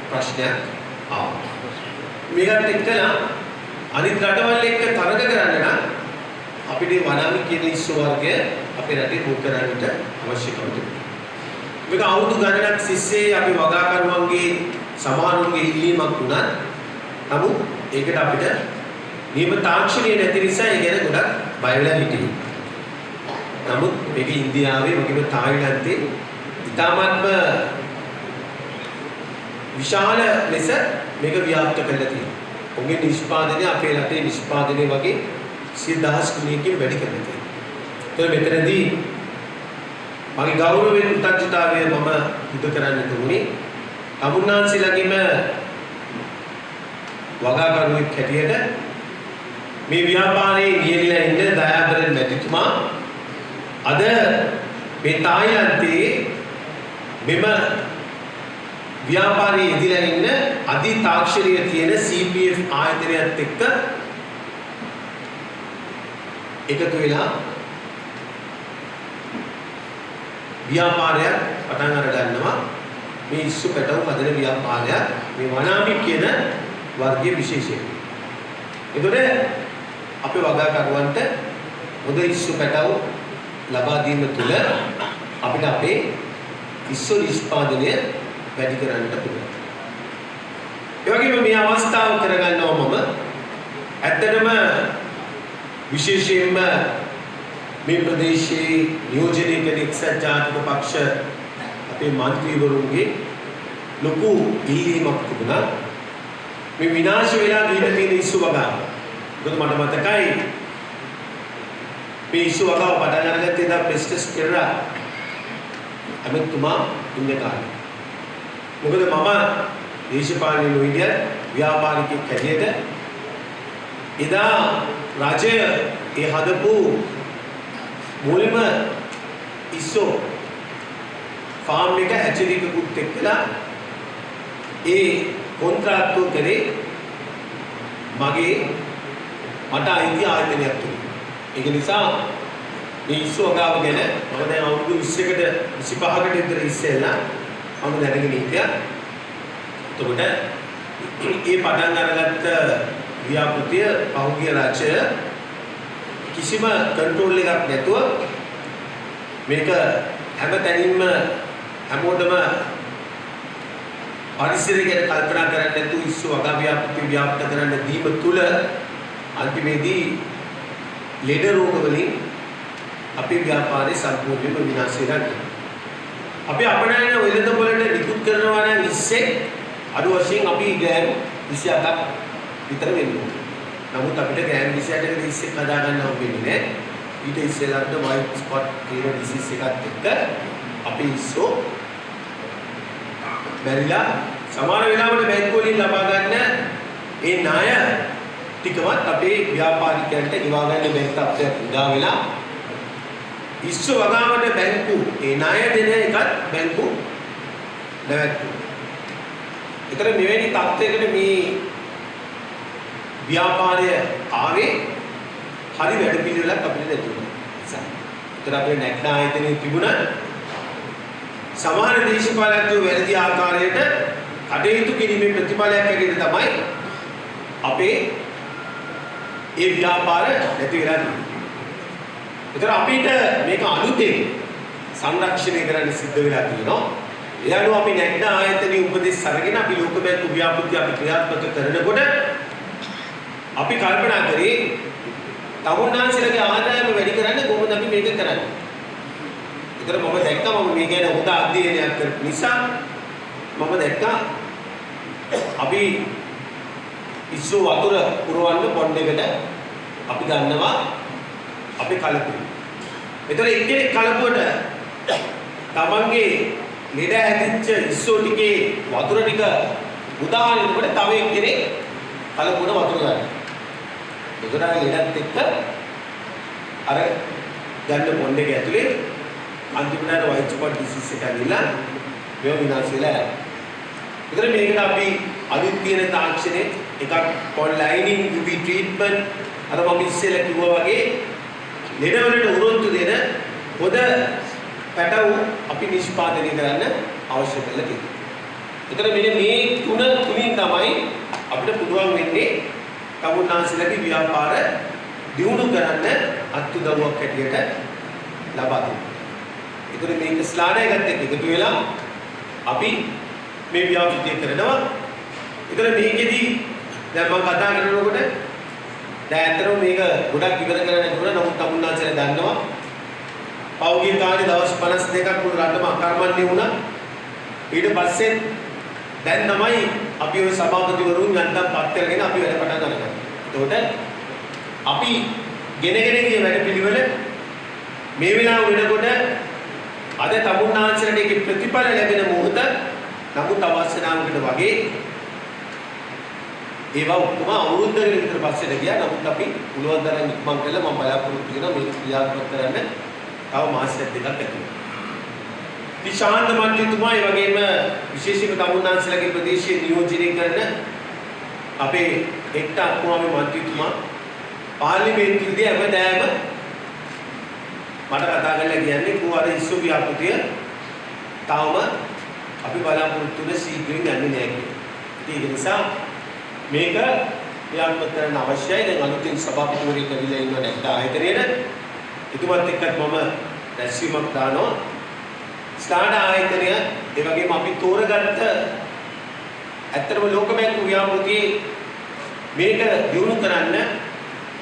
ප්‍රශ්නයක් ආවා. මේකට එක්කලා අනිත් රටවල් එක්ක තරඟ කරන්න නම් අපිට වනාමි කියන ඉස්සු වර්ගය අපේ රටේ පුහුණු කරන්නට අවශ්‍යකම තිබෙනවා. මේක අවුරුදු ගණනක් තිස්සේ අපි වගාකරුවන්ගේ සමානුන්ගේ ඉල්ලීමක් වුණා. නමුත් ඒකට අපිට නියම තාක්ෂණය නැති නිසා ඒ ගැන ගොඩක් බය වෙලා හිටියේ. නමුත් මේක ඉන්දියාවේ වගේම තායිලන්තේ ඉතාමත්ම විශාල ලෙස මේක ව්‍යාප්ත කරලා තියෙනවා. ඔගේ නිෂ්පාදනය අපේ රටේ නිෂ්පාදනය වගේ 100,000 ගුණයකින් වැඩි කරලා තියෙනවා. ඒතකොට මෙතනදී මගේ ගෞරවයෙන් කෘතඥතාවය මම පුද කරන්නට උනේ තමුන්නාන්සිලගේම වගාකරුවෙක් හැටියට මේ ව්‍යාපාරයේ නියැලලා ඉන්න දයාබරන් මැතිතුමා අද මේ තායිලන්තයේ මෙම ව්‍යාපාරයේ ඉදිරියට ඉන්න අධි තාක්ෂණීය තියෙන CPF ආයතනයත් එක්ක එකතු වෙලා ව්‍යාපාරයක් පටන් අර ගන්නවා. මේ ඉස්සු පැටව හදන ව්‍යාපාරයක් මේ වනාමි කියන වර්ගයේ විශේෂයෙන්. එතකොට අපේ වගාකරුවන්ට හොඳ ඉස්සු පැටව ලබා දීම තුළ අපිට අපේ ඉස්සු නිෂ්පාදනය වැඩි කරන්නට පුළුවන්. ඒ වගේම මේ අවස්ථාව කරගන්නවා මම ඇත්තටම විශේෂයෙන්ම මේ ප්‍රදේශයේ නියෝජනය කළ එක්සත් ජාතික පක්ෂ අපේ මන්ත්‍රීවරුන්ගේ ලොකු ඉල්ලීමක් තිබුණා. මේ විනාශ වෙලා ගිහින් තියෙන ඉස්සු වගාව. මොකද මට මතකයි මේ ඉස්සු වගාව පටන් අරගත්තේ දා ප්‍රෙස්ටස් පෙරේරා අමෙතුමා ඉන්න කාලේ. මොකද මම දේශපාලන නොවිදිය ව්‍යාපාරිකයෙක් හැටියට එදා රජය ඒ හදපු මුලින්ම ඉස්සෝ ෆාම් එක හැචරිකකුත් එක්කලා ඒ කොන්ත්‍රාත්තුව කරේ මගේ මට අයිති ආයතනයක් තිබුණා. ඒක නිසා මේ ඉස්සෝ වගාව ගැන මම දැන් අවුරුදු 20කට 25කට විතර ඉස්සෙල්ලා මම දැනගෙන හිටියා. එතකොට ඒ පටන් අරගත්ත ව්‍යාපෘතිය පහුගිය රාජ්‍ය කිසිම කන්ට්‍රෝල් එකක් නැතුව මේක හැමතැනින්ම හැමෝටම පරිසරය ගැන කල්පනා කරන්නේ නැතුව ඉස්සු වගා ව්‍යාප්ත කරන්න දීම තුල අන්තිමේදී ලෙඩ රෝග වලින් අපේ ව්‍යාපාරය සම්පූර්ණයෙන්ම විනාශ වෙනවා. අපි අපනයන වෙළඳ පොළට නිකුත් කරනවා නම් ඉස්සේ අඩු වශයෙන් අපි ග්‍රෑම් 27ක් විතර වෙනවා. නමුත් අපිට ග්‍රෑම් 28කට ඉස්සේ හදා ගන්න හම්බෙන්නේ නැහැ. ඊට ඉස්සෙල්ලාට වයිට් ස්පොට් කියන ඩිසීස් එකත් එක්ක අපි ඉස්සෝ බැරිලා සමාන වෙලාවට බැංකු වලින් ලබා ගන්න ඒ ණය ටිකවත් අපේ ව්‍යාපාරිකයන්ට ගෙවා ගන්න බැරි තත්ත්වයක් උදා වෙලා ඉස්සෝ වගාවට බැංකු ඒ ණය දෙන එකත් බැංකු නැවැත්තුවා. ඒතර මෙවැනි තත්ත්වයකට මේ ව්‍යාපාරය ආවේ හරි වැඩ පිළිවෙලක් අපිට නැතුණා. ඒතර අපේ නැග්නා ආයතනයේ තිබුණ සමහර දේශපාලකයෝ වැරදි ආකාරයට කටයුතු කිරීමේ ප්‍රතිඵලයක් හැටියට තමයි අපේ ඒ ව්‍යාපාර නැති වෙලා තියෙන්නේ. ඒතර අපිට මේක අලුතෙන් සංරක්ෂණය කරන්න සිද්ධ වෙලා තියෙනවා. ඒ අනුව අපි නැග්නා ආයතනයේ උපදෙස් අරගෙන අපි ලෝක බැංකු ව්‍යාපෘති අපි ක්‍රියාත්මක කරනකොට අපි කල්පනා කරේ තමුන්නාන්සලගේ ආදායම වැඩි කරන්න කොහොමද අපි මේක කරන්නේ? ඒතර මම දැක්කා මම මේ ගැන හොඳ අධ්‍යයනයක් කරපු නිසා මම දැක්කා අපි ඉස්සු වතුර පුරවන්න පොණ්ඩ එකට අපි ගන්නවා අපි කලපුවයි. ඒතර එක්කෙනෙක් කලපුවට තමන්ගේ ලෙඩ හැදිච්ච ඉස්සු ටිකේ වතුර ටික උදාහරණයකට තව එක්කෙනෙක් කලපුවට වතුර ගන්නවා. ඒතරගේ ලෙඩත් එක්ක අර ගන්න පොණ්ඩ එක ඇතුලේ අන්තිමට වයිට් ස්පොට් ඩිසීස් එක ඇවිල්ලා මේව විනාශ වෙලා යනවා. ඒතර මේකට අපි අලුත් තියෙන තාක්ෂණේ එකක් ඔන්ලයිනින් UV ට්‍රීට්මන්ට් අර මම ඉස්සෙල්ලා කිව්වා වගේ ලෙඩවලට උරොත්තු දෙන පොද පැටවු අපි නිෂ්පාදනය කරන්න අවශ්‍ය කරලා තියෙනවා. ඒතර මෙන්න මේ තුنين තමයි අපිට පුළුවන් වෙන්නේ තමුන්නාන්සලගේ ව්‍යාපාර දියුණු කරන්න අත්උදව්වක් හැටියට ලබා දෙන්න. ඒතර මේක ස්ලාඩයකට එකතු වෙලා අපි මේ ව්‍යාපෘතිය කරනවා. ඒතර මේකෙදි දැන් මම කතා කරනකොට දැන් ඇත්තටම මේක ගොඩක් ඉවර කරන්න ඕන. නමුත් තමුන්නාන්සල දන්නවා පෞගිය කාලේ දවස් 52ක් මුළු රටම අකර්මණ්‍ය වුණා. ඊට පස්සේ දැන් තමයි අපි ওই සභාපතිවරුන් යන්තම් පත් කරගෙන අපි වැඩ පටන් ගන්නවා. එතකොට අපි ගෙනගෙන ගිය වැඩ පිළිවෙල මේ වෙලාව වෙනකොට අද තමුන්නාන්සලට ඒකේ ප්‍රතිඵල ලැබෙන මොහොත නමුත් අවශ්‍යතාවකට වගේ ඒවා ඔක්කොම අවුරුද්දකට විතර පස්සේට ගියා. නමුත් අපි පුළුවන් තරම් ඉක්මන් කළා. මම බලාපොරොත්තු වෙනවා මේක ක්‍රියාත්මක කරන්න තව මාසයක් දෙකක් ඇතුළත. විශාන්ත මන්ත්‍රීතුමා ඒ වගේම විශේෂයෙන්ම තමුන්නාන්සලගේ ප්‍රදේශයේ නියෝජනය කරන අපේ එක්ට අක්මාවේ මන්ත්‍රීතුමා පාර්ලිමේන්තුවේදී හැමදාම මට කතා කරලා කියන්නේ කොහොමද ඉස්සු ව්‍යාපෘතිය තාම අපි බලාපොරොත්තු වෙන සීග්‍රයෙන් යන්නේ නැහැ කියලා. ඒක නිසා මේක ක්‍රියාත්මක කරන්න අවශ්‍යයි. දැන් අලුතින් සභාපතිවරයෙක් ඇවිල්ලා ඉන්නවා නැක්ට ආයතනයේ. එතුමත් එක්කත් මම රැස්වීමක් දානවා. ස්ථාන ආයතනය ඒ වගේම අපි තෝරගත්ත ඇත්තටම ලෝක බැංකුව ව්‍යාපෘතියේ මේක දියුණු කරන්න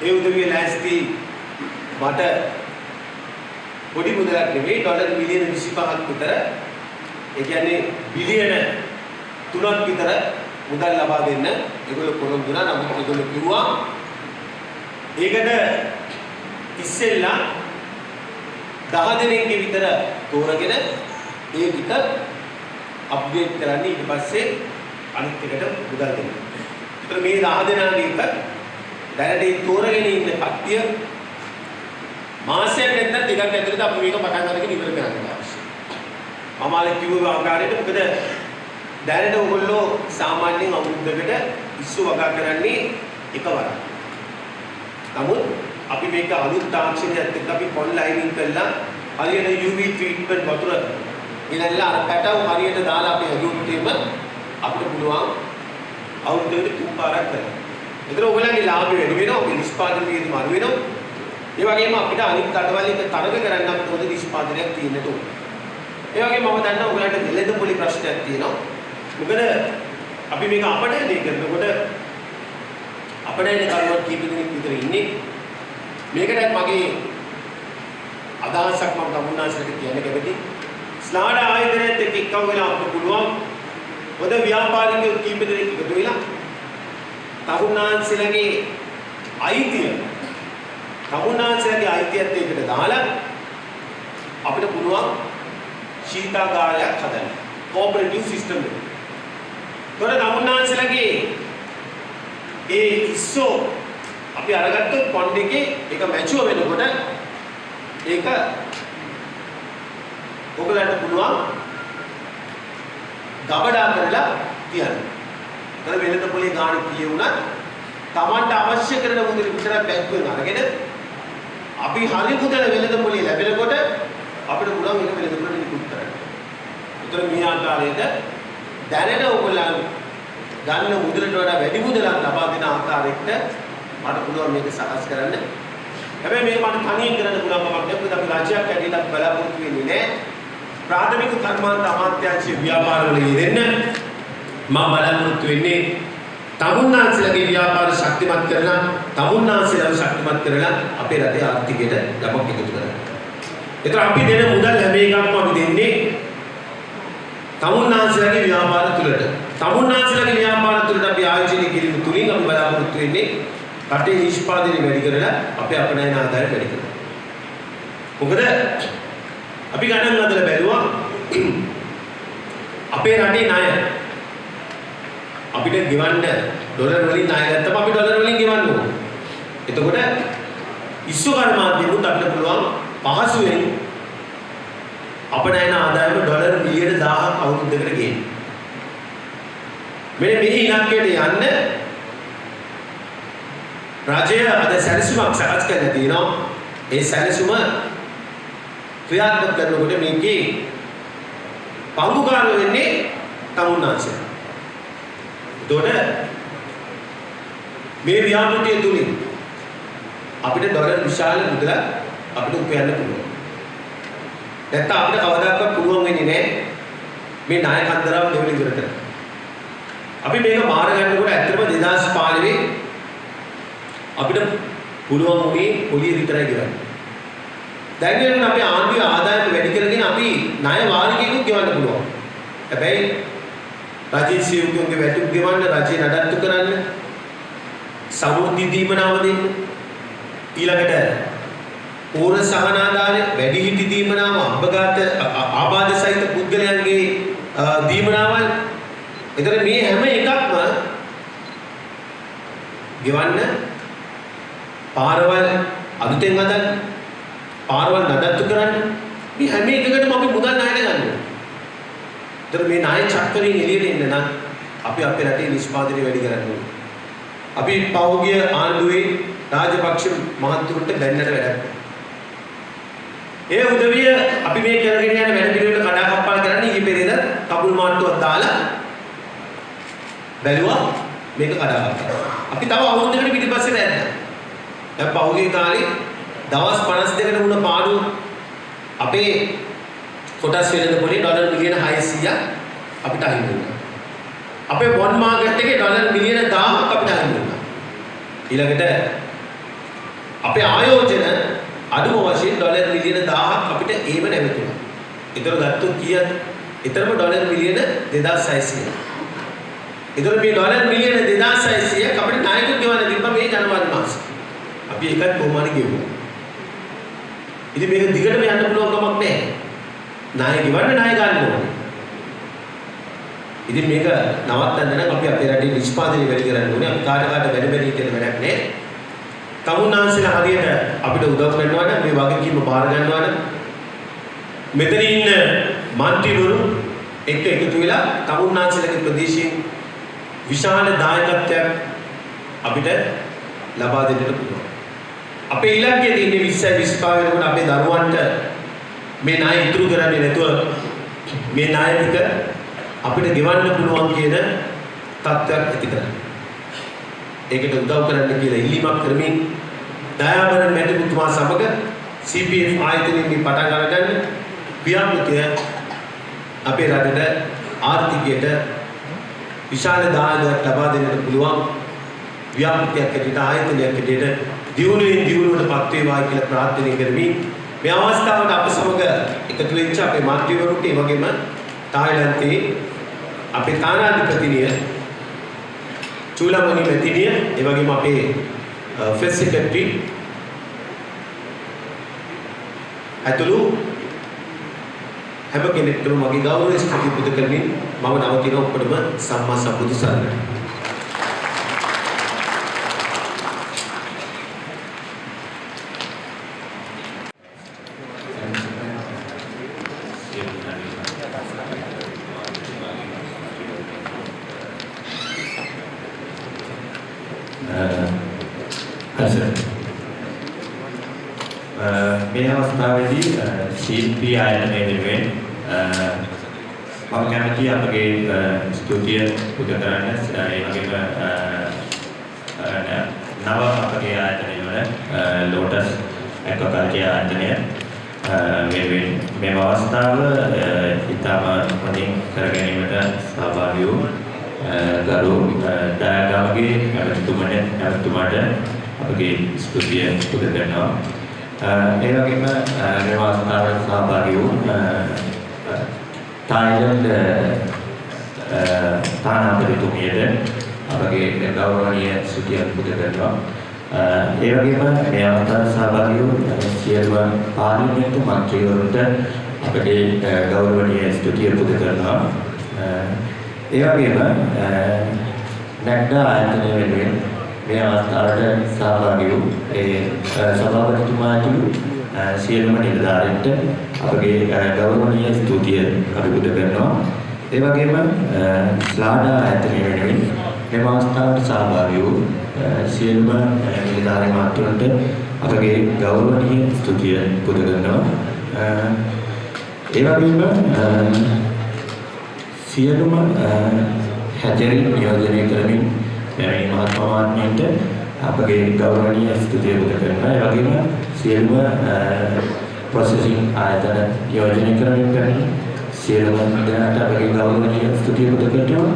ඒ උදවිය ලෑස්ති මට පොඩි මුදලක් නෙවෙයි ඩොලර් මිලියන 25ක් විතර ඒ කියන්නේ බිලියන 3ක් විතර මුදල් ලබා දෙන්න ඒගොල්ලෝ පොරොන්දු දුනා. නමුත් ඒගොල්ලෝ කිව්වා ඒකට ඉස්සෙල්ලා 10 දෙනෙක්ගේ විතර තෝරගෙන ඒ ටික අප්ඩේට් කරන්න ඊට පස්සේ අනිත් එකට මුදල් දෙන්න. ඒතර මේ 10 දෙනාගේ එක දැනට තෝරගෙන ඉන්න කට්ටිය මාසයක් නැත්නම් දෙකක් ඇතුළත අපි මේක පටන් ගන්නක ඉවර කරන්න අවශ්‍යයි. මම අර කිව්ව ආකාරයට මොකද දැනට ඔයගොල්ලෝ සාමාන්‍යයෙන් අවුරුද්දකට ඉස්සු වගා කරන්නේ එකවරක්. නමුත් අපි මේක අලුත් තාක්ෂණයත් එක්ක අපි ඔන්ලයින් කරලා හරියට UV ට්‍රීට්මන්ට් වතුර ඉලල්ලා අර පැටව හරියට දාලා අපි හදුවොත් එම අපිට පුළුවන් අවුරුද්දකට තුන් පාරක් කරන්න. ඒතර ඔයගොල්ලන්ගේ ලාභය වැඩි වෙනවා, ඔබේ නිෂ්පාදන වියදම අඩු වෙනවා. ඒ වගේම අපිට අනිත් කඩවල එක තරග කරන්න අපිට හොඳ නිෂ්පාදනයක් තියෙන්නට ඕන. ඒ වගේම මම දන්නවා ඔයගොල්ලන්ට වෙළඳ පොලි ප්‍රශ්නයක් තියෙනවා. මොකද අපි මේක අපඩේදී කරනකොට අපඩේදී කරුවන් කීප දෙනෙක් විතර ඉන්නේ. මේකට මගේ අදහසක් මම තමුන්නාන්සලට කියන්න කැමතියි. ස්නාඩ ආයතනයේත් එක්කව වෙලා අපිට පුළුවන් පොද ව්‍යාපාරිකයෝ කීප දෙනෙක් එකතු වෙලා තමුන්නාන්සලගේ අයිතියත් එකට දාලා අපිට පුළුවන් ශීතාගාරයක් හදන්න. කෝපරේටිව් සිස්ටම් එක. තොර තමුන්නාන්සලගේ ඒ ඉස්සෝ අපි අරගත්තොත් පොන්ඩ් එකේ ඒක මැචුව වෙනකොට ඒක ඔයගලන්ට පුළුවන් ගබඩා කරලා තියන්න. ඒතර වෙළඳ පොලේ ගාණ කීය වුණත් Tamanට අවශ්‍ය කරන මුදල විතරක් බැංකුවෙන් අරගෙන අපි හරි මුදල වෙළඳ පොලේ ලැබෙනකොට අපිට පුළුවන් මේක වෙළඳ පොලේ නිකුත් කරන්න. ඒතර මේ ආකාරයට දැනට ඔයගලන් ගන්න මුදලට වඩා වැඩි මුදලක් ලබා දෙන ආකාරයකට මට පුළුවන් මේක සකස් කරන්න. හැබැයි මේක මට තනියෙන් කරන්න පුළුවන් කමක් නැහැ. මොකද අපි රාජ්‍යයක් ඇටියට අපි බලාපොරොත්තු වෙන්නේ නැහැ. ප්‍රාථමික කර්මාන්ත අමාත්‍යාංශයේ ව්‍යාපාරවල යෙදෙන්න මම බලාපොරොත්තු වෙන්නේ තමුන්නාන්සලගේ ව්‍යාපාර ශක්තිමත් කරලා තමුන්නාන්සලව ශක්තිමත් කරලා අපේ රටේ ආර්ථිකයට යමක් එකතු කරගන්න. ඒතර අපි දෙන මුදල් හැම එකක්ම අපි දෙන්නේ තමුන්නාන්සලගේ ව්‍යාපාර තුළට. තමුන්නාන්සලගේ ව්‍යාපාර තුළට අපි ආයෝජනය කිරීම තුලින් අපි බලාපොරොත්තු වෙන්නේ රටේ නිෂ්පාදනය වැඩි කරලා අපේ අපනයන ආදායම වැඩි කරනවා. මොකද අපි ගණන් හදලා බැලුවා අපේ රටේ ණය අපිට ගෙවන්න ඩොලර් වලින් ණය ගත්තම අපි ඩොලර් වලින් ගෙවන්න ඕනේ. එතකොට ඉස්සු කර්මාන්තෙමුත් අපිට පුළුවන් පහසුවෙන් අපනයන ආදායම ඩොලර් මිලියන 1000ක් අවුරුද්දකට ගේන්න. මෙන්න මේ ඉලක්කයට යන්න රජය අද සැලසුමක් සකස් කරලා තියෙනවා. ඒ සැලසුම ක්‍රියාත්මක කරනකොට මේකේ පංගුකාරය වෙන්නේ තමුන්නාන්සල. එතකොට මේ ව්‍යාපෘතිය තුලින් අපිට ඩොලර් විශාල මුදලක් අපිට උපයන්න පුළුවන්. නැත්නම් අපිට කවදාකවත් පුළුවන් වෙන්නේ නැහැ මේ ණය කන්දරාව දෙවල ඉවර කරන්න. අපි මේක මාර ගන්නකොට ඇත්තටම 2015 අපිට පුළුවන් වුණේ පොලිය විතරයි ගෙවන්න. දැන් වෙන අපේ ආණ්ඩුවේ ආදායම වැඩි කරගෙන අපි ණය වාරිකයකුත් ගෙවන්න පුළුවන්. හැබැයි රජයේ සියුම්ගේ වැටුප් ගෙවන්න, රජයේ නඩත්තු කරන්න, සමෘද්ධි දීමනාව දෙන්න. ඊළඟට පූර්ව සහනාධාරය, වැඩිහිටි දීමනාව, අබ්බගත ආබාධ සහිත පුද්ගලයන්ගේ දීමනාවල්. ඒතර මේ හැම එකක්ම ගෙවන්න, පාරවල් අලුතෙන් හදන්න, පාරවල් නඩත්තු කරන්න, මේ හැම එකකටම අපි මුදල් ණයට ගන්නවා. ඒතර මේ ණය චක්‍රයෙන් එළියට එන්න නම් අපි අපේ රටේ නිෂ්පාදනය වැඩි කරන්න ඕනේ. අපි පෞද්ගලික ආණ්ඩුවේ රාජපක්ෂ මහතුරුන්ට දැන්නට වැඩක්. ඒ උදවිය අපි මේ කරගෙන යන වැඩ පිළිවෙල කඩාකප්පල් කරන්නේ ඊ පෙරේද කපුල් මාට්ටුවක් දාලා බැලුවා මේක කඩාකප්පල්. අපි තව අවුරුද්දකට පිටිපස්සේ දැන්නා. දැන් පෞද්ගලික කාලේ දවස් 52කට වුණ පාඩු අපේ කොටස් වෙළඳ පොලේ ඩොලර් මිලියන 600ක් අපිට අහිමි වුණා. අපේ බොන්ඩ් මාකට් එකේ ඩොලර් මිලියන 1000ක් අපිට අහිමි වුණා. ඊළඟට අපේ ආයෝජන අඩුම වශයෙන් ඩොලර් මිලියන 1000ක් අපිට ඒව නැවතුණා. ඒතර ගත්තොත් කීයද? ඊතරම ඩොලර් මිලියන 2600. ඒතර මේ ඩොලර් මිලියන 2600ක් අපිට ණයකුත් ගෙවන්න තිබ්බා මේ ජනවාරි මාසෙ. අපි ඒකත් කොහොම හරි ගෙවුවා. ඉතින් මේක දිගටම යන්න පුළුවන් කමක් නැහැ. ණය ගෙවන්න ණය ගන්න ඕනේ. ඉතින් මේක නවත්තන්න නම් අපි අපේ රටේ නිෂ්පාදනය වැඩි කරන්න ඕනේ. අපි කාට වැඩ කියන වැඩක් නැහැ. තමුන්නාන්සලා හරියට අපිට උදව් කරනවා නම් මේ වගකීම බාර ගන්නවා නම් මෙතන ඉන්න മന്ത്രിවරු එක්ක එකතු වෙලා තමුන්නාන්සලාගේ ප්‍රදේශයෙන් විශාල දායකත්වයක් අපිට ලබා දෙන්නට පුළුවන්. අපේ ඉලක්කය තියෙන්නේ 20 25 වෙනකොට අපේ දරුවන්ට මේ ණය ඉතුරු කරන්නේ නැතුව මේ ණය ටික අපිට ගෙවන්න පුළුවන් කියන තත්ත්වයක් ඇති කරගන්න. ඒකට උදව් කරන්න කියලා ඉල්ලීමක් කරමින් දයාබරන් මැතිතුමා සමග CPF ආයතනයෙන් මේ පටන් අරගන්න ව්‍යාපෘතිය අපේ රටට ආර්ථිකයට විශාල දායකත්වයක් ලබා දෙන්නට පුළුවන් ව්‍යාපෘතියක් ඇටියට ආයතනයක් ඇටියට දියුණුවෙන් දියුණුවටපත් වේවා කියලා ප්‍රාර්ථනා කරමින් මේ අවස්ථාවට අප සමග එකතු වෙච්ච අපේ මන්ත්‍රීවරුන්ට ඒ වගේම තායිලන්තයේ අපේ තානාධිපතිනිය චූලමණි මැතිණිය ඒ වගේම අපේ ෆෙස් සෙක්‍රටරි ඇතුළු හැම කෙනෙක්ටම මගේ ගෞරවය ස්තුති පුද කරමින් මම නවතින ඔක්කොටම සම්මා සම්බුදු සරණයි. මේ අවස්ථාවේදී ශිල්පී ආයතනය වෙනුවෙන් මම කැමති අපගේ ස්තුතිය පුද කරන්න ඒ වගේම නව අපගේ ආයතනය වල Lotus Aquaculture ආයතනය වෙනුවෙන් මේ අවස්ථාව ඉතාම හොඳින් කර ගැනීමට සහභාගී වූ ගරු දායකගේ ඇමතුමාට අපගේ ස්තුතිය පුද කරනවා. ඒ වගේම මේ අවස්ථාවට සහභාගී වූ තායිලන්ත තානාපතිතුමියට අපගේ ගෞරවනීය ස්තුතිය පුද කරනවා. ඒ වගේම මේ අවස්ථාවට සහභාගී වූ සියලුම පාර්ලිමේන්තු මන්ත්‍රීවරුන්ට අපගේ ගෞරවනීය ස්තුතිය පුද කරනවා. ඒ වගේම නැග්ඩා ආයතනය වෙනුවෙන් මේ අවස්ථාවට සහභාගී වූ ඒ සභාපතිතුමා ඇතුළු සියලුම නිලධාරීන්ට අපගේ ගෞරවනීය ස්තුතිය අපි පුද කරනවා. ඒ වගේම ස්ලාඩා ආයතනය වෙනුවෙන් මේ අවස්ථාවට සහභාගී වූ සියලුම නිලධාරී මාත්‍රන්ට අපගේ ගෞරවනීය ස්තුතිය පුද කරනවා. ඒ වගේම සියලුම හැදෙරින් නියෝජනය කරමින් මේ මහත්මාවන්ට අපගේ ගෞරවනීය ස්තුතිය පුද කරනවා. ඒ වගේම සියලුම ප්‍රොසෙසින් ආයතන නියෝජනය කරමින් සියලුම දෙනාට අපගේ ගෞරවනීය ස්තුතිය පුද කරනවා.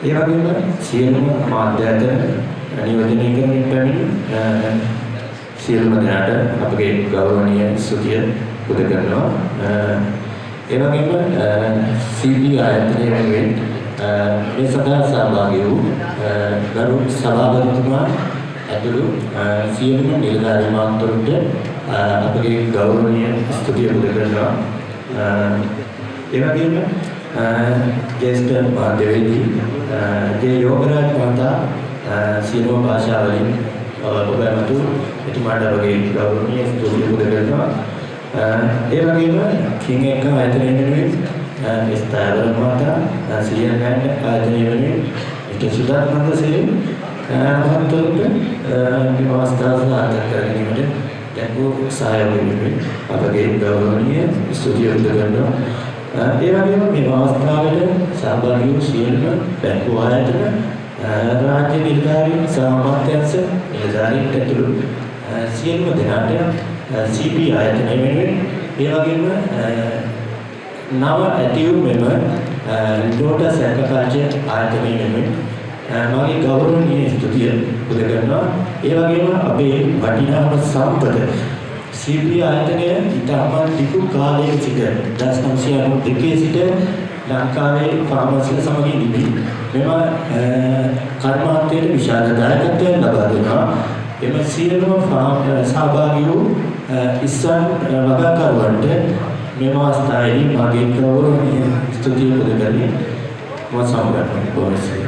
ඒ වගේම සියලුම මාධ්‍යායතන නියෝජනය කරමින් සියලුම දෙනාට අපගේ ගෞරවනීය ස්තුතිය පුද කරනවා. ඒ වගේම CP ආයතනය වෙනුවෙන් මේ සඳහා සහභාගී වූ ගරු සභාපතිතුමා ඇතුළු සියලුම නිලධාරී මාත්තුන්ට අපගේ ගෞරවනීය ස්තුතිය පුද කරනවා. ඒ වගේම ජේෂ්ඨ මාධ්‍යවේදී ජේ යෝගරාජ් මහතා සියලුම භාෂාවලින් ඔබ ඇමතු එතුමාට අපගේ ගෞරවනීය ස්තුතිය පුද කරනවා. ඒ වගේම කිං එක ආයතනය වෙනුවෙන් ස්ථාවර මහතා සියලුම ආයතනය වෙනුවෙන් සුදානන්ද සේන මහතුන්ට මේ අවස්ථාව සාර්ථක කර ගැනීමට දැක්වූ සහයෝගය වෙනුවෙන් අපගේ ගෞරවනීය ස්තුතිය පුද කරනවා. ඒ වගේම මේ අවස්ථාවට සහභාගී වූ සියලුම බැංකු ආයතන රාජ්‍ය නිලධාරීන් සමාජාංශ නිලධාරීන් ඇතුළු සියලුම දෙනාට CP ආයතනය වෙනුවෙන් ඒ වගේම නව ඇති වූ මෙම Lotus Aquaculture ආයතනය වෙනුවෙන් මගේ ගෞරවනීය ස්තුතිය පුද කරනවා. ඒ වගේම අපේ වටිනාම සම්පත CP ආයතනය ඉතාමත් දීර්ඝ කාලයක සිට 1992 සිට ලංකාවේ ෆාමර්ස්ලා සමග ඉදී මෙම කර්මාන්තයේ විශාල දායකත්වයක් ලබා දෙනවා. එම සියලුම සහභාගී වූ ඉස්සන් වගකරුවන්ට මෙම අවස්ථාවේදී මගේ ගෞරවනීය ස්තුතිය පුද කරමි. මම සම්බන්ධ වෙනවා.